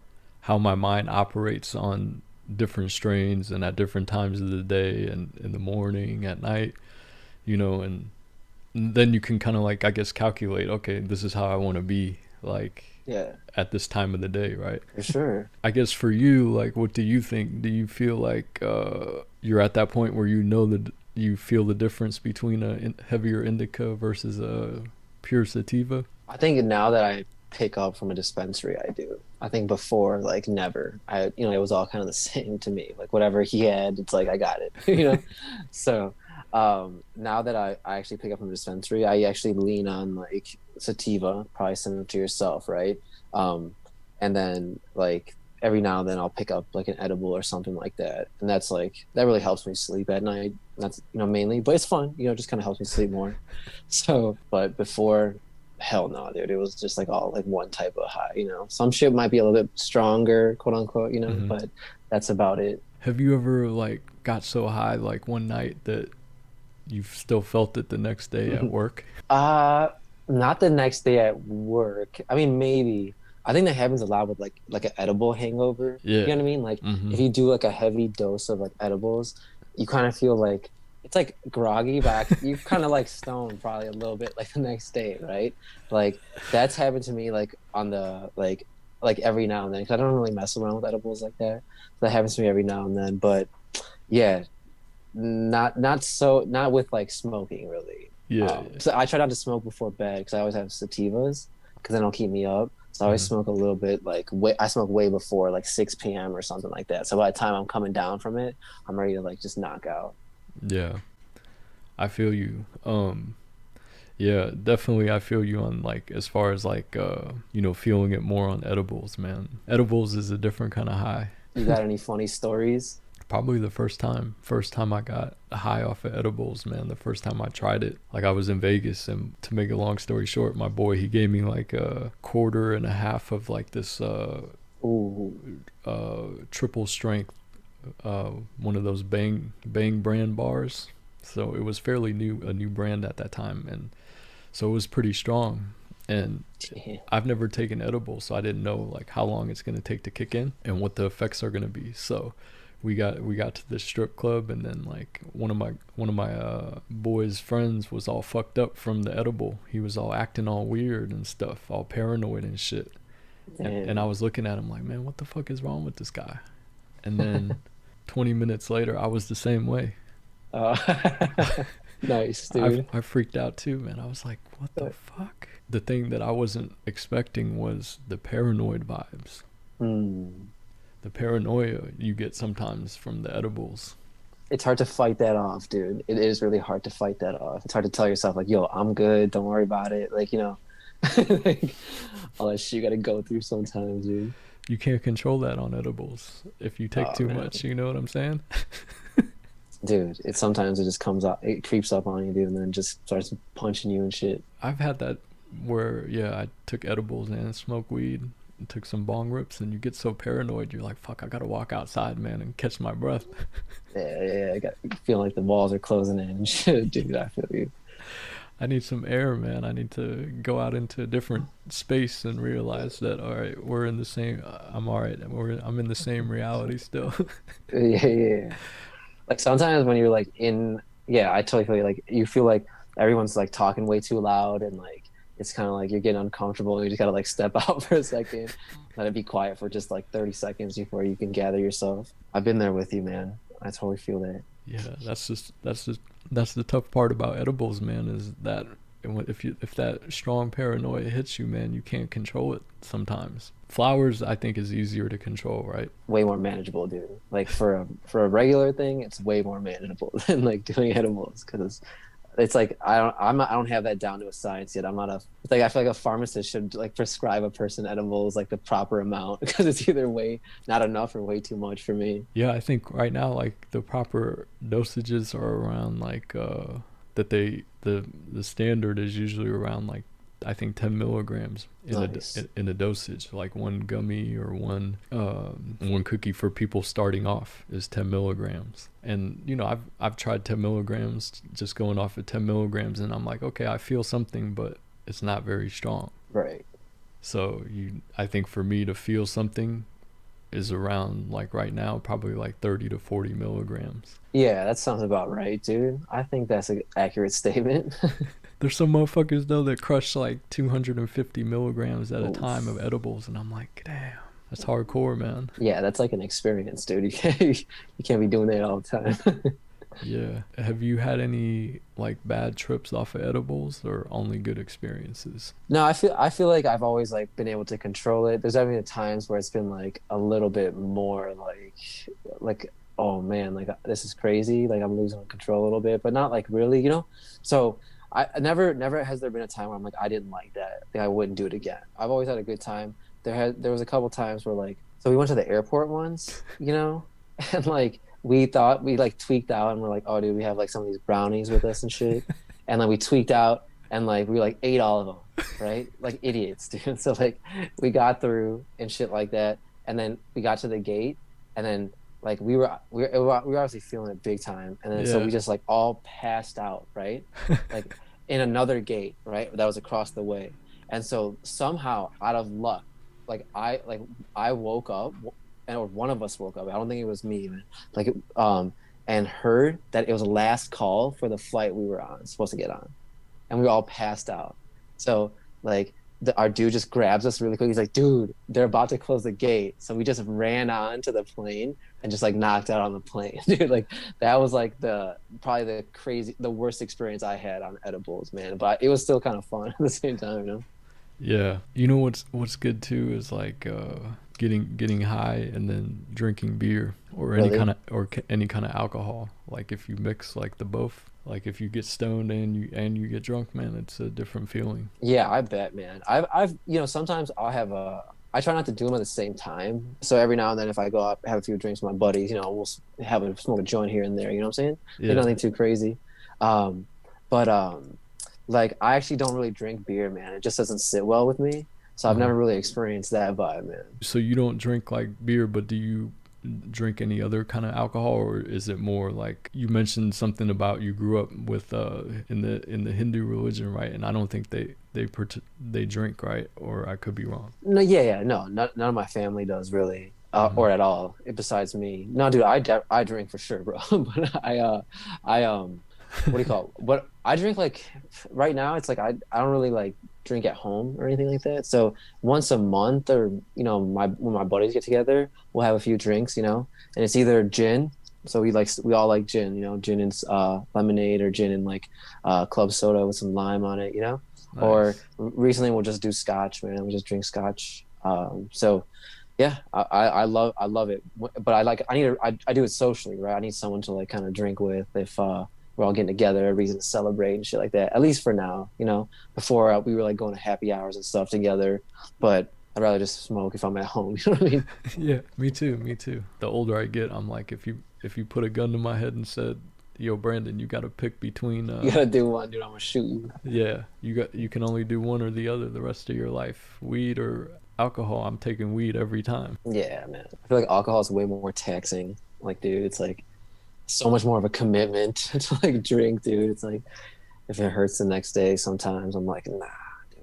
how my mind operates on different strains and at different times of the day and in the morning, at night, and then you can kind of like, I guess, calculate, okay, this is how I want to be like Yeah, at this time of the day, right? for sure. I guess for you, like, what do you think? Do you feel like you're at that point where that you feel the difference between a heavier indica versus a pure sativa? I think now that I pick up from a dispensary, I do. I think before, like never. It was all kind of the same to me. Like whatever he had, it's like I got it. So now that I actually pick up from a dispensary, I actually lean on like sativa, probably similar to yourself, right? And then like every now and then I'll pick up like an edible or something like that, and that really helps me sleep at night. That's mainly, but it's fun. Just kind of helps me sleep more. So, but before, hell no, dude. It was just like all like one type of high. Some shit might be a little bit stronger, quote unquote. Hmm. But that's about it. Have you ever like got so high like one night that you still felt it the next day at work? Uh, Not the next day at work. I mean, maybe. I think that happens a lot with like an edible hangover. You Yeah. know what I mean? Like Hmm. if you do like a heavy dose of like edibles, you kind of feel like it's like groggy, but you kind of like stoned probably a little bit like the next day, right? Like that's happened to me like on the like every now and then, 'cause I don't really mess around with edibles like that. So that happens to me every now and then. But yeah, not with like smoking really. Yeah. Yeah. So I try not to smoke before bed because I always have sativas because then it'll keep me up. So I always Hmm. smoke a little bit I smoke way before like 6 p.m. or something like that. So by the time I'm coming down from it, I'm ready to like just knock out. Yeah. I feel you. Yeah, definitely I feel you on like as far as like feeling it more on edibles, man. Edibles is a different kind of high. You got any funny stories? Probably the first time I got high off of edibles, man. The first time I tried it, like I was in Vegas, and to make a long story short, my boy, he gave me like a quarter and a half of like this Ooh, triple strength, one of those Bang brand bars. So it was fairly new, a new brand at that time, and so it was pretty strong. And damn. I've never taken edibles, so I didn't know like how long it's gonna take to kick in and what the effects are gonna be. So we got to this strip club, and then like one of my boys' friends was all fucked up from the edible. He was all acting all weird and stuff, all paranoid and shit. And I Damn. was looking at him like, man, what the fuck is wrong with this guy? And then 20 minutes later, I was the same way. Uh, nice, I dude. I freaked out too, man. I was like, what the fuck? The thing that I wasn't expecting was the paranoid vibes. Hmm. The paranoia you get sometimes from the edibles. It's hard to fight that off, dude. It is really hard to fight that off. It's hard to tell yourself like, "Yo, I'm good. Don't worry about it." Like, like all that shit you got to go through sometimes, dude. You can't control that on edibles if you take Oh too man, much, you know what I'm saying? dude. It just comes out. It creeps up on you, dude, and then just starts punching you and shit. I've had that where, yeah, I took edibles and smoked weed and took some bong rips, and you get so paranoid, you're like, fuck, I gotta walk outside, man, and catch my breath. Yeah, yeah. I got feeling like the walls are closing in and shit, dude. I feel you. I need some air, man. I need to go out into a different space and realize that, all right, we're in the same, I'm all right. I'm in the same reality still. Yeah, yeah. Like sometimes when you're like in, yeah, I totally feel you. Like you feel like everyone's like talking way too loud and like it's kind of like you're getting uncomfortable. You just gotta like step out for a second, let it be quiet for just like 30 seconds before you can gather yourself. I've been there with you, man. I totally feel that. Yeah, that's the tough part about edibles, man, is that if that strong paranoia hits you, man, you can't control it sometimes. Flowers, I think, is easier to control, right? Way more manageable, dude. Like for a regular thing, it's way more manageable than like doing edibles, because it's like I don't have that down to a science yet. I'm not a it's like I feel like a pharmacist should like prescribe a person edibles like the proper amount, because it's either way not enough or way too much for me. Yeah, I think right now, like, the proper dosages are around like that the standard is usually around, like, I think 10 milligrams Nice. in a dosage. Like one gummy or one cookie for people starting off is 10 milligrams. And I've tried 10 milligrams, just going off of 10 milligrams, and I'm like, okay, I feel something, but it's not very strong. Right. So I think for me to feel something is around, like, right now, probably like 30 to 40 milligrams. Yeah, that sounds about right, dude. I think that's an accurate statement. There's some motherfuckers though that crush like 250 milligrams at a time Oof. of edibles, and I'm like, damn, that's hardcore, man. Yeah, that's like an experience, dude. You can't be doing that all the time. Yeah. Have you had any like bad trips off of edibles, or only good experiences? No, I feel like I've always like been able to control it. There's definitely times where it's been like a little bit more like oh man, like this is crazy. Like I'm losing control a little bit, but not like really, you know? So I never has there been a time where I'm like I didn't like that. Like, I wouldn't do it again. I've always had a good time. There was a couple times where like so we went to the airport once, you know, and like we thought we like tweaked out and we're like, oh dude, we have like some of these brownies with us and shit. And like we tweaked out and like we like ate all of them, right? Like idiots, dude. So like we got through and shit like that. And then we got to the gate, and then like we were obviously feeling it big time. And then so Yeah. we just like all passed out, right? Like in another gate, right? That was across the way. And so somehow out of luck, I woke up, or one of us woke up. I don't think it was me, man. Like and heard that it was the last call for the flight we were supposed to get on, and we all passed out. So like our dude just grabs us really quick. He's like, dude, they're about to close the gate. So we just ran on to the plane and just like knocked out on the plane. Dude, like that was like probably the worst experience I had on edibles, man. But it was still kind of fun at the same time, you know? Yeah. You know what's good too is like getting high and then drinking beer, or Really? any kind of alcohol. Like if you mix like the both, like if you get stoned and you get drunk, man, it's a different feeling. Yeah, I bet, man. I've sometimes I try not to do them at the same time. So every now and then, if I go out, have a few drinks with my buddies, we'll have smoke a joint here and there. You know what I'm saying? Yeah. Nothing too crazy. Um, but like I actually don't really drink beer, man. It just doesn't sit well with me. So I've Uh-huh. never really experienced that vibe, man. So you don't drink like beer, but do you drink any other kind of alcohol, or is it more like you mentioned something about you grew up with in the Hindu religion, right? And I don't think they drink, right? Or I could be wrong. No, yeah, no, none of my family does really, Hmm. or at all, besides me. No, dude, I drink for sure, bro. But I what do you call it? What I drink like right now, it's like I don't really like drink at home or anything like that. So once a month, or when my buddies get together, we'll have a few drinks, and it's either gin. So we all like gin, gin and lemonade, or gin and like club soda with some lime on it, Or Nice. recently we'll just do scotch, man. We just drink scotch. So yeah, I love it. But I do it socially, right? I need someone to like kind of drink with if we're all getting together, a reason to celebrate and shit like that. At least for now, Before we were like going to happy hours and stuff together, but I'd rather just smoke if I'm at home. You know what I mean? Yeah, me too. Me too. The older I get, I'm like, if you put a gun to my head and said, "Yo, Brandon, you got to pick between You gotta do one, dude. I'm gonna shoot you. yeah, you can only do one or the other the rest of your life, weed or alcohol." I'm taking weed every time. Yeah, man. I feel like alcohol is way more taxing. Like, dude, it's like so much more of a commitment to like drink, dude. It's like if it hurts the next day, sometimes I'm like, nah,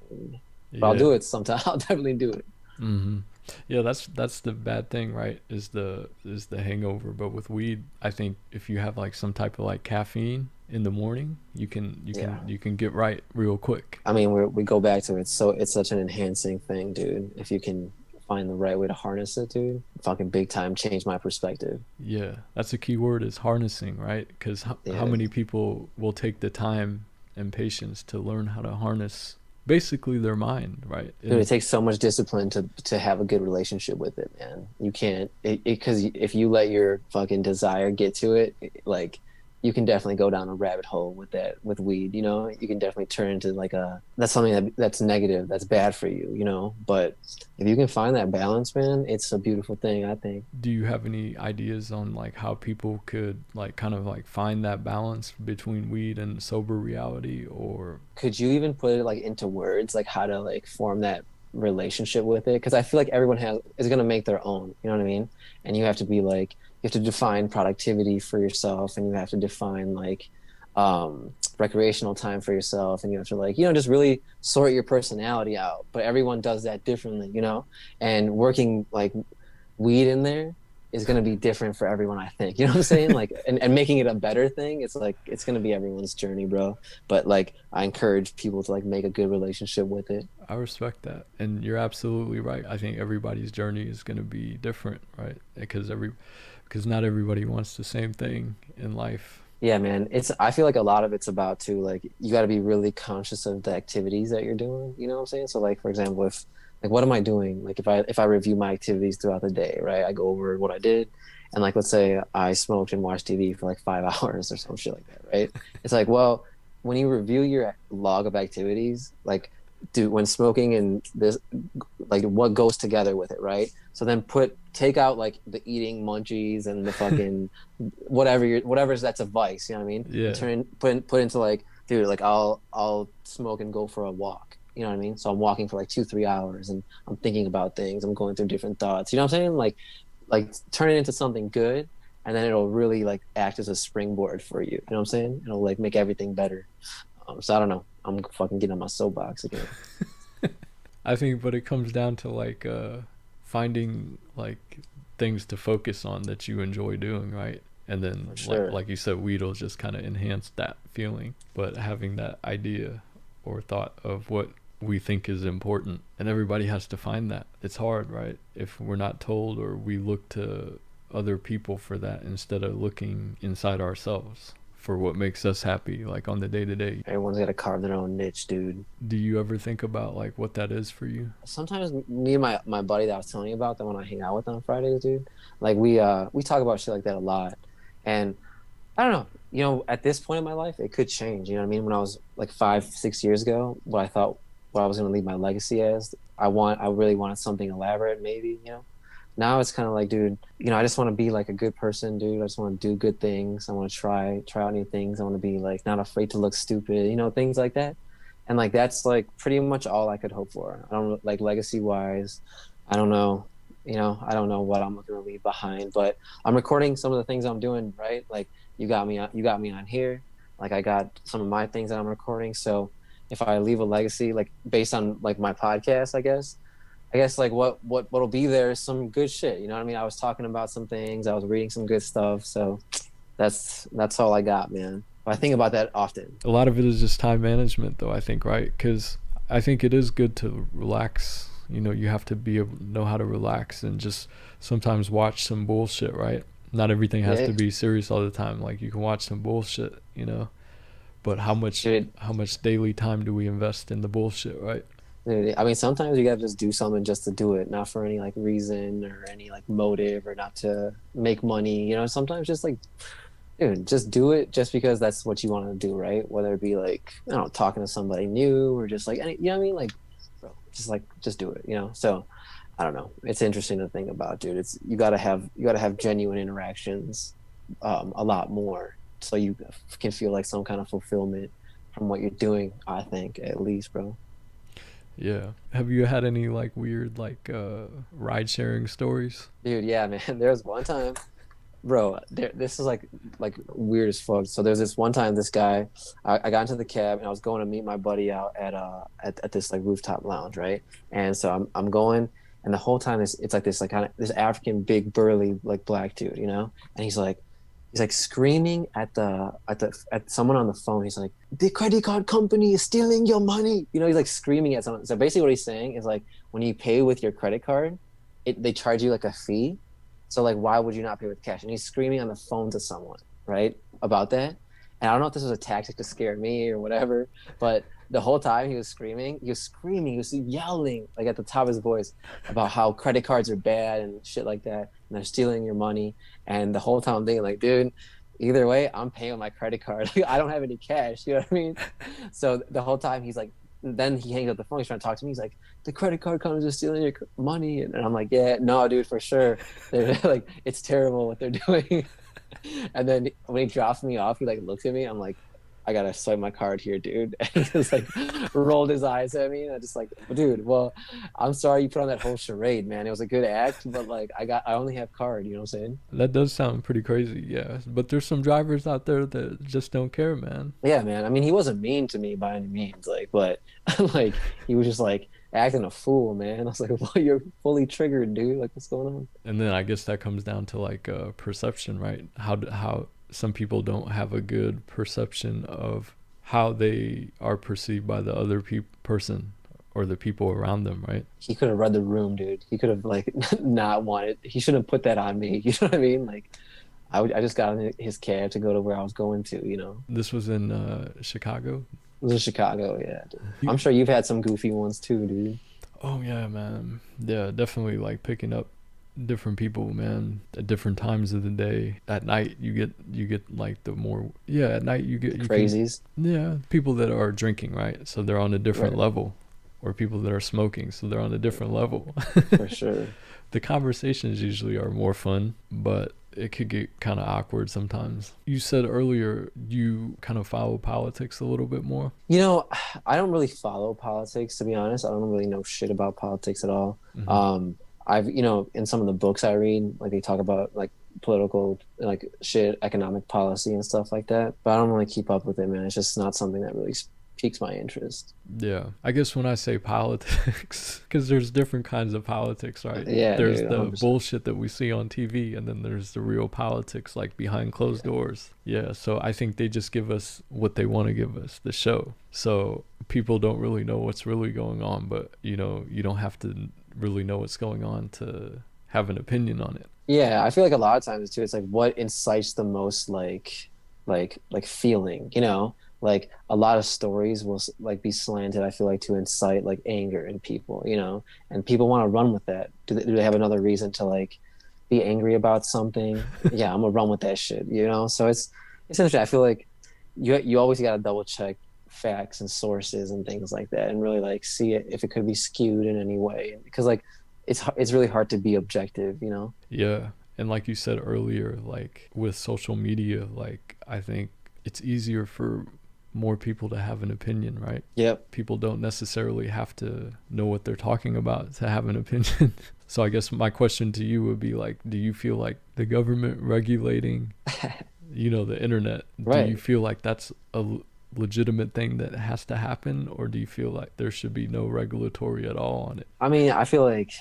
dude. But I'll Yeah. do it sometime. I'll definitely do it. Hmm. Yeah, that's the bad thing, right? Is the hangover. But with weed, I think if you have like some type of like caffeine in the morning, Yeah. you can get right real quick. I mean, we go back to it. So it's such an enhancing thing, dude. If you can find the right way to harness it, dude, fucking big time change my perspective. Yeah, that's a key word, is harnessing, right? Because how Yeah. many people will take the time and patience to learn how to harness basically their mind, right? Dude, it takes so much discipline to have a good relationship with it, man. You can't, because if you let your fucking desire get to it, like, you can definitely go down a rabbit hole with that, with weed, you know. You can definitely turn into like that's something that's negative, that's bad for you, you know. But if you can find that balance, man, it's a beautiful thing, I think. Do you have any ideas on like how people could like kind of like find that balance between weed and sober reality? Or Could you even put it like into words, like how to like form that relationship with it? Because I feel like everyone is going to make their own, you know what I mean? And you have to be like, you have to define productivity for yourself, and you have to define like recreational time for yourself, and you have to, like, you know, just really sort your personality out. But everyone does that differently, you know. And working like weed in there is going to be different for everyone, I think, you know what I'm saying? Like, and making it a better thing, it's like, it's going to be everyone's journey, bro. But like, I encourage people to like make a good relationship with it. I respect that, and you're absolutely right. I think everybody's journey is going to be different, right? Because not everybody wants the same thing in life. Yeah, man. I feel like a lot of it's about too, like, you got to be really conscious of the activities that you're doing, you know what I'm saying? So like, for example, if like, what am I doing? Like, if I review my activities throughout the day, right? I go over what I did, and like, let's say I smoked and watched TV for like 5 hours or some shit like that, right? It's like, well, when you review your log of activities, like, dude, when smoking and this, like, what goes together with it, right? So then take out like the eating munchies and the fucking whatever's that's a vice, you know what I mean? Yeah. Put into like, dude, like, I'll smoke and go for a walk. You know what I mean? So I'm walking for like 2-3 hours, and I'm thinking about things. I'm going through different thoughts. You know what I'm saying? Like turn it into something good, and then it'll really like act as a springboard for you. You know what I'm saying? It'll like make everything better. So I don't know. I'm fucking getting on my soapbox again. I think, but it comes down to like finding like things to focus on that you enjoy doing, right? And then Sure. like you said, weed will just kind of enhance that feeling. But having that idea or thought of what we think is important, and everybody has to find that. It's hard, right? If we're not told, or we look to other people for that instead of looking inside ourselves for what makes us happy, like on the day-to-day. Everyone's got to carve their own niche, dude. Do you ever think about like what that is for you? Sometimes me and my buddy that I was telling you about, that when I hang out with on Fridays, dude, like we talk about shit like that a lot. And I don't know, you know, at this point in my life, it could change. You know what I mean? When I was like 5-6 years ago, what I was going to leave my legacy as, I really wanted something elaborate, maybe, you know. Now it's kind of like, dude, you know, I just want to be like a good person, dude. I just want to do good things. I want to try out new things. I want to be like not afraid to look stupid, you know, things like that. And like, that's like pretty much all I could hope for. I don't, like, legacy wise, I don't know, you know, I don't know what I'm going to leave behind, but I'm recording some of the things I'm doing, right? Like, you got me on here. Like, I got some of my things that I'm recording. So if I leave a legacy, like based on like my podcast, I guess like what'll be there is some good shit. You know what I mean? I was talking about some things. I was reading some good stuff. So that's all I got, man. But I think about that often. A lot of it is just time management, though, I think, right? Because I think it is good to relax. You know, you have to know how to relax and just sometimes watch some bullshit, right? Not everything has to be serious all the time. Like, you can watch some bullshit, you know. But how much daily time do we invest in the bullshit, right? Dude, I mean, sometimes you gotta just do something just to do it, not for any like reason or any like motive, or not to make money. You know, sometimes just like, dude, just do it just because that's what you want to do, right? Whether it be like, I don't know, talking to somebody new, or just like, you know what I mean? Like, bro, just do it, you know? So I don't know. It's interesting to think about, dude. You gotta have genuine interactions, a lot more, so you can feel like some kind of fulfillment from what you're doing, I think, at least, bro. Yeah. Have you had any like weird like ride sharing stories? Dude, yeah, man. There was one time, bro. This is like weird as fuck. So there's this one time, this guy, I got into the cab and I was going to meet my buddy out at this like rooftop lounge, right? And so I'm going, and the whole time it's like this like kind of this African big burly like black dude, you know, and he's like screaming at someone on the phone. He's like, the credit card company is stealing your money. You know, he's like screaming at someone. So basically what he's saying is like, when you pay with your credit card, they charge you like a fee. So like, why would you not pay with cash? And he's screaming on the phone to someone, right, about that. And I don't know if this was a tactic to scare me or whatever, but the whole time he was screaming, he was yelling like at the top of his voice about how credit cards are bad and shit like that, and they're stealing your money. And the whole time I'm thinking like, dude, either way, I'm paying with my credit card. Like, I don't have any cash. You know what I mean? So the whole time he's like, then he hangs up the phone. He's trying to talk to me. He's like, the credit card companies are stealing your money, and I'm like, yeah, no, dude, for sure. They're like, it's terrible what they're doing. And then when he drops me off, he like looks at me. I'm like, I gotta swipe my card here, dude. And he just like rolled his eyes at me, and I just like, dude, well, I'm sorry you put on that whole charade, man. It was a good act, but like I only have card. You know what I'm saying? That does sound pretty crazy, yeah. But there's some drivers out there that just don't care, man. Yeah, man. I mean, he wasn't mean to me by any means, like, but like he was just like acting a fool, man. I was like, well, you're fully triggered, dude. Like, what's going on? And then I guess that comes down to like perception, right? How some people don't have a good perception of how they are perceived by the other person or the people around them, right? He could have read the room, dude. He could have like not wanted. He shouldn't have put that on me. You know what I mean? Like, I just got in his cab to go to where I was going to. You know, This was in Chicago. it was in Chicago. Yeah, dude. I'm sure you've had some goofy ones too, dude. Oh yeah, man. Yeah, definitely like picking up different people, man, at different times of the day. At night you get like the more, yeah, at night you get Crazies. yeah, people that are drinking, right? So they're on a different Right. level. Or people that are smoking, so they're on a different level. For sure. The conversations usually are more fun, but it could get kind of awkward sometimes. You said earlier you kind of follow politics a little bit more. You know, I don't really follow politics, to be honest. I don't really know shit about politics at all. I've, you know, in some of the books I read, like they talk about like political, like shit, economic policy and stuff like that. But I don't really keep up with it, man. It's just not something that really piques my interest. Yeah, I guess when I say politics, because there's different kinds of politics, right? Yeah, There's dude, the 100%. bullshit that we see on TV, and then there's the real politics, like behind closed doors. Yeah, so I think they just give us what they want to give us, the show. So people don't really know what's really going on, but you know, you don't have to really know what's going on to have an opinion on it. Yeah, I feel like a lot of times too, it's like what incites the most like feeling, you know? Like a lot of stories will like be slanted, I feel like, to incite like anger in people, you know? And people want to run with that. Do they have another reason to like be angry about something? Yeah, I'm gonna run with that shit, you know? So it's interesting. I feel like you always gotta double check facts and sources and things like that, and really like see it if it could be skewed in any way, because like it's really hard to be objective, you know? Yeah, and like you said earlier, like with social media, like I think it's easier for more people to have an opinion, right? Yep. People don't necessarily have to know what they're talking about to have an opinion. So I guess my question to you would be like, do you feel like the government regulating, you know, the internet, Right. do you feel like that's a legitimate thing that has to happen, or do you feel like there should be no regulatory at all on it? I mean, I feel like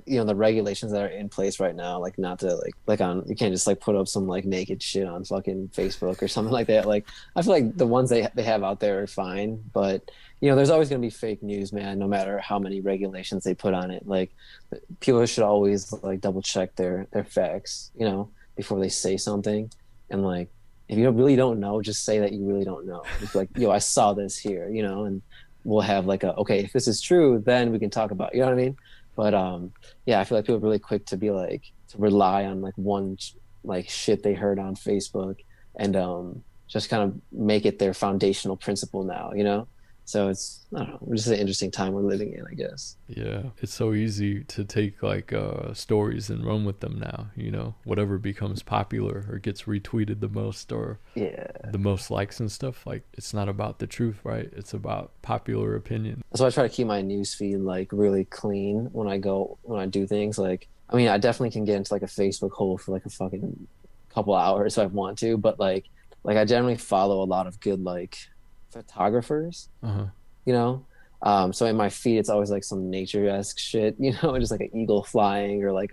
you know the regulations that are in place right now, like not to like on you can't just like put up some like naked shit on fucking Facebook or something like that. Like I feel like the ones they have out there are fine, but you know there's always gonna be fake news, man. No matter how many regulations they put on it, like people should always like double check their facts, you know, before they say something. And like if you really don't know, just say that you really don't know. Just like, yo, I saw this here, you know, and we'll have like okay, if this is true, then we can talk about it, you know what I mean? But yeah, I feel like people are really quick to be like to rely on like one like shit they heard on Facebook and just kind of make it their foundational principle now, you know? So it's, I don't know, we're just an interesting time we're living in, I guess. Yeah, it's so easy to take like stories and run with them now, you know, whatever becomes popular or gets retweeted the most or Yeah. the most likes and stuff. Like it's not about the truth, right? It's about popular opinion. So I try to keep my news feed like really clean when I do things. Like, I mean, I definitely can get into like a Facebook hole for like a fucking couple hours if I want to, but like I generally follow a lot of good like photographers, you know? So in my feed, it's always like some nature-esque shit, you know, just like an eagle flying or like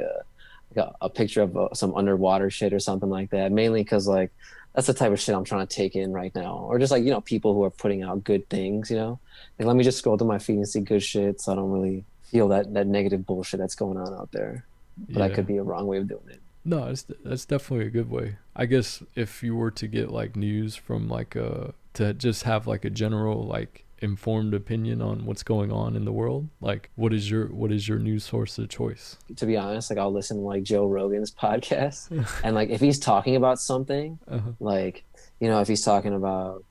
a picture of some underwater shit or something like that. Mainly because like that's the type of shit I'm trying to take in right now, or just like, you know, people who are putting out good things, you know. Like let me just scroll through my feed and see good shit, so I don't really feel that negative bullshit that's going on out there. But Yeah. that could be a wrong way of doing it. No, that's definitely a good way. I guess if you were to get like news from like to just have like a general like informed opinion on what's going on in the world, like what is your news source of choice? To be honest, like I'll listen to like Joe Rogan's podcast, and like if he's talking about something, Uh-huh. like if he's talking about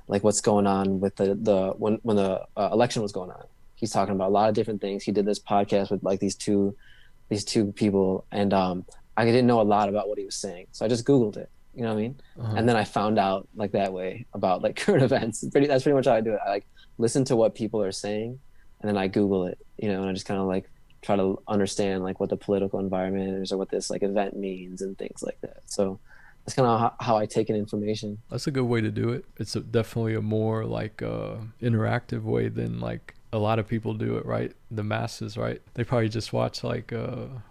like what's going on with the when the election was going on, he's talking about a lot of different things. He did this podcast with like these two people, and I didn't know a lot about what he was saying, so I just Googled it. You know what I mean? Uh-huh. And then I found out like that way about like current events. That's pretty much how I do it. I like listen to what people are saying, and then I Google it. And I just kind of like try to understand like what the political environment is or what this like event means and things like that. So that's kind of how I take in information. That's a good way to do it. It's definitely a more like interactive way than like a lot of people do it, right? The masses, right? They probably just watch like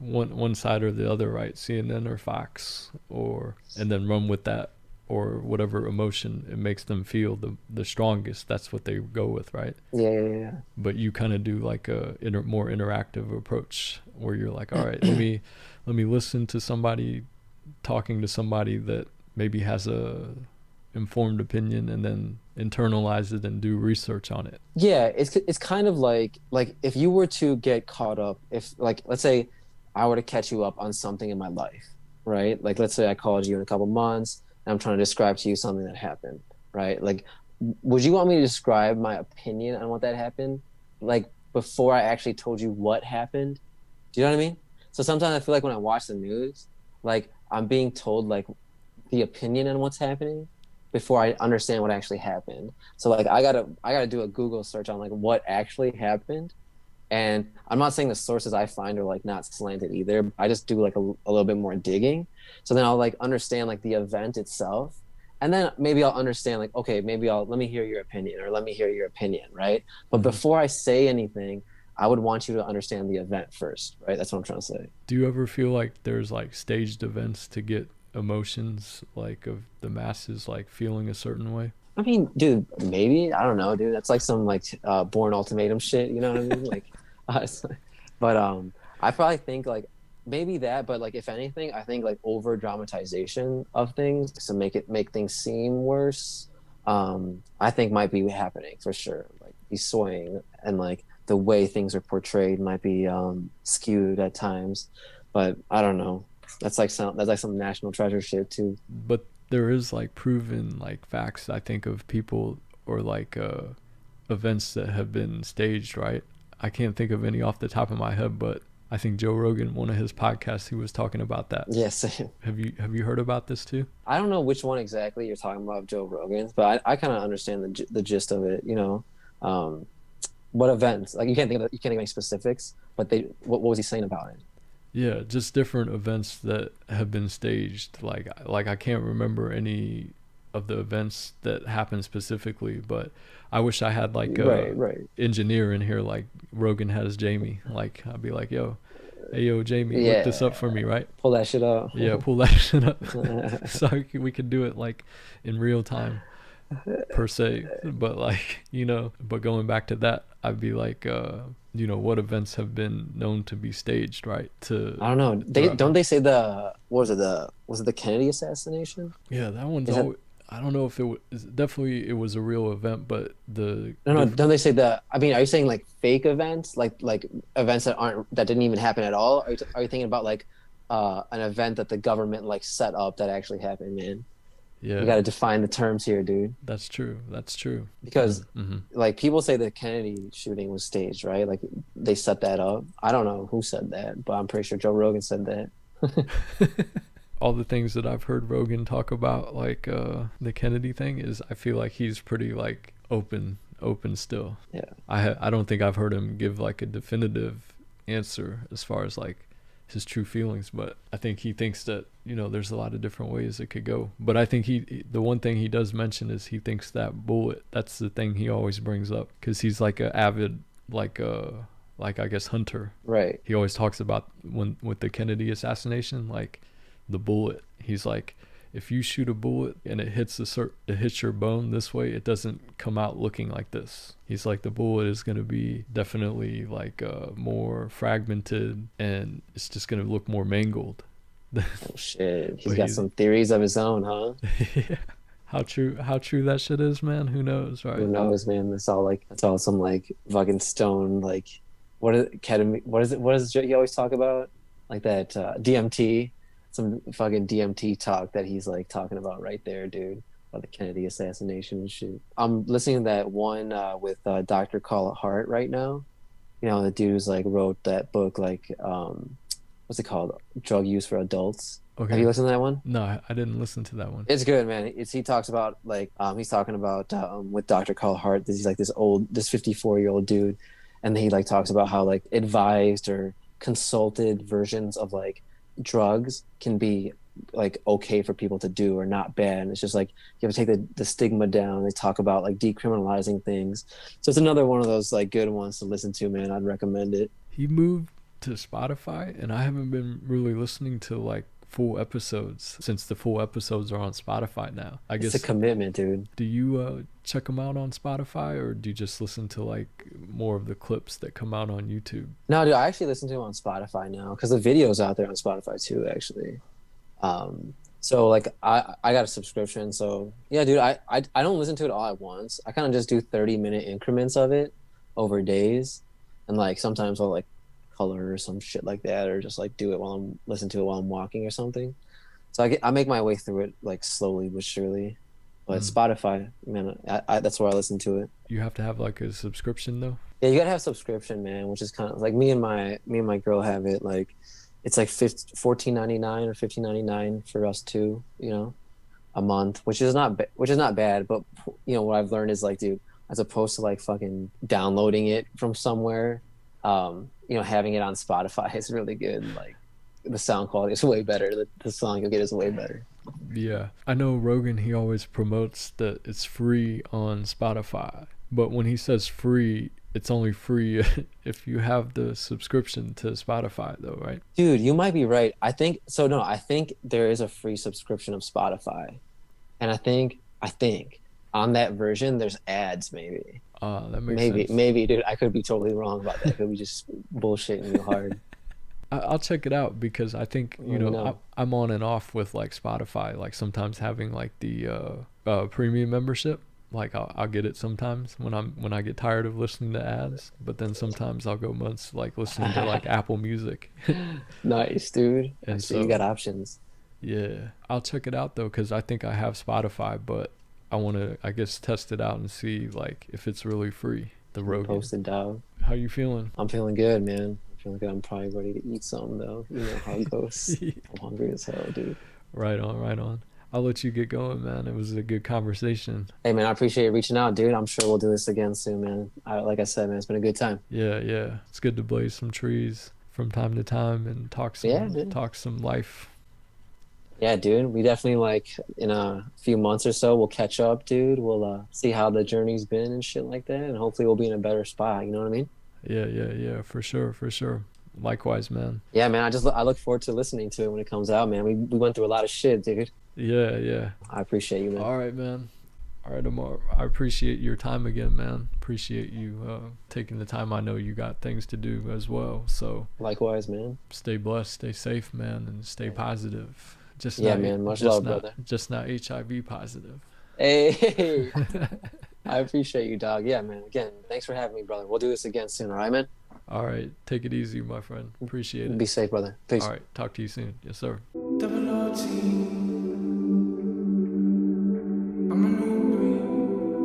one side or the other, right? CNN or Fox, and then run with that, or whatever emotion it makes them feel the strongest. That's what they go with, right? Yeah. But you kind of do like a more interactive approach where you're like, all right, let me listen to somebody talking to somebody that maybe has a informed opinion, and then internalize it and do research on it. Yeah, it's kind of like if you were to get caught up, if like let's say I were to catch you up on something in my life, right? Like let's say I called you in a couple months and I'm trying to describe to you something that happened, right? Like would you want me to describe my opinion on what that happened like before I actually told you what happened? Do you know what I mean? So sometimes I feel like when I watch the news, like I'm being told like the opinion on what's happening before I understand what actually happened. So like I gotta do a Google search on like what actually happened. And I'm not saying the sources I find are like not slanted either. I just do like a little bit more digging. So then I'll like understand like the event itself. And then maybe I'll understand like, okay, maybe let me hear your opinion, or let me hear your opinion, right? But before I say anything, I would want you to understand the event first, right? That's what I'm trying to say. Do you ever feel like there's like staged events to get emotions like of the masses like feeling a certain way? I mean, dude, maybe. I don't know, dude. That's like some like Born Ultimatum shit, you know what I mean? Like but I probably think like maybe that, but like if anything, I think like over dramatization of things to make things seem worse, I think might be happening for sure. Like be swaying, and like the way things are portrayed might be skewed at times. But I don't know. That's like some national treasure shit too. But there is like proven like facts, I think, of people or like events that have been staged, right? I can't think of any off the top of my head, but I think Joe Rogan, one of his podcasts, he was talking about that. Yes. Have you heard about this too? I don't know which one exactly you're talking about, Joe Rogan, but I kind of understand the gist of it. What events? Like you can't think of any specifics, but what was he saying about it? Yeah, just different events that have been staged. Like I can't remember any of the events that happened specifically, but I wish I had like a Right. engineer in here like Rogan has Jamie. Like I'd be like, hey yo Jamie, look Yeah, this up for me, right? pull that shit up. Yeah, pull that shit up. So we could do it like in real time per se. But like, but going back to that, I'd be like, what events have been known to be staged, right? I don't know. Don't they say was it the Kennedy assassination? Yeah, that one's Is always, I don't know if definitely it was a real event, but no, don't they say I mean, are you saying like fake events, like events that didn't even happen at all? Are you thinking about like an event that the government like set up that actually happened, man? Yeah, you got to define the terms here, dude. That's true. Because like people say the Kennedy shooting was staged, right? Like they set that up. I don't know who said that, but I'm pretty sure Joe Rogan said that. All the things that I've heard Rogan talk about, like the Kennedy thing, is I feel like he's pretty like open still. Yeah. I don't think I've heard him give like a definitive answer as far as like his true feelings, but I think he thinks that there's a lot of different ways it could go. But I think the one thing he does mention is he thinks that bullet, that's the thing he always brings up, because he's like an avid like I guess hunter, right? He always talks about when with the Kennedy assassination, like the bullet, he's like, if you shoot a bullet and it hits your bone this way, it doesn't come out looking like this. He's like, the bullet is going to be definitely like more fragmented, and it's just going to look more mangled. Oh shit, he's But got some theories of his own, huh? yeah. How true that shit is, man. Who knows, Who right? knows, man? That's all some like fucking stone like what is it he always talk about? Like that DMT, some fucking DMT talk that he's like talking about right there, dude. About the Kennedy assassination and shit. I'm listening to that one with Dr. Call Hart right now. You know, the dude who's like wrote that book like what's it called? Drug Use for Adults. Have you Okay. listened to that one? No, I didn't listen to that one. It's good, man. He talks about like he's talking about with Dr. Carl Hart. He's like this 54-year-old dude, and he like talks about how like advised or consulted versions of like drugs can be like okay for people to do or not bad. And it's just like you have to take the stigma down. They talk about like decriminalizing things. So it's another one of those like good ones to listen to, man. I'd recommend it. He moved to Spotify, and I haven't been really listening to like full episodes since the full episodes are on Spotify now. I It's guess a commitment, dude. do you check them out on Spotify, or do you just listen to like more of the clips that come out on YouTube? No, dude, I actually listen to him on Spotify now because the video's out there on Spotify too, actually. So like I got a subscription, so yeah, dude, I don't listen to it all at once. I kind of just do 30-minute increments of it over days, and like sometimes I'll like color or some shit like that, or just like do it while I'm listening to it while I'm walking or something. So I make my way through it like slowly but surely. But Spotify, man, that's where I listen to it. You have to have like a subscription though. Yeah, you gotta have subscription, man, which is kind of like me and my girl have it. Like it's like $14.99 or $15.99 for us two, you know, a month, which is not bad. But you know what I've learned is like, dude, as opposed to like fucking downloading it from somewhere, you know, having it on Spotify is really good. Like the sound quality is way better. The song you'll get is way better. Yeah, I know Rogan, he always promotes that it's free on Spotify, but when he says free, it's only free if you have the subscription to Spotify though, right? Dude, you might be right. I think so. No, I think there is a free subscription of Spotify, and I think on that version there's ads. Maybe, That makes sense. maybe, dude. I could be totally wrong about that. I could be just bullshitting you hard. I'll check it out because I think, you know, I'm on and off with like Spotify, like sometimes having like the premium membership. Like I'll get it sometimes when I get tired of listening to ads, but then sometimes I'll go months like listening to like Apple Music. Nice, dude. And So you got options. yeah, I'll check it out though because I think I have Spotify, but I want to, I guess, test it out and see like if it's really free. The Rogan. Posted, dog. How you feeling? I'm feeling good, man. I'm feeling good. I'm probably ready to eat some though. You know how it goes. I'm hungry as hell, dude. Right on, right on. I'll let you get going, man. It was a good conversation. Hey, man, I appreciate you reaching out, dude. I'm sure we'll do this again soon, man. Like I said, man, it's been a good time. Yeah, yeah. It's good to blaze some trees from time to time and talk some life. Yeah, dude. We definitely like in a few months or so we'll catch up, dude. We'll see how the journey's been and shit like that, and hopefully we'll be in a better spot. You know what I mean? Yeah. For sure, for sure. Likewise, man. Yeah, man. I look forward to listening to it when it comes out, man. We went through a lot of shit, dude. Yeah. I appreciate you, man. All right, man. All right, Amar. I appreciate your time again, man. Appreciate you taking the time. I know you got things to do as well. So Likewise, man. stay blessed, stay safe, man, and stay positive. Just yeah, not, man. Much just love, not, brother. Just not HIV positive. Hey, I appreciate you, dog. Yeah, man. Again, thanks for having me, brother. We'll do this again soon, all right, man? All right. Take it easy, my friend. Appreciate it. Be safe, brother. Peace. All right. Talk to you soon. Yes, sir. Double OT.